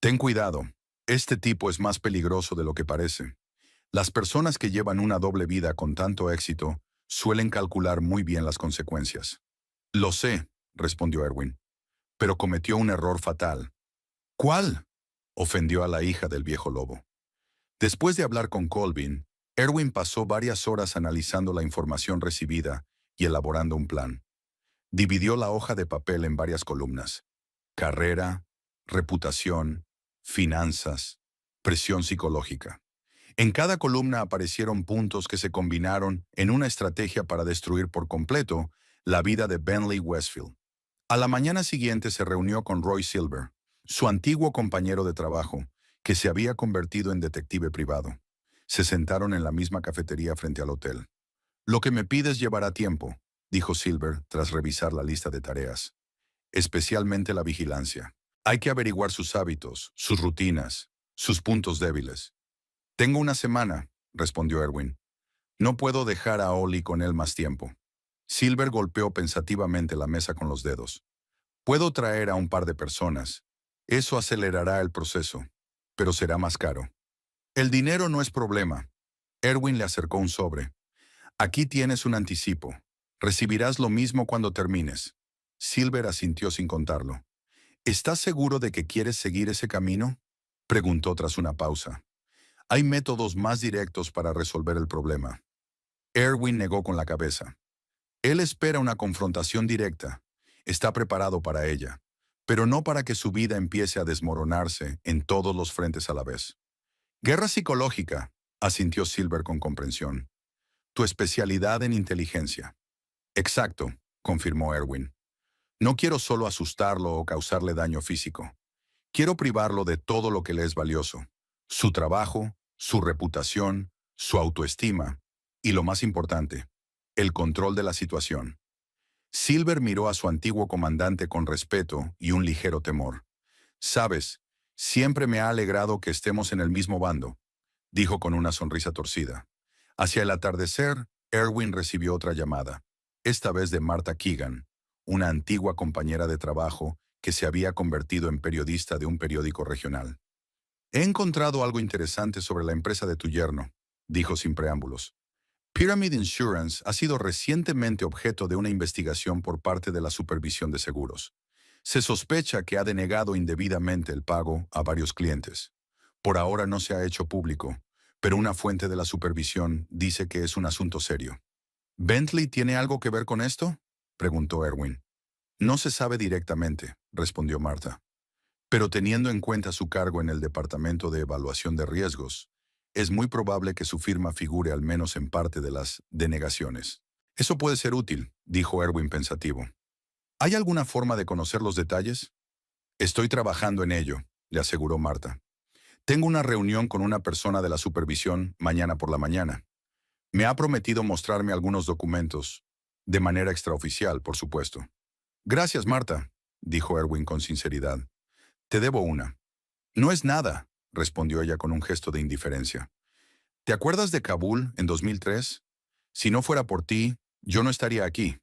Ten cuidado. Este tipo es más peligroso de lo que parece. Las personas que llevan una doble vida con tanto éxito suelen calcular muy bien las consecuencias. Lo sé, respondió Erwin, pero cometió un error fatal. ¿Cuál? Ofendió a la hija del viejo lobo. Después de hablar con Colvin, Erwin pasó varias horas analizando la información recibida y elaborando un plan. Dividió la hoja de papel en varias columnas: carrera, reputación, finanzas, presión psicológica. En cada columna aparecieron puntos que se combinaron en una estrategia para destruir por completo la vida de Bentley Westfield. A la mañana siguiente se reunió con Roy Silver, su antiguo compañero de trabajo, que se había convertido en detective privado. Se sentaron en la misma cafetería frente al hotel. Lo que me pides llevará tiempo, dijo Silver tras revisar la lista de tareas, especialmente la vigilancia. Hay que averiguar sus hábitos, sus rutinas, sus puntos débiles. Tengo una semana, respondió Erwin. No puedo dejar a Ollie con él más tiempo. Silver golpeó pensativamente la mesa con los dedos. Puedo traer a un par de personas. Eso acelerará el proceso, pero será más caro. El dinero no es problema. Erwin le acercó un sobre. Aquí tienes un anticipo. Recibirás lo mismo cuando termines. Silver asintió sin contarlo. ¿Estás seguro de que quieres seguir ese camino? Preguntó tras una pausa. Hay métodos más directos para resolver el problema. Erwin negó con la cabeza. Él espera una confrontación directa. Está preparado para ella, pero no para que su vida empiece a desmoronarse en todos los frentes a la vez. Guerra psicológica, asintió Silver con comprensión. Tu especialidad en inteligencia. Exacto, confirmó Erwin. No quiero solo asustarlo o causarle daño físico. Quiero privarlo de todo lo que le es valioso: su trabajo, su reputación, su autoestima y, lo más importante, el control de la situación. Silver miró a su antiguo comandante con respeto y un ligero temor. Sabes, siempre me ha alegrado que estemos en el mismo bando, dijo con una sonrisa torcida. Hacia el atardecer, Erwin recibió otra llamada, esta vez de Martha Keegan, una antigua compañera de trabajo que se había convertido en periodista de un periódico regional. He encontrado algo interesante sobre la empresa de tu yerno, dijo sin preámbulos. Pyramid Insurance ha sido recientemente objeto de una investigación por parte de la Supervisión de Seguros. Se sospecha que ha denegado indebidamente el pago a varios clientes. Por ahora no se ha hecho público, pero una fuente de la supervisión dice que es un asunto serio. ¿Bentley tiene algo que ver con esto?, preguntó Erwin. No se sabe directamente, respondió Martha. Pero teniendo en cuenta su cargo en el Departamento de Evaluación de Riesgos, es muy probable que su firma figure al menos en parte de las denegaciones. Eso puede ser útil, dijo Erwin pensativo. ¿Hay alguna forma de conocer los detalles? Estoy trabajando en ello, le aseguró Martha. Tengo una reunión con una persona de la supervisión mañana por la mañana. Me ha prometido mostrarme algunos documentos, de manera extraoficial, por supuesto. Gracias, Martha, dijo Erwin con sinceridad. Te debo una. No es nada, respondió ella con un gesto de indiferencia. ¿Te acuerdas de Kabul en 2003? Si no fuera por ti, yo no estaría aquí.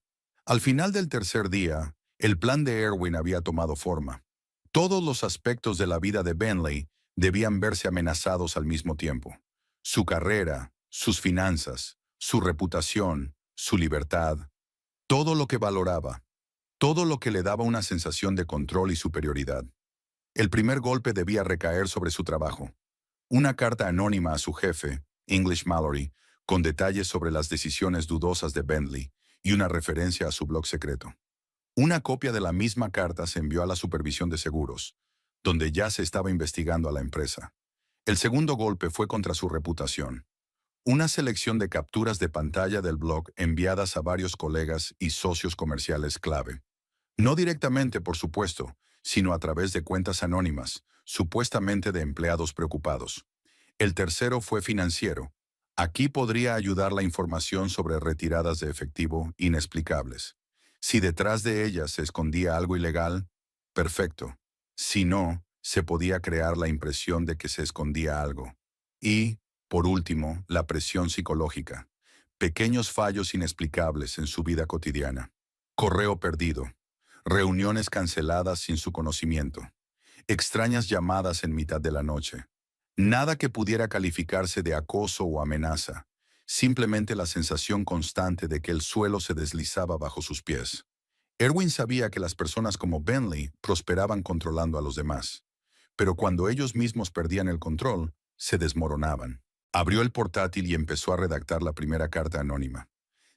Al final del tercer día, el plan de Erwin había tomado forma. Todos los aspectos de la vida de Bentley debían verse amenazados al mismo tiempo. Su carrera, sus finanzas, su reputación, su libertad, todo lo que valoraba, todo lo que le daba una sensación de control y superioridad. El primer golpe debía recaer sobre su trabajo. Una carta anónima a su jefe, English Mallory, con detalles sobre las decisiones dudosas de Bentley y una referencia a su blog secreto. Una copia de la misma carta se envió a la Supervisión de Seguros, donde ya se estaba investigando a la empresa. El segundo golpe fue contra su reputación. Una selección de capturas de pantalla del blog enviadas a varios colegas y socios comerciales clave. No directamente, por supuesto, sino a través de cuentas anónimas, supuestamente de empleados preocupados. El tercero fue financiero. Aquí podría ayudar la información sobre retiradas de efectivo inexplicables. Si detrás de ellas se escondía algo ilegal, perfecto. Si no, se podía crear la impresión de que se escondía algo. Y, por último, la presión psicológica. Pequeños fallos inexplicables en su vida cotidiana. Correo perdido. Reuniones canceladas sin su conocimiento. extrañas llamadas en mitad de la noche. Nada que pudiera calificarse de acoso o amenaza, simplemente la sensación constante de que el suelo se deslizaba bajo sus pies. Erwin sabía que las personas como Bentley prosperaban controlando a los demás, pero cuando ellos mismos perdían el control, se desmoronaban. Abrió el portátil y empezó a redactar la primera carta anónima.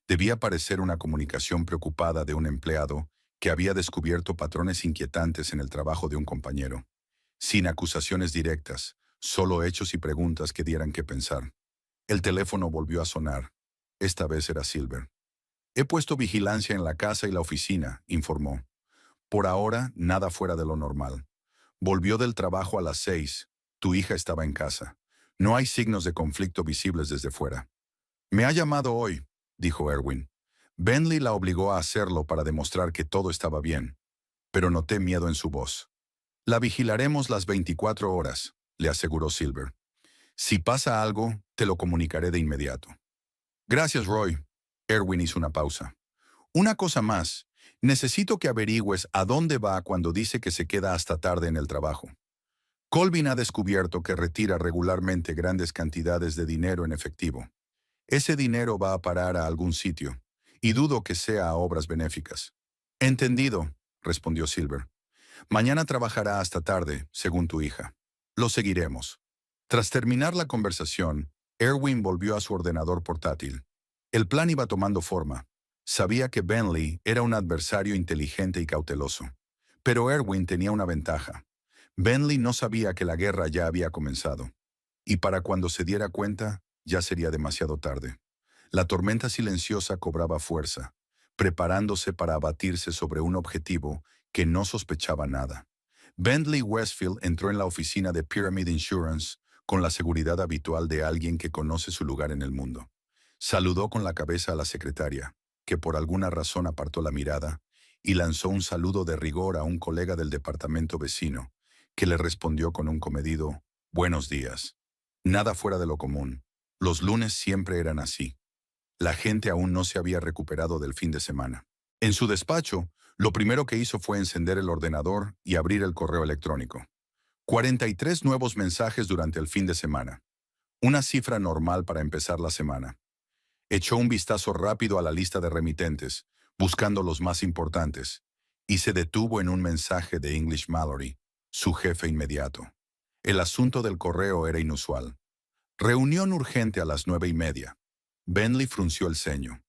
Debía parecer una comunicación preocupada de un empleado que había descubierto patrones inquietantes en el trabajo de un compañero. Sin acusaciones directas, solo hechos y preguntas que dieran que pensar. El teléfono volvió a sonar. Esta vez era Silver. He puesto vigilancia en la casa y la oficina, informó. Por ahora, nada fuera de lo normal. Volvió del trabajo a las 6. Tu hija estaba en casa. No hay signos de conflicto visibles desde fuera. Me ha llamado hoy, dijo Erwin. Bentley la obligó a hacerlo para demostrar que todo estaba bien, pero noté miedo en su voz. La vigilaremos las 24 horas, le aseguró Silver. Si pasa algo, te lo comunicaré de inmediato. Gracias, Roy. Erwin hizo una pausa. Una cosa más. Necesito que averigües a dónde va cuando dice que se queda hasta tarde en el trabajo. Colvin ha descubierto que retira regularmente grandes cantidades de dinero en efectivo. Ese dinero va a parar a algún sitio, y dudo que sea a obras benéficas. Entendido, respondió Silver. Mañana trabajará hasta tarde, según tu hija. Lo seguiremos. Tras terminar la conversación, Erwin volvió a su ordenador portátil. El plan iba tomando forma. Sabía que Bentley era un adversario inteligente y cauteloso. Pero Erwin tenía una ventaja. Bentley no sabía que la guerra ya había comenzado. Y para cuando se diera cuenta, ya sería demasiado tarde. La tormenta silenciosa cobraba fuerza, preparándose para abatirse sobre un objetivo que no sospechaba nada. Bentley Westfield entró en la oficina de Pyramid Insurance con la seguridad habitual de alguien que conoce su lugar en el mundo. Saludó con la cabeza a la secretaria, que por alguna razón apartó la mirada, y lanzó un saludo de rigor a un colega del departamento vecino, que le respondió con un comedido «Buenos días». Nada fuera de lo común. Los lunes siempre eran así. La gente aún no se había recuperado del fin de semana. En su despacho, lo primero que hizo fue encender el ordenador y abrir el correo electrónico. 43 nuevos mensajes durante el fin de semana. Una cifra normal para empezar la semana. Echó un vistazo rápido a la lista de remitentes, buscando los más importantes, y se detuvo en un mensaje de English Mallory, su jefe inmediato. El asunto del correo era inusual. Reunión urgente a las 9:30. Bentley frunció el ceño.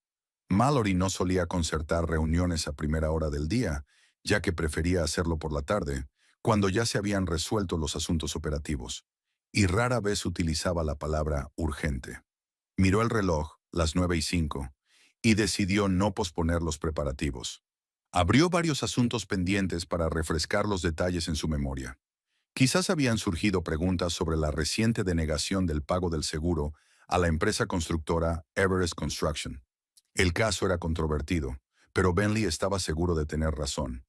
Mallory no solía concertar reuniones a primera hora del día, ya que prefería hacerlo por la tarde, cuando ya se habían resuelto los asuntos operativos, y rara vez utilizaba la palabra urgente. Miró el reloj, las 9:05, y decidió no posponer los preparativos. Abrió varios asuntos pendientes para refrescar los detalles en su memoria. Quizás habían surgido preguntas sobre la reciente denegación del pago del seguro a la empresa constructora Everest Construction. El caso era controvertido, pero Bentley estaba seguro de tener razón.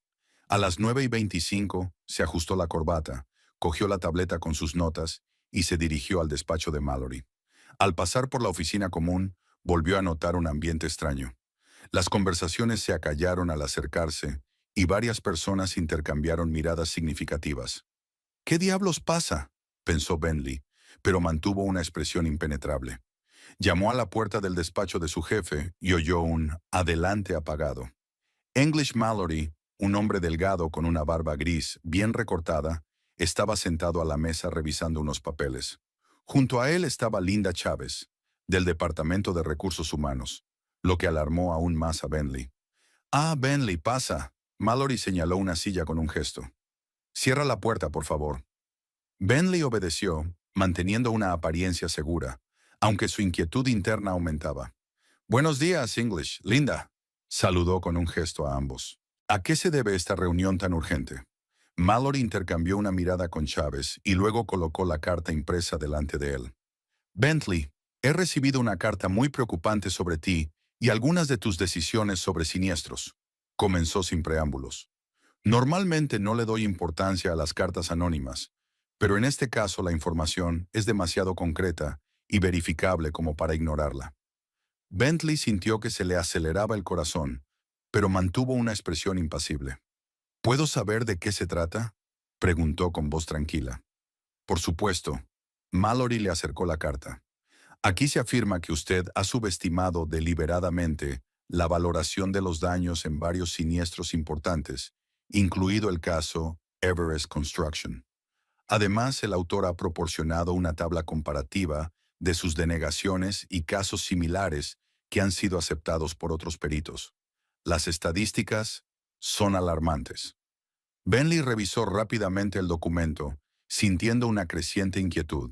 A las 9:25 se ajustó la corbata, cogió la tableta con sus notas y se dirigió al despacho de Mallory. Al pasar por la oficina común, volvió a notar un ambiente extraño. Las conversaciones se acallaron al acercarse y varias personas intercambiaron miradas significativas. ¿Qué diablos pasa?, pensó Bentley, pero mantuvo una expresión impenetrable. Llamó a la puerta del despacho de su jefe y oyó un «adelante» apagado. English Mallory, un hombre delgado con una barba gris bien recortada, estaba sentado a la mesa revisando unos papeles. Junto a él estaba Linda Chávez, del Departamento de Recursos Humanos, lo que alarmó aún más a Bentley. «Ah, Bentley, pasa». Mallory señaló una silla con un gesto. «Cierra la puerta, por favor». Bentley obedeció, manteniendo una apariencia segura, aunque su inquietud interna aumentaba. «Buenos días, English. Linda», saludó con un gesto a ambos. «¿A qué se debe esta reunión tan urgente?» Mallory intercambió una mirada con Chávez y luego colocó la carta impresa delante de él. «Bentley, he recibido una carta muy preocupante sobre ti y algunas de tus decisiones sobre siniestros», comenzó sin preámbulos. «Normalmente no le doy importancia a las cartas anónimas, pero en este caso la información es demasiado concreta y verificable como para ignorarla». Bentley sintió que se le aceleraba el corazón, pero mantuvo una expresión impasible. «¿Puedo saber de qué se trata?». Preguntó con voz tranquila. Por supuesto. Mallory le acercó la carta. Aquí se afirma que usted ha subestimado deliberadamente la valoración de los daños en varios siniestros importantes, incluido el caso Everest Construction. Además, el autor ha proporcionado una tabla comparativa de sus denegaciones y casos similares que han sido aceptados por otros peritos. Las estadísticas son alarmantes. Bentley revisó rápidamente el documento, sintiendo una creciente inquietud.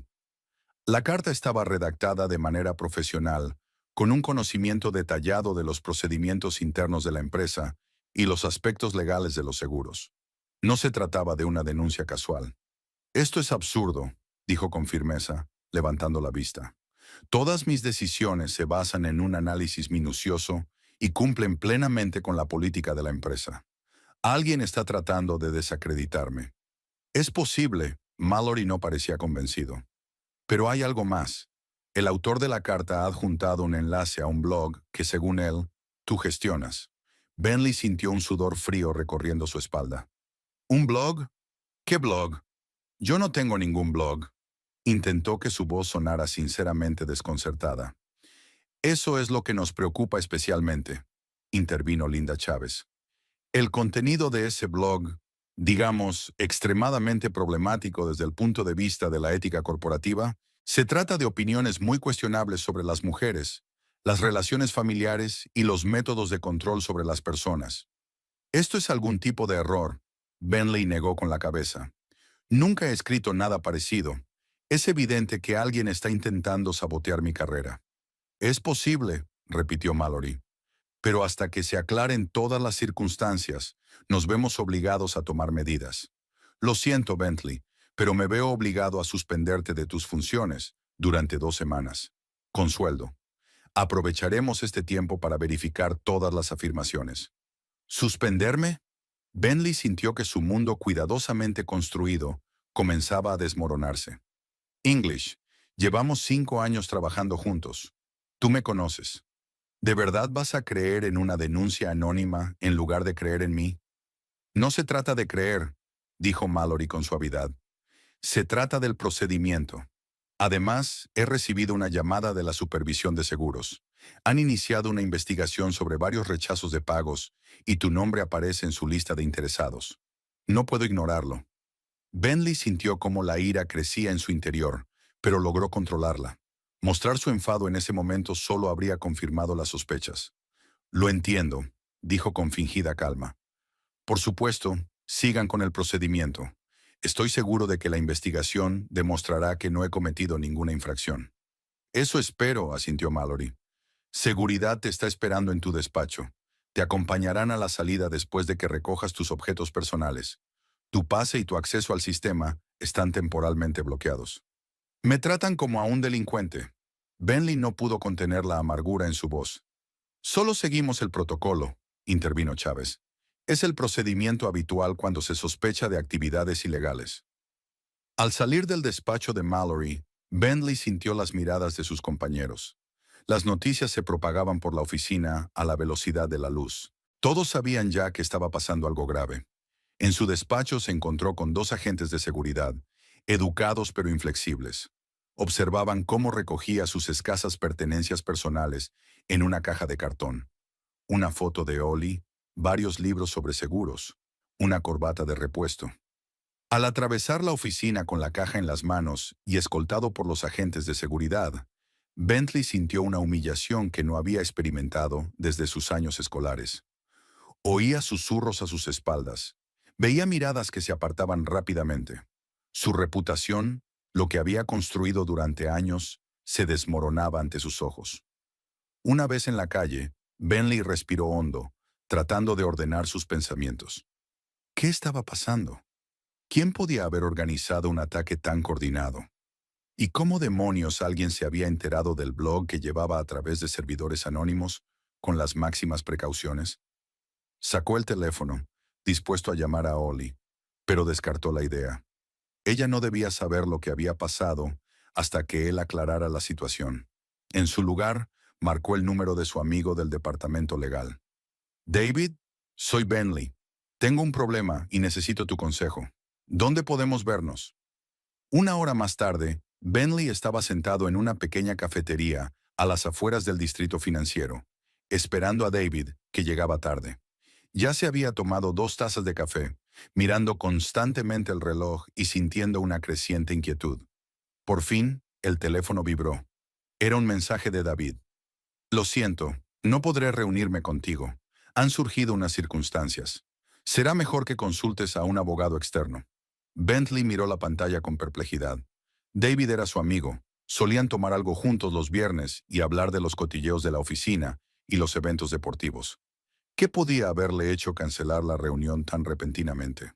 La carta estaba redactada de manera profesional, con un conocimiento detallado de los procedimientos internos de la empresa y los aspectos legales de los seguros. No se trataba de una denuncia casual. Esto es absurdo, dijo con firmeza, levantando la vista. Todas mis decisiones se basan en un análisis minucioso y cumplen plenamente con la política de la empresa. Alguien está tratando de desacreditarme. Es posible, Mallory no parecía convencido. Pero hay algo más. El autor de la carta ha adjuntado un enlace a un blog que, según él, tú gestionas. Bentley sintió un sudor frío recorriendo su espalda. ¿Un blog? ¿Qué blog? Yo no tengo ningún blog. Intentó que su voz sonara sinceramente desconcertada. Eso es lo que nos preocupa especialmente, intervino Linda Chávez. El contenido de ese blog, digamos, extremadamente problemático desde el punto de vista de la ética corporativa, se trata de opiniones muy cuestionables sobre las mujeres, las relaciones familiares y los métodos de control sobre las personas. Esto es algún tipo de error, Bentley negó con la cabeza. Nunca he escrito nada parecido. Es evidente que alguien está intentando sabotear mi carrera. Es posible, repitió Mallory. Pero hasta que se aclaren todas las circunstancias, nos vemos obligados a tomar medidas. Lo siento, Bentley, pero me veo obligado a suspenderte de tus funciones durante 2 semanas, con sueldo. Aprovecharemos este tiempo para verificar todas las afirmaciones. ¿Suspenderme? Bentley sintió que su mundo cuidadosamente construido comenzaba a desmoronarse. English, llevamos 5 años trabajando juntos. Tú me conoces. ¿De verdad vas a creer en una denuncia anónima en lugar de creer en mí? No se trata de creer, dijo Mallory con suavidad. Se trata del procedimiento. Además, he recibido una llamada de la Supervisión de Seguros. Han iniciado una investigación sobre varios rechazos de pagos y tu nombre aparece en su lista de interesados. No puedo ignorarlo. Bentley sintió cómo la ira crecía en su interior, pero logró controlarla. Mostrar su enfado en ese momento solo habría confirmado las sospechas. Lo entiendo, dijo con fingida calma. Por supuesto, sigan con el procedimiento. Estoy seguro de que la investigación demostrará que no he cometido ninguna infracción. Eso espero, asintió Mallory. Seguridad te está esperando en tu despacho. Te acompañarán a la salida después de que recojas tus objetos personales. Tu pase y tu acceso al sistema están temporalmente bloqueados. Me tratan como a un delincuente. Bentley no pudo contener la amargura en su voz. Solo seguimos el protocolo, intervino Chávez. Es el procedimiento habitual cuando se sospecha de actividades ilegales. Al salir del despacho de Mallory, Bentley sintió las miradas de sus compañeros. Las noticias se propagaban por la oficina a la velocidad de la luz. Todos sabían ya que estaba pasando algo grave. En su despacho se encontró con 2 agentes de seguridad, educados pero inflexibles. Observaban cómo recogía sus escasas pertenencias personales en una caja de cartón. Una foto de Ollie, varios libros sobre seguros, una corbata de repuesto. Al atravesar la oficina con la caja en las manos y escoltado por los agentes de seguridad, Bentley sintió una humillación que no había experimentado desde sus años escolares. Oía susurros a sus espaldas. Veía miradas que se apartaban rápidamente. Su reputación, lo que había construido durante años, se desmoronaba ante sus ojos. Una vez en la calle, Bentley respiró hondo, tratando de ordenar sus pensamientos. ¿Qué estaba pasando? ¿Quién podía haber organizado un ataque tan coordinado? ¿Y cómo demonios alguien se había enterado del blog que llevaba a través de servidores anónimos con las máximas precauciones? Sacó el teléfono, dispuesto a llamar a Ollie, pero descartó la idea. Ella no debía saber lo que había pasado hasta que él aclarara la situación. En su lugar, marcó el número de su amigo del departamento legal. David, soy Bentley. Tengo un problema y necesito tu consejo. ¿Dónde podemos vernos? Una hora más tarde, Bentley estaba sentado en una pequeña cafetería a las afueras del distrito financiero, esperando a David, que llegaba tarde. Ya se había tomado 2 tazas de café, mirando constantemente el reloj y sintiendo una creciente inquietud. Por fin, el teléfono vibró. Era un mensaje de David. Lo siento, no podré reunirme contigo. Han surgido unas circunstancias. Será mejor que consultes a un abogado externo. Bentley miró la pantalla con perplejidad. David era su amigo. Solían tomar algo juntos los viernes y hablar de los cotilleos de la oficina y los eventos deportivos. ¿Qué podía haberle hecho cancelar la reunión tan repentinamente?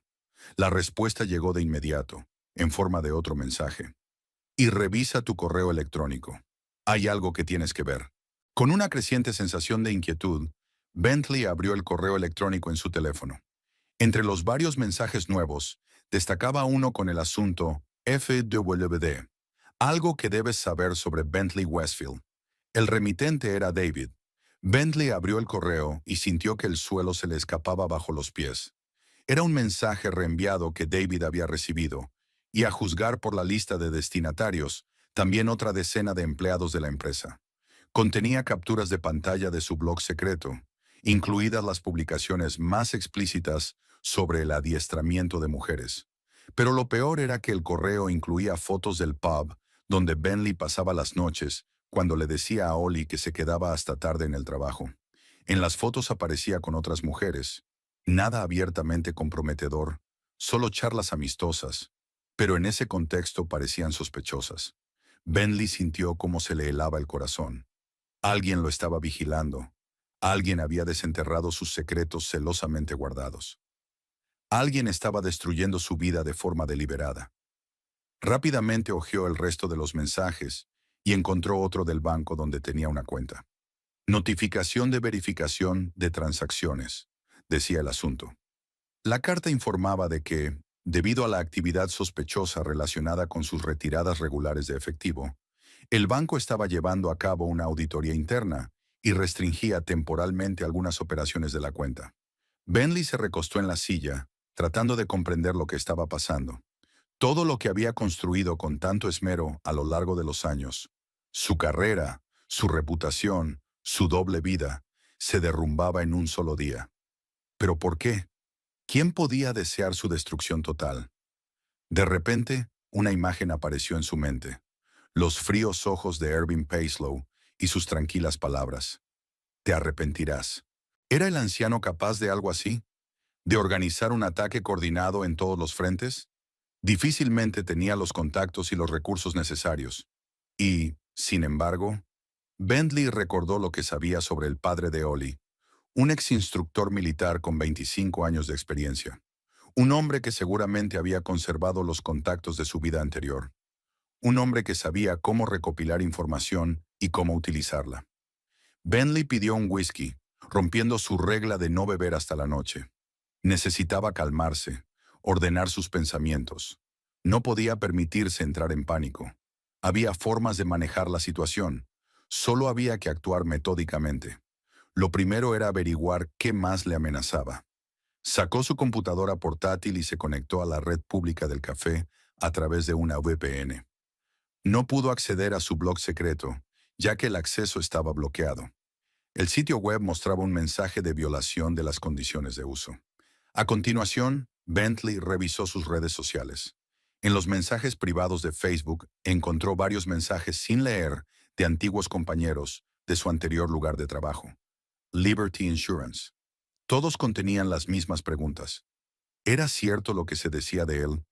La respuesta llegó de inmediato, en forma de otro mensaje. Y revisa tu correo electrónico. Hay algo que tienes que ver. Con una creciente sensación de inquietud, Bentley abrió el correo electrónico en su teléfono. Entre los varios mensajes nuevos, destacaba uno con el asunto FWD, algo que debes saber sobre Bentley Westfield. El remitente era David. Bentley abrió el correo y sintió que el suelo se le escapaba bajo los pies. Era un mensaje reenviado que David había recibido, y a juzgar por la lista de destinatarios, también otra decena de empleados de la empresa. Contenía capturas de pantalla de su blog secreto, incluidas las publicaciones más explícitas sobre el adiestramiento de mujeres. Pero lo peor era que el correo incluía fotos del pub donde Bentley pasaba las noches cuando le decía a Ollie que se quedaba hasta tarde en el trabajo. En las fotos aparecía con otras mujeres. Nada abiertamente comprometedor, solo charlas amistosas, pero en ese contexto parecían sospechosas. Bentley sintió cómo se le helaba el corazón. Alguien lo estaba vigilando. Alguien había desenterrado sus secretos celosamente guardados. Alguien estaba destruyendo su vida de forma deliberada. Rápidamente hojeó el resto de los mensajes y encontró otro del banco donde tenía una cuenta. Notificación de verificación de transacciones, decía el asunto. La carta informaba de que, debido a la actividad sospechosa relacionada con sus retiradas regulares de efectivo, el banco estaba llevando a cabo una auditoría interna y restringía temporalmente algunas operaciones de la cuenta. Bentley se recostó en la silla, tratando de comprender lo que estaba pasando. Todo lo que había construido con tanto esmero a lo largo de los años, su carrera, su reputación, su doble vida, se derrumbaba en un solo día. ¿Pero por qué? ¿Quién podía desear su destrucción total? De repente, una imagen apareció en su mente. Los fríos ojos de Irving Paislow y sus tranquilas palabras. Te arrepentirás. ¿Era el anciano capaz de algo así? ¿De organizar un ataque coordinado en todos los frentes? Difícilmente tenía los contactos y los recursos necesarios. Y, sin embargo, Bentley recordó lo que sabía sobre el padre de Ollie, un ex-instructor militar con 25 años de experiencia. Un hombre que seguramente había conservado los contactos de su vida anterior. Un hombre que sabía cómo recopilar información y cómo utilizarla. Bentley pidió un whisky, rompiendo su regla de no beber hasta la noche. Necesitaba calmarse, ordenar sus pensamientos. No podía permitirse entrar en pánico. Había formas de manejar la situación. Solo había que actuar metódicamente. Lo primero era averiguar qué más le amenazaba. Sacó su computadora portátil y se conectó a la red pública del café a través de una VPN. No pudo acceder a su blog secreto, ya que el acceso estaba bloqueado. El sitio web mostraba un mensaje de violación de las condiciones de uso. A continuación, Bentley revisó sus redes sociales. En los mensajes privados de Facebook encontró varios mensajes sin leer de antiguos compañeros de su anterior lugar de trabajo, Liberty Insurance. Todos contenían las mismas preguntas. ¿Era cierto lo que se decía de él?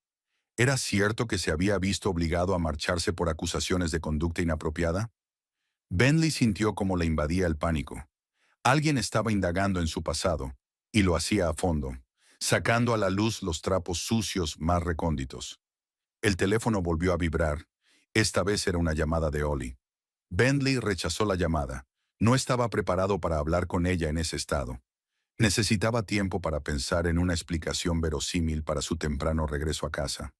¿Era cierto que se había visto obligado a marcharse por acusaciones de conducta inapropiada? Bentley sintió como le invadía el pánico. Alguien estaba indagando en su pasado, y lo hacía a fondo, sacando a la luz los trapos sucios más recónditos. El teléfono volvió a vibrar. Esta vez era una llamada de Ollie. Bentley rechazó la llamada. No estaba preparado para hablar con ella en ese estado. Necesitaba tiempo para pensar en una explicación verosímil para su temprano regreso a casa.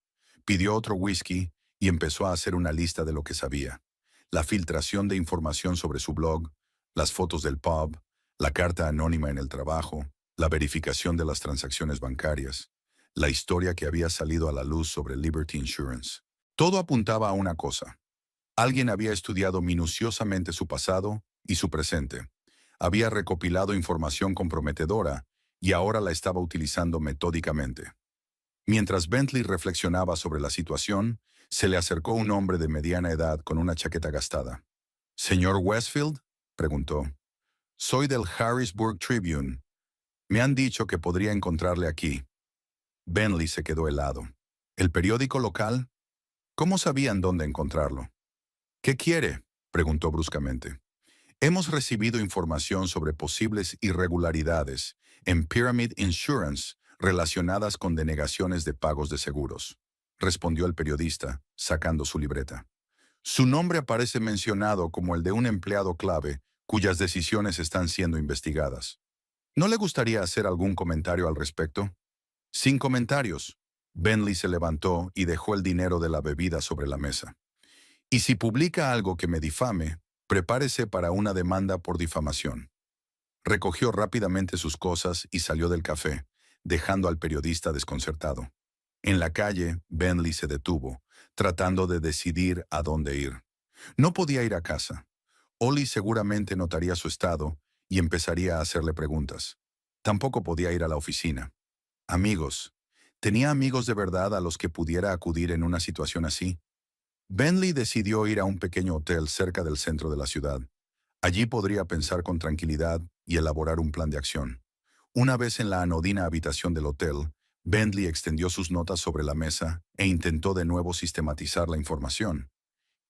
Pidió otro whisky y empezó a hacer una lista de lo que sabía. La filtración de información sobre su blog, las fotos del pub, la carta anónima en el trabajo, la verificación de las transacciones bancarias. la historia que había salido a la luz sobre Liberty Insurance. Todo apuntaba a una cosa. Alguien había estudiado minuciosamente su pasado y su presente. Había recopilado información comprometedora y ahora la estaba utilizando metódicamente. Mientras Bentley reflexionaba sobre la situación, se le acercó un hombre de mediana edad con una chaqueta gastada. «¿Señor Westfield?», preguntó. «Soy del Harrisburg Tribune. Me han dicho que podría encontrarle aquí». Bentley se quedó helado. ¿El periódico local? ¿Cómo sabían dónde encontrarlo? «¿Qué quiere?», preguntó bruscamente. «Hemos recibido información sobre posibles irregularidades en Pyramid Insurance relacionadas con denegaciones de pagos de seguros», respondió el periodista, sacando su libreta. «Su nombre aparece mencionado como el de un empleado clave cuyas decisiones están siendo investigadas. ¿No le gustaría hacer algún comentario al respecto?» «Sin comentarios». Bentley se levantó y dejó el dinero de la bebida sobre la mesa. «Y si publica algo que me difame, prepárese para una demanda por difamación». Recogió rápidamente sus cosas y salió del café, dejando al periodista desconcertado. En la calle, Bentley se detuvo, tratando de decidir a dónde ir. No podía ir a casa. Ollie seguramente notaría su estado y empezaría a hacerle preguntas. Tampoco podía ir a la oficina. Amigos. ¿Tenía amigos de verdad a los que pudiera acudir en una situación así? Bentley decidió ir a un pequeño hotel cerca del centro de la ciudad. Allí podría pensar con tranquilidad y elaborar un plan de acción. Una vez en la anodina habitación del hotel, Bentley extendió sus notas sobre la mesa e intentó de nuevo sistematizar la información.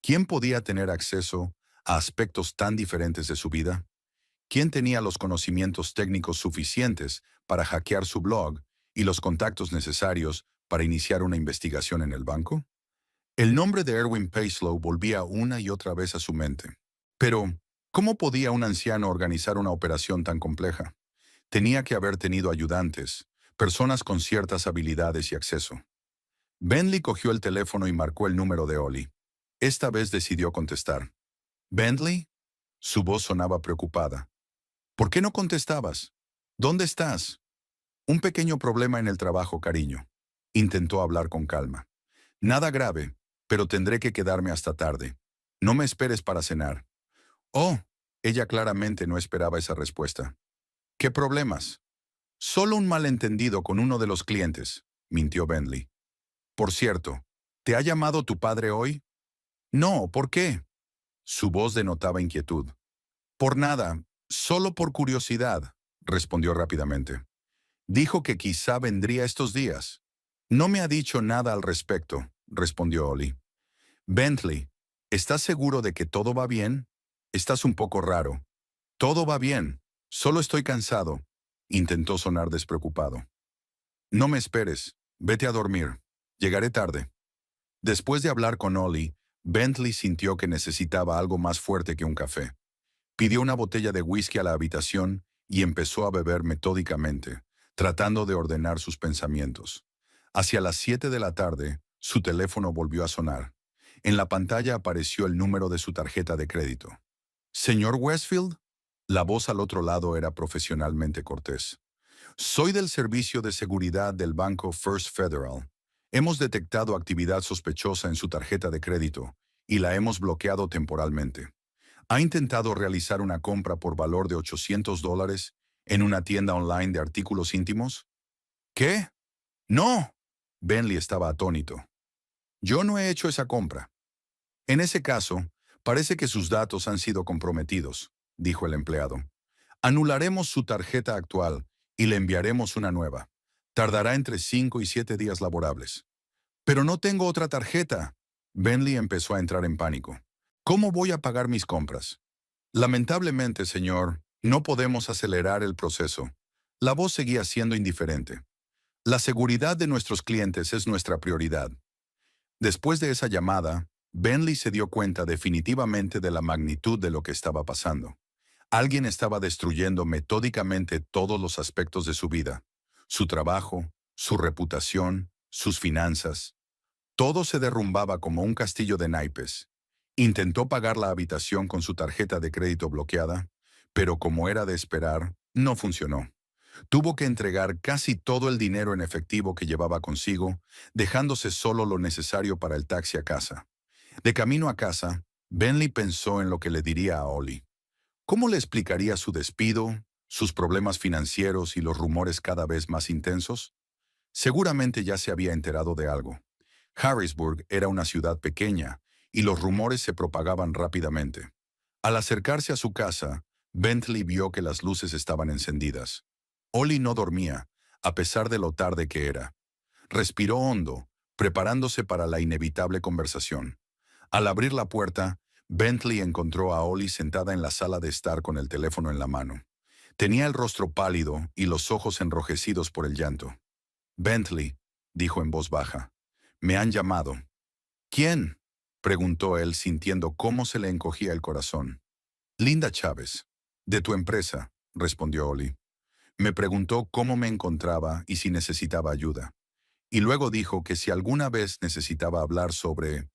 ¿Quién podía tener acceso a aspectos tan diferentes de su vida? ¿Quién tenía los conocimientos técnicos suficientes para hackear su blog y los contactos necesarios para iniciar una investigación en el banco? El nombre de Erwin Paislow volvía una y otra vez a su mente. Pero, ¿cómo podía un anciano organizar una operación tan compleja? Tenía que haber tenido ayudantes, personas con ciertas habilidades y acceso. Bentley cogió el teléfono y marcó el número de Ollie. Esta vez decidió contestar. «¿Bentley?». Su voz sonaba preocupada. «¿Por qué no contestabas? ¿Dónde estás?». «Un pequeño problema en el trabajo, cariño». Intentó hablar con calma. «Nada grave, pero tendré que quedarme hasta tarde. No me esperes para cenar». «Oh», ella claramente no esperaba esa respuesta. «¿Qué problemas?». «Solo un malentendido con uno de los clientes», mintió Bentley. «Por cierto, ¿te ha llamado tu padre hoy?». «No, ¿por qué?». Su voz denotaba inquietud. «Por nada, solo por curiosidad», respondió rápidamente. «Dijo que quizá vendría estos días». «No me ha dicho nada al respecto», respondió Ollie. «Bentley, ¿estás seguro de que todo va bien? Estás un poco raro». «Todo va bien, solo estoy cansado», intentó sonar despreocupado. «No me esperes, vete a dormir. Llegaré tarde». Después de hablar con Ollie, Bentley sintió que necesitaba algo más fuerte que un café. Pidió una botella de whisky a la habitación y empezó a beber metódicamente, tratando de ordenar sus pensamientos. Hacia las 7 de la tarde, su teléfono volvió a sonar. En la pantalla apareció el número de su tarjeta de crédito. «¿Señor Westfield?». La voz al otro lado era profesionalmente cortés. «Soy del servicio de seguridad del banco First Federal. Hemos detectado actividad sospechosa en su tarjeta de crédito y la hemos bloqueado temporalmente. ¿Ha intentado realizar una compra por valor de $800 en una tienda online de artículos íntimos?». «¿Qué? ¡No!». Bentley estaba atónito. «Yo no he hecho esa compra». «En ese caso, parece que sus datos han sido comprometidos», dijo el empleado. «Anularemos su tarjeta actual y le enviaremos una nueva. Tardará entre 5 y 7 días laborables». «Pero no tengo otra tarjeta». Bentley empezó a entrar en pánico. «¿Cómo voy a pagar mis compras?». «Lamentablemente, señor, no podemos acelerar el proceso». La voz seguía siendo indiferente. «La seguridad de nuestros clientes es nuestra prioridad». Después de esa llamada, Bentley se dio cuenta definitivamente de la magnitud de lo que estaba pasando. Alguien estaba destruyendo metódicamente todos los aspectos de su vida: su trabajo, su reputación, sus finanzas. Todo se derrumbaba como un castillo de naipes. Intentó pagar la habitación con su tarjeta de crédito bloqueada, pero como era de esperar, no funcionó. Tuvo que entregar casi todo el dinero en efectivo que llevaba consigo, dejándose solo lo necesario para el taxi a casa. De camino a casa, Bentley pensó en lo que le diría a Ollie. ¿Cómo le explicaría su despido, sus problemas financieros y los rumores cada vez más intensos? Seguramente ya se había enterado de algo. Harrisburg era una ciudad pequeña y los rumores se propagaban rápidamente. Al acercarse a su casa, Bentley vio que las luces estaban encendidas. Ollie no dormía, a pesar de lo tarde que era. Respiró hondo, preparándose para la inevitable conversación. Al abrir la puerta, Bentley encontró a Ollie sentada en la sala de estar con el teléfono en la mano. Tenía el rostro pálido y los ojos enrojecidos por el llanto. Bentley, dijo en voz baja, me han llamado. ¿Quién? Preguntó él sintiendo cómo se le encogía el corazón. Linda Chávez, de tu empresa, respondió Ollie. Me preguntó cómo me encontraba y si necesitaba ayuda. Y luego dijo que si alguna vez necesitaba hablar sobre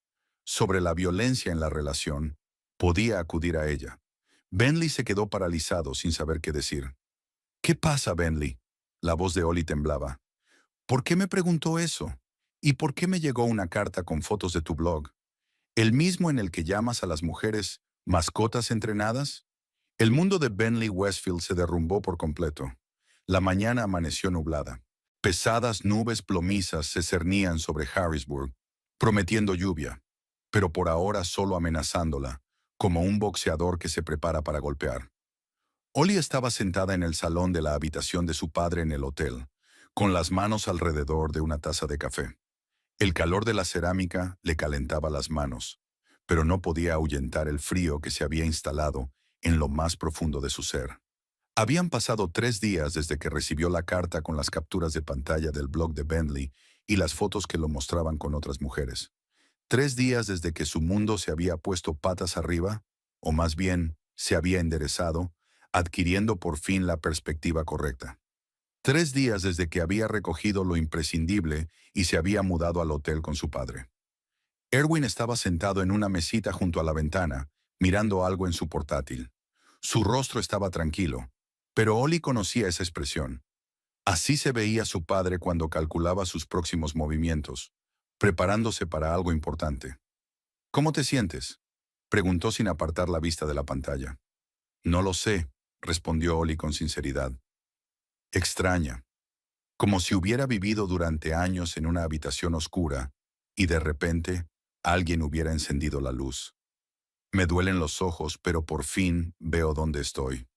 la violencia en la relación, podía acudir a ella. Bentley se quedó paralizado sin saber qué decir. ¿Qué pasa, Bentley? La voz de Ollie temblaba. ¿Por qué me preguntó eso? ¿Y por qué me llegó una carta con fotos de tu blog? ¿El mismo en el que llamas a las mujeres mascotas entrenadas? El mundo de Bentley Westfield se derrumbó por completo. La mañana amaneció nublada. Pesadas nubes plomizas se cernían sobre Harrisburg, prometiendo lluvia, pero por ahora solo amenazándola, como un boxeador que se prepara para golpear. Ollie estaba sentada en el salón de la habitación de su padre en el hotel, con las manos alrededor de una taza de café. El calor de la cerámica le calentaba las manos, pero no podía ahuyentar el frío que se había instalado en lo más profundo de su ser. Habían pasado 3 días desde que recibió la carta con las capturas de pantalla del blog de Bentley y las fotos que lo mostraban con otras mujeres. 3 días desde que su mundo se había puesto patas arriba, o más bien, se había enderezado, adquiriendo por fin la perspectiva correcta. 3 días desde que había recogido lo imprescindible y se había mudado al hotel con su padre. Erwin estaba sentado en una mesita junto a la ventana, mirando algo en su portátil. Su rostro estaba tranquilo, pero Ollie conocía esa expresión. Así se veía su padre cuando calculaba sus próximos movimientos, preparándose para algo importante. ¿Cómo te sientes?, preguntó sin apartar la vista de la pantalla. No lo sé, respondió Ollie con sinceridad. Extraña, como si hubiera vivido durante años en una habitación oscura y de repente alguien hubiera encendido la luz. Me duelen los ojos, pero por fin veo dónde estoy.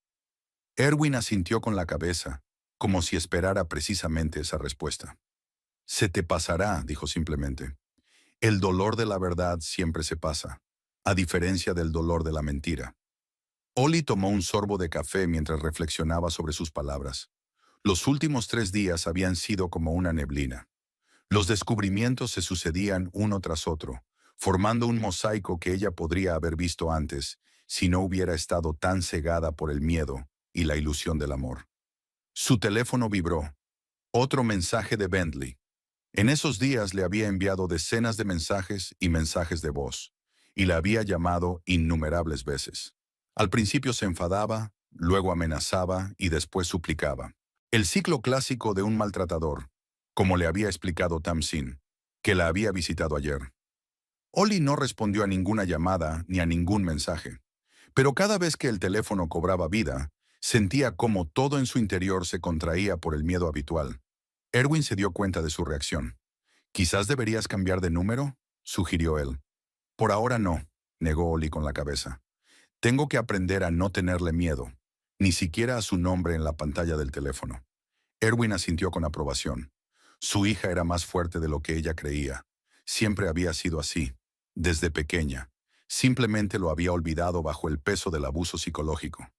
Erwin asintió con la cabeza, como si esperara precisamente esa respuesta. Se te pasará, dijo simplemente. El dolor de la verdad siempre se pasa, a diferencia del dolor de la mentira. Ollie tomó un sorbo de café mientras reflexionaba sobre sus palabras. Los últimos 3 días habían sido como una neblina. Los descubrimientos se sucedían uno tras otro, formando un mosaico que ella podría haber visto antes si no hubiera estado tan cegada por el miedo y la ilusión del amor. Su teléfono vibró. Otro mensaje de Bentley. En esos días le había enviado decenas de mensajes y mensajes de voz, y la había llamado innumerables veces. Al principio se enfadaba, luego amenazaba y después suplicaba. El ciclo clásico de un maltratador, como le había explicado Tamsin, que la había visitado ayer. Ollie no respondió a ninguna llamada ni a ningún mensaje, pero cada vez que el teléfono cobraba vida, sentía cómo todo en su interior se contraía por el miedo habitual. Erwin se dio cuenta de su reacción. «Quizás deberías cambiar de número», sugirió él. «Por ahora no», negó Ollie con la cabeza. «Tengo que aprender a no tenerle miedo, ni siquiera a su nombre en la pantalla del teléfono». Erwin asintió con aprobación. Su hija era más fuerte de lo que ella creía. Siempre había sido así, desde pequeña. Simplemente lo había olvidado bajo el peso del abuso psicológico.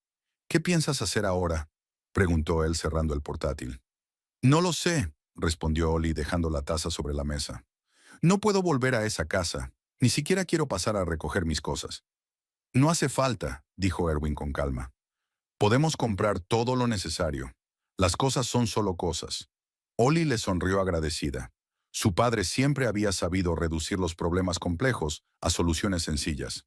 «¿Qué piensas hacer ahora?», preguntó él cerrando el portátil. «No lo sé», respondió Ollie dejando la taza sobre la mesa. «No puedo volver a esa casa. Ni siquiera quiero pasar a recoger mis cosas». «No hace falta», dijo Erwin con calma. «Podemos comprar todo lo necesario. Las cosas son solo cosas». Ollie le sonrió agradecida. Su padre siempre había sabido reducir los problemas complejos a soluciones sencillas.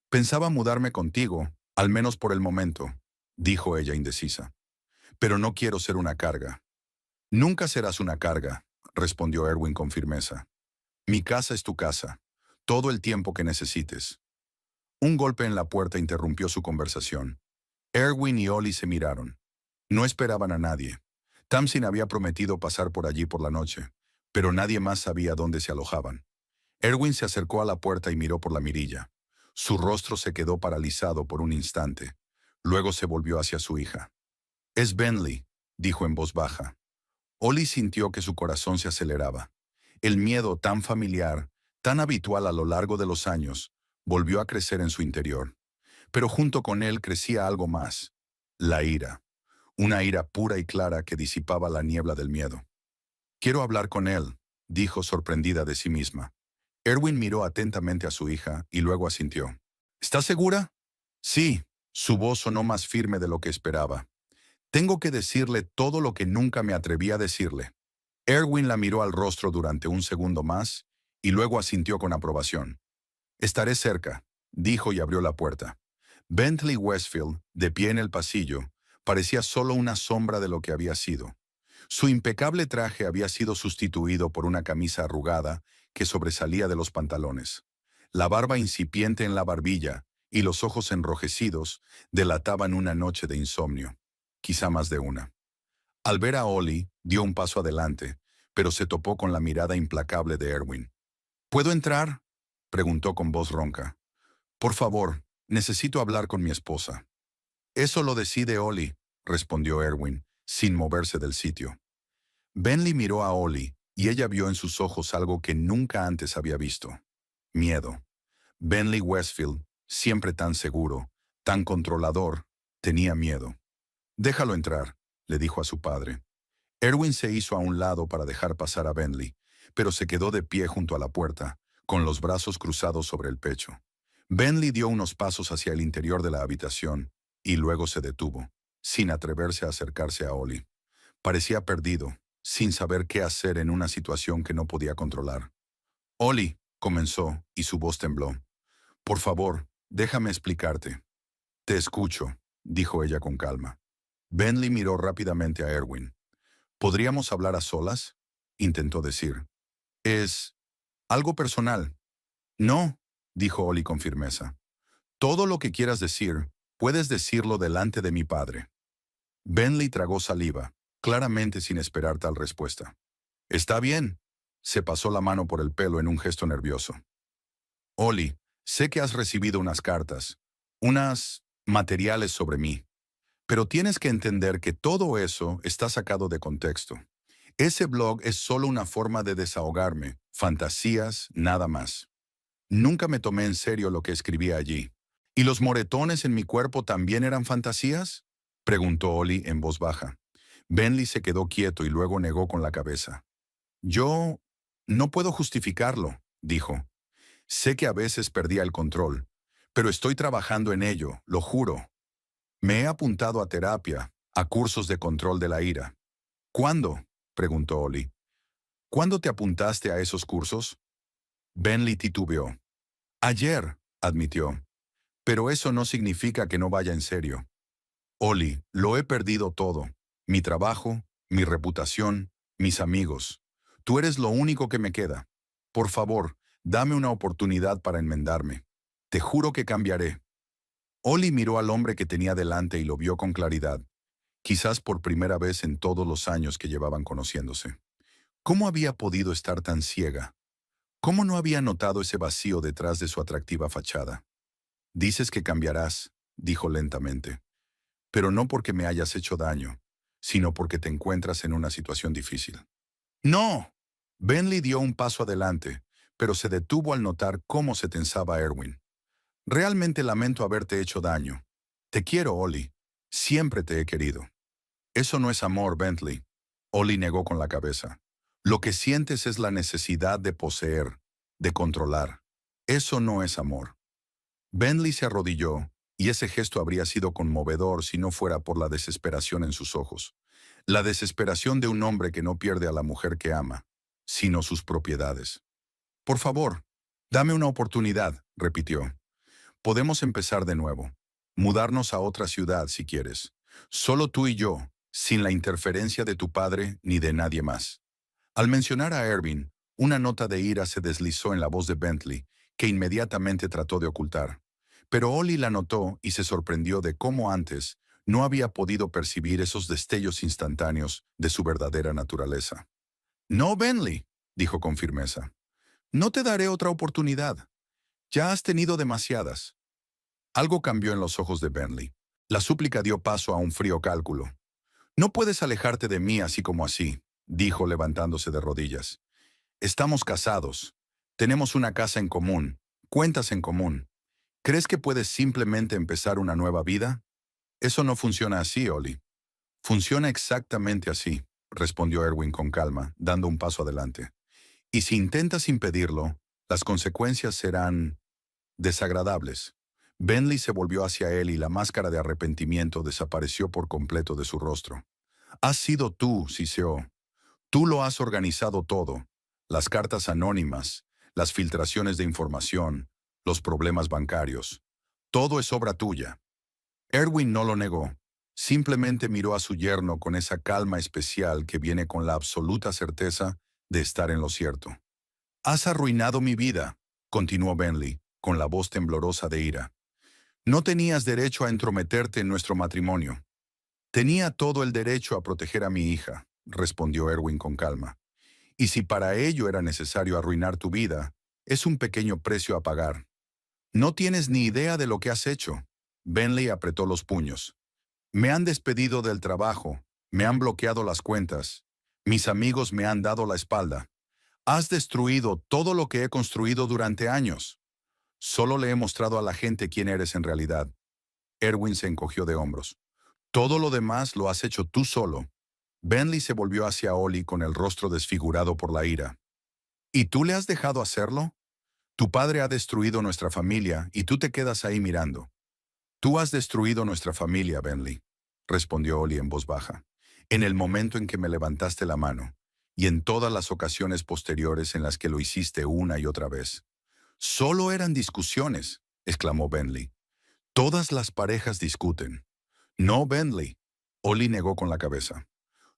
«Pensaba mudarme contigo, al menos por el momento», dijo ella indecisa. pero no quiero ser una carga. Nunca serás una carga, respondió Erwin con firmeza. Mi casa es tu casa, todo el tiempo que necesites. Un golpe en la puerta interrumpió su conversación. Erwin y Ollie se miraron. No esperaban a nadie. Tamsin había prometido pasar por allí por la noche, pero nadie más sabía dónde se alojaban. Erwin se acercó a la puerta y miró por la mirilla. Su rostro se quedó paralizado por un instante. Luego se volvió hacia su hija. «Es Bentley», dijo en voz baja. Ollie sintió que su corazón se aceleraba. El miedo tan familiar, tan habitual a lo largo de los años, volvió a crecer en su interior. Pero junto con él crecía algo más: la ira. Una ira pura y clara que disipaba la niebla del miedo. «Quiero hablar con él», dijo sorprendida de sí misma. Erwin miró atentamente a su hija y luego asintió. «¿Estás segura?» «Sí», su voz sonó más firme de lo que esperaba. «Tengo que decirle todo lo que nunca me atreví a decirle». Erwin la miró al rostro durante un segundo más y luego asintió con aprobación. «Estaré cerca», dijo y abrió la puerta. Bentley Westfield, de pie en el pasillo, parecía solo una sombra de lo que había sido. Su impecable traje había sido sustituido por una camisa arrugada que sobresalía de los pantalones. La barba incipiente en la barbilla y los ojos enrojecidos delataban una noche de insomnio, quizá más de una. Al ver a Ollie, dio un paso adelante, pero se topó con la mirada implacable de Erwin. «¿Puedo entrar?», preguntó con voz ronca. «Por favor, necesito hablar con mi esposa». «Eso lo decide Ollie», respondió Erwin, sin moverse del sitio. Bentley miró a Ollie y ella vio en sus ojos algo que nunca antes había visto: miedo. Bentley Westfield, siempre tan seguro, tan controlador, tenía miedo. «Déjalo entrar», le dijo a su padre. Erwin se hizo a un lado para dejar pasar a Bentley, pero se quedó de pie junto a la puerta, con los brazos cruzados sobre el pecho. Bentley dio unos pasos hacia el interior de la habitación y luego se detuvo, sin atreverse a acercarse a Ollie. Parecía perdido, sin saber qué hacer en una situación que no podía controlar. «Ollie», comenzó, y su voz tembló. «Por favor, déjame explicarte». «Te escucho», dijo ella con calma. Bentley miró rápidamente a Erwin. «¿Podríamos hablar a solas?», intentó decir. «Es algo personal». «No», dijo Ollie con firmeza. «Todo lo que quieras decir, puedes decirlo delante de mi padre». Bentley tragó saliva, claramente sin esperar tal respuesta. «Está bien». Se pasó la mano por el pelo en un gesto nervioso. «Ollie, sé que has recibido unas cartas, unas materiales sobre mí, pero tienes que entender que todo eso está sacado de contexto. Ese blog es solo una forma de desahogarme, fantasías, nada más. Nunca me tomé en serio lo que escribía allí. ¿Y los moretones en mi cuerpo también eran fantasías?», preguntó Ollie en voz baja. Bentley se quedó quieto y luego negó con la cabeza. «Yo no puedo justificarlo», dijo. «Sé que a veces perdía el control, pero estoy trabajando en ello, lo juro. Me he apuntado a terapia, a cursos de control de la ira». «¿Cuándo?», preguntó Ollie. «¿Cuándo te apuntaste a esos cursos?». Bentley titubeó. «Ayer», admitió. «Pero eso no significa que no vaya en serio». «Ollie, lo he perdido todo. Mi trabajo, mi reputación, mis amigos. Tú eres lo único que me queda. Por favor, dame una oportunidad para enmendarme. Te juro que cambiaré». Ollie miró al hombre que tenía delante y lo vio con claridad, quizás por primera vez en todos los años que llevaban conociéndose. ¿Cómo había podido estar tan ciega? ¿Cómo no había notado ese vacío detrás de su atractiva fachada? «Dices que cambiarás», dijo lentamente, «pero no porque me hayas hecho daño, sino porque te encuentras en una situación difícil». «¡No!». Bentley dio un paso adelante, pero se detuvo al notar cómo se tensaba Erwin. «Realmente lamento haberte hecho daño. Te quiero, Ollie. Siempre te he querido». «Eso no es amor, Bentley». Ollie negó con la cabeza. «Lo que sientes es la necesidad de poseer, de controlar. Eso no es amor». Bentley se arrodilló, y ese gesto habría sido conmovedor si no fuera por la desesperación en sus ojos. La desesperación de un hombre que no pierde a la mujer que ama, sino sus propiedades. «Por favor, dame una oportunidad», repitió. «Podemos empezar de nuevo. Mudarnos a otra ciudad si quieres. Solo tú y yo, sin la interferencia de tu padre ni de nadie más. Al mencionar a Erwin, una nota de ira se deslizó en la voz de Bentley, que inmediatamente trató de ocultar. Pero Ollie la notó y se sorprendió de cómo antes no había podido percibir esos destellos instantáneos de su verdadera naturaleza. No, Bentley, dijo con firmeza. No te daré otra oportunidad. Ya has tenido demasiadas. Algo cambió en los ojos de Bentley. La súplica dio paso a un frío cálculo. No puedes alejarte de mí así como así, dijo levantándose de rodillas. Estamos casados. Tenemos una casa en común. Cuentas en común. ¿Crees que puedes simplemente empezar una nueva vida? Eso no funciona así, Ollie. Funciona exactamente así, respondió Erwin con calma, dando un paso adelante. Y si intentas impedirlo, las consecuencias serán desagradables. Bentley se volvió hacia él y la máscara de arrepentimiento desapareció por completo de su rostro. Has sido tú, Siseo. Tú lo has organizado todo. Las cartas anónimas, las filtraciones de información, los problemas bancarios. Todo es obra tuya. Erwin no lo negó. Simplemente miró a su yerno con esa calma especial que viene con la absoluta certeza de estar en lo cierto. Has arruinado mi vida, continuó Bentley, con la voz temblorosa de ira. No tenías derecho a entrometerte en nuestro matrimonio. Tenía todo el derecho a proteger a mi hija, respondió Erwin con calma. Y si para ello era necesario arruinar tu vida, es un pequeño precio a pagar. No tienes ni idea de lo que has hecho. Bentley apretó los puños. Me han despedido del trabajo, me han bloqueado las cuentas, mis amigos me han dado la espalda. Has destruido todo lo que he construido durante años. Solo le he mostrado a la gente quién eres en realidad. Erwin se encogió de hombros. Todo lo demás lo has hecho tú solo. Bentley se volvió hacia Ollie con el rostro desfigurado por la ira. ¿Y tú le has dejado hacerlo? Tu padre ha destruido nuestra familia y tú te quedas ahí mirando. Tú has destruido nuestra familia, Bentley, respondió Ollie en voz baja, en el momento en que me levantaste la mano, y en todas las ocasiones posteriores en las que lo hiciste una y otra vez. Solo eran discusiones, exclamó Bentley. Todas las parejas discuten. No, Bentley. Ollie negó con la cabeza.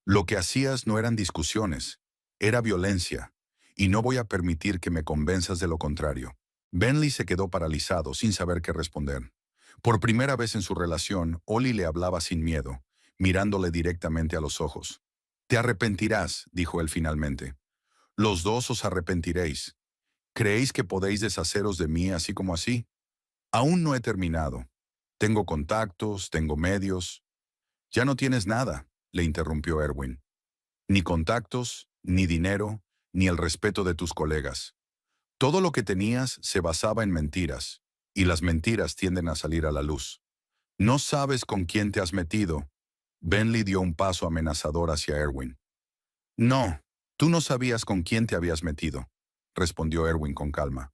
Lo que hacías no eran discusiones, era violencia, y no voy a permitir que me convenzas de lo contrario. Bentley se quedó paralizado, sin saber qué responder. Por primera vez en su relación, Ollie le hablaba sin miedo, mirándole directamente a los ojos. Te arrepentirás, dijo él finalmente. Los dos os arrepentiréis. ¿Creéis que podéis deshaceros de mí así como así? Aún no he terminado. Tengo contactos, tengo medios. Ya no tienes nada, le interrumpió Erwin. Ni contactos, ni dinero, ni el respeto de tus colegas. Todo lo que tenías se basaba en mentiras, y las mentiras tienden a salir a la luz. No sabes con quién te has metido. Bentley dio un paso amenazador hacia Erwin. No, tú no sabías con quién te habías metido, respondió Erwin con calma.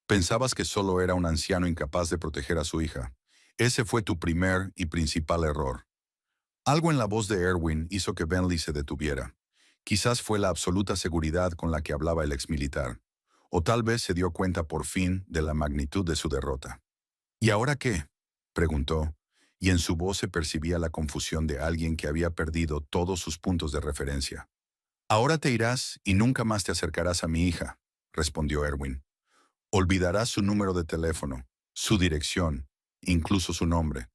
Pensabas que solo era un anciano incapaz de proteger a su hija. Ese fue tu primer y principal error. Algo en la voz de Erwin hizo que Bentley se detuviera. Quizás fue la absoluta seguridad con la que hablaba el exmilitar. O tal vez se dio cuenta por fin de la magnitud de su derrota. ¿Y ahora qué?, preguntó, y en su voz se percibía la confusión de alguien que había perdido todos sus puntos de referencia. Ahora te irás y nunca más te acercarás a mi hija, respondió Erwin. Olvidarás su número de teléfono, su dirección, incluso su nombre.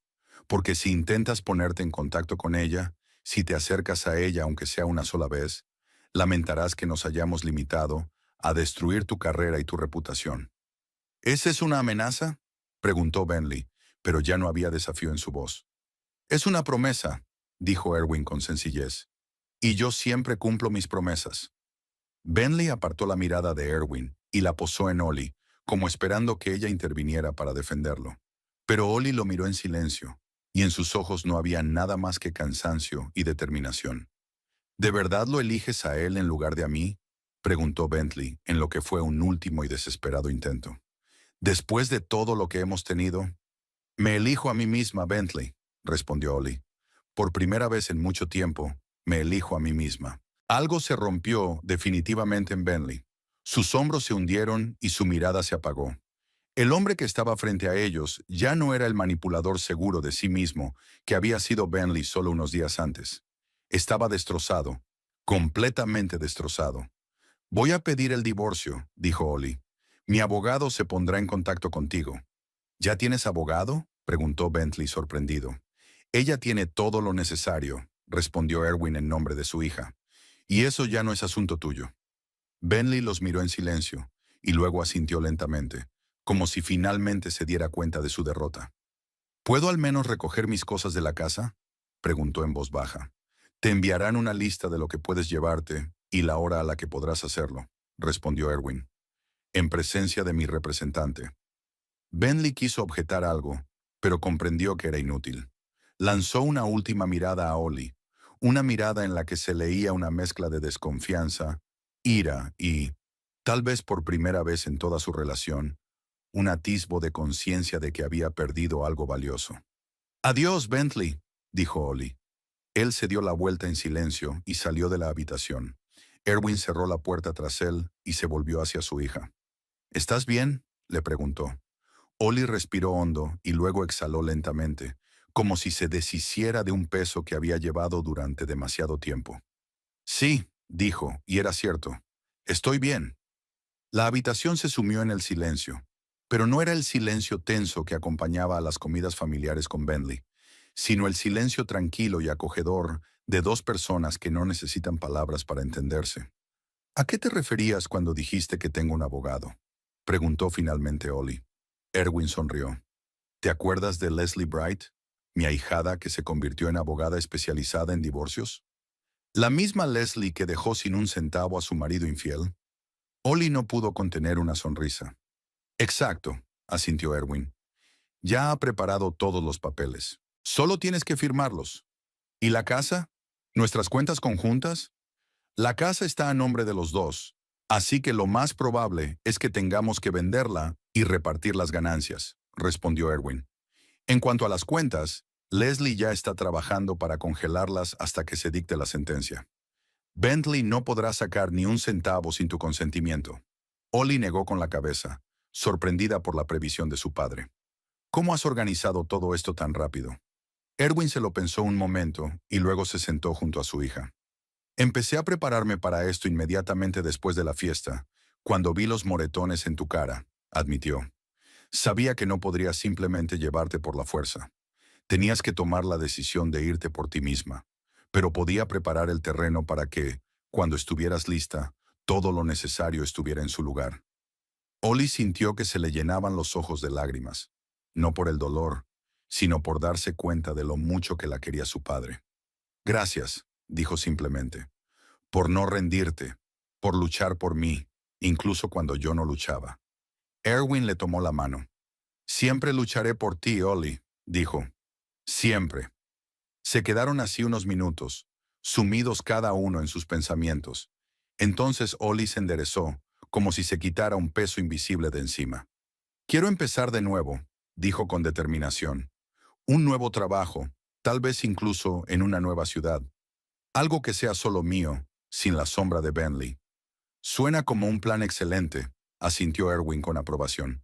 Porque si intentas ponerte en contacto con ella, si te acercas a ella aunque sea una sola vez, lamentarás que nos hayamos limitado a destruir tu carrera y tu reputación. ¿Esa es una amenaza?, preguntó Bentley, pero ya no había desafío en su voz. Es una promesa, dijo Erwin con sencillez, y yo siempre cumplo mis promesas. Bentley apartó la mirada de Erwin y la posó en Ollie, como esperando que ella interviniera para defenderlo. Pero Ollie lo miró en silencio, y en sus ojos no había nada más que cansancio y determinación. ¿De verdad lo eliges a él en lugar de a mí?, preguntó Bentley, en lo que fue un último y desesperado intento. Después de todo lo que hemos tenido, me elijo a mí misma, Bentley, respondió Ollie. Por primera vez en mucho tiempo, me elijo a mí misma. Algo se rompió definitivamente en Bentley. Sus hombros se hundieron y su mirada se apagó. El hombre que estaba frente a ellos ya no era el manipulador seguro de sí mismo que había sido Bentley solo unos días antes. Estaba destrozado, completamente destrozado. «Voy a pedir el divorcio», dijo Ollie. «Mi abogado se pondrá en contacto contigo». «¿Ya tienes abogado?», preguntó Bentley sorprendido. «Ella tiene todo lo necesario», respondió Erwin en nombre de su hija. «Y eso ya no es asunto tuyo». Bentley los miró en silencio, y luego asintió lentamente, como si finalmente se diera cuenta de su derrota. «¿Puedo al menos recoger mis cosas de la casa?», preguntó en voz baja. «Te enviarán una lista de lo que puedes llevarte y la hora a la que podrás hacerlo», respondió Erwin, en presencia de mi representante. Bentley quiso objetar algo, pero comprendió que era inútil. Lanzó una última mirada a Ollie, una mirada en la que se leía una mezcla de desconfianza, ira y, tal vez por primera vez en toda su relación, un atisbo de conciencia de que había perdido algo valioso. «Adiós, Bentley», dijo Ollie. Él se dio la vuelta en silencio y salió de la habitación. Erwin cerró la puerta tras él y se volvió hacia su hija. «¿Estás bien?», le preguntó. Ollie respiró hondo y luego exhaló lentamente, como si se deshiciera de un peso que había llevado durante demasiado tiempo. «Sí», dijo, y era cierto. «Estoy bien». La habitación se sumió en el silencio, pero no era el silencio tenso que acompañaba a las comidas familiares con Bentley, sino el silencio tranquilo y acogedor de dos personas que no necesitan palabras para entenderse. «¿A qué te referías cuando dijiste que tengo un abogado?», preguntó finalmente Ollie. Erwin sonrió. «¿Te acuerdas de Leslie Bright, mi ahijada que se convirtió en abogada especializada en divorcios? La misma Leslie que dejó sin un centavo a su marido infiel». Ollie no pudo contener una sonrisa. «Exacto», asintió Erwin. «Ya ha preparado todos los papeles. Solo tienes que firmarlos. ¿Y la casa? ¿Nuestras cuentas conjuntas? La casa está a nombre de los dos, así que lo más probable es que tengamos que venderla y repartir las ganancias», respondió Erwin. «En cuanto a las cuentas, Leslie ya está trabajando para congelarlas hasta que se dicte la sentencia. Bentley no podrá sacar ni un centavo sin tu consentimiento». Ollie negó con la cabeza, sorprendida por la previsión de su padre. «¿Cómo has organizado todo esto tan rápido?». Erwin se lo pensó un momento y luego se sentó junto a su hija. «Empecé a prepararme para esto inmediatamente después de la fiesta, cuando vi los moretones en tu cara», admitió. «Sabía que no podría simplemente llevarte por la fuerza. Tenías que tomar la decisión de irte por ti misma, pero podía preparar el terreno para que, cuando estuvieras lista, todo lo necesario estuviera en su lugar». Ollie sintió que se le llenaban los ojos de lágrimas, no por el dolor, sino por darse cuenta de lo mucho que la quería su padre. «Gracias», dijo simplemente, «por no rendirte, por luchar por mí, incluso cuando yo no luchaba». Erwin le tomó la mano. «Siempre lucharé por ti, Ollie», dijo. «Siempre». Se quedaron así unos minutos, sumidos cada uno en sus pensamientos. Entonces Ollie se enderezó, como si se quitara un peso invisible de encima. «Quiero empezar de nuevo», dijo con determinación. «Un nuevo trabajo, tal vez incluso en una nueva ciudad. Algo que sea solo mío, sin la sombra de Bentley». «Suena como un plan excelente», asintió Erwin con aprobación.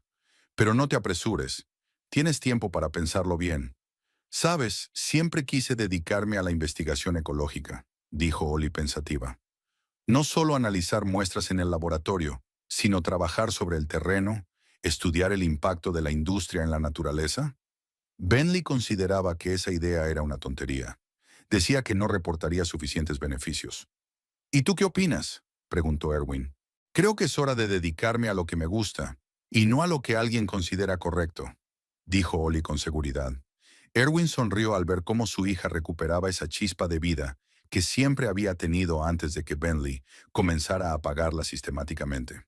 «Pero no te apresures. Tienes tiempo para pensarlo bien». «Sabes, siempre quise dedicarme a la investigación ecológica», dijo Ollie pensativa. «No solo analizar muestras en el laboratorio, sino trabajar sobre el terreno, estudiar el impacto de la industria en la naturaleza». Bentley consideraba que esa idea era una tontería. Decía que no reportaría suficientes beneficios. «¿Y tú qué opinas?», preguntó Erwin. «Creo que es hora de dedicarme a lo que me gusta, y no a lo que alguien considera correcto», dijo Ollie con seguridad. Erwin sonrió al ver cómo su hija recuperaba esa chispa de vida que siempre había tenido antes de que Bentley comenzara a apagarla sistemáticamente.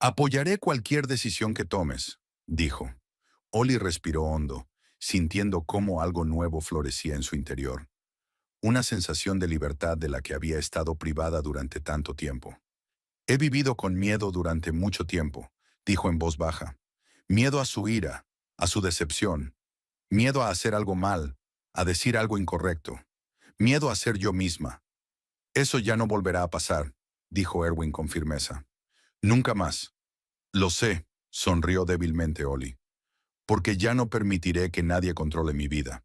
«Apoyaré cualquier decisión que tomes», dijo. Ollie respiró hondo, sintiendo cómo algo nuevo florecía en su interior. Una sensación de libertad de la que había estado privada durante tanto tiempo. «He vivido con miedo durante mucho tiempo», dijo en voz baja. «Miedo a su ira, a su decepción. Miedo a hacer algo mal, a decir algo incorrecto. Miedo a ser yo misma». «Eso ya no volverá a pasar», dijo Erwin con firmeza. «Nunca más». «Lo sé», sonrió débilmente Ollie. «Porque ya no permitiré que nadie controle mi vida.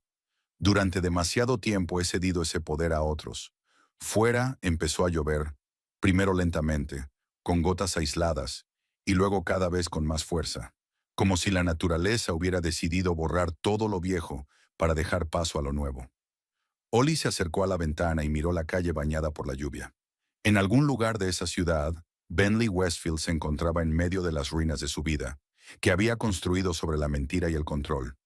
Durante demasiado tiempo he cedido ese poder a otros, Fuera empezó a llover, primero lentamente, con gotas aisladas, y luego cada vez con más fuerza, como si la naturaleza hubiera decidido borrar todo lo viejo para dejar paso a lo nuevo. Ollie se acercó a la ventana y miró la calle bañada por la lluvia. En algún lugar de esa ciudad, Bentley Westfield se encontraba en medio de las ruinas de su vida, que había construido sobre la mentira y el control.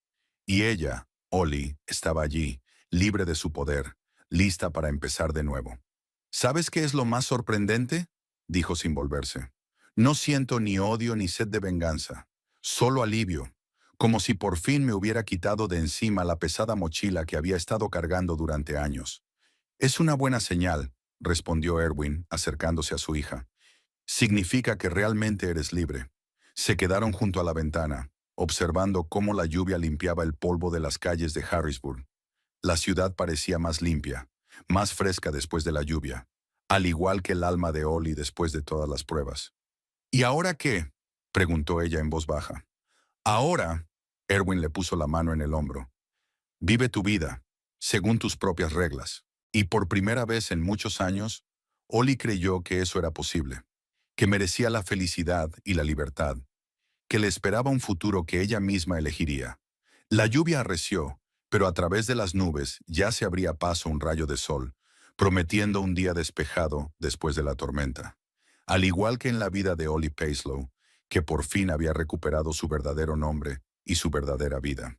Y ella, Ollie, estaba allí, libre de su poder, lista para empezar de nuevo. ¿Sabes qué es lo más sorprendente?, dijo sin volverse. No siento ni odio ni sed de venganza, solo alivio, como si por fin me hubiera quitado de encima la pesada mochila que había estado cargando durante años. Es una buena señal, respondió Erwin, acercándose a su hija. Significa que realmente eres libre. Se quedaron junto a la ventana, observando cómo la lluvia limpiaba el polvo de las calles de Harrisburg. La ciudad parecía más limpia, más fresca después de la lluvia, al igual que el alma de Ollie después de todas las pruebas. ¿Y ahora qué?, preguntó ella en voz baja. Ahora, Erwin le puso la mano en el hombro. Vive tu vida, según tus propias reglas. Y por primera vez en muchos años, Ollie creyó que eso era posible, que merecía la felicidad y la libertad, que le esperaba un futuro que ella misma elegiría. La lluvia arreció, pero a través de las nubes ya se abría paso un rayo de sol, prometiendo un día despejado después de la tormenta. Al igual que en la vida de Ollie Paislow, que por fin había recuperado su verdadero nombre y su verdadera vida.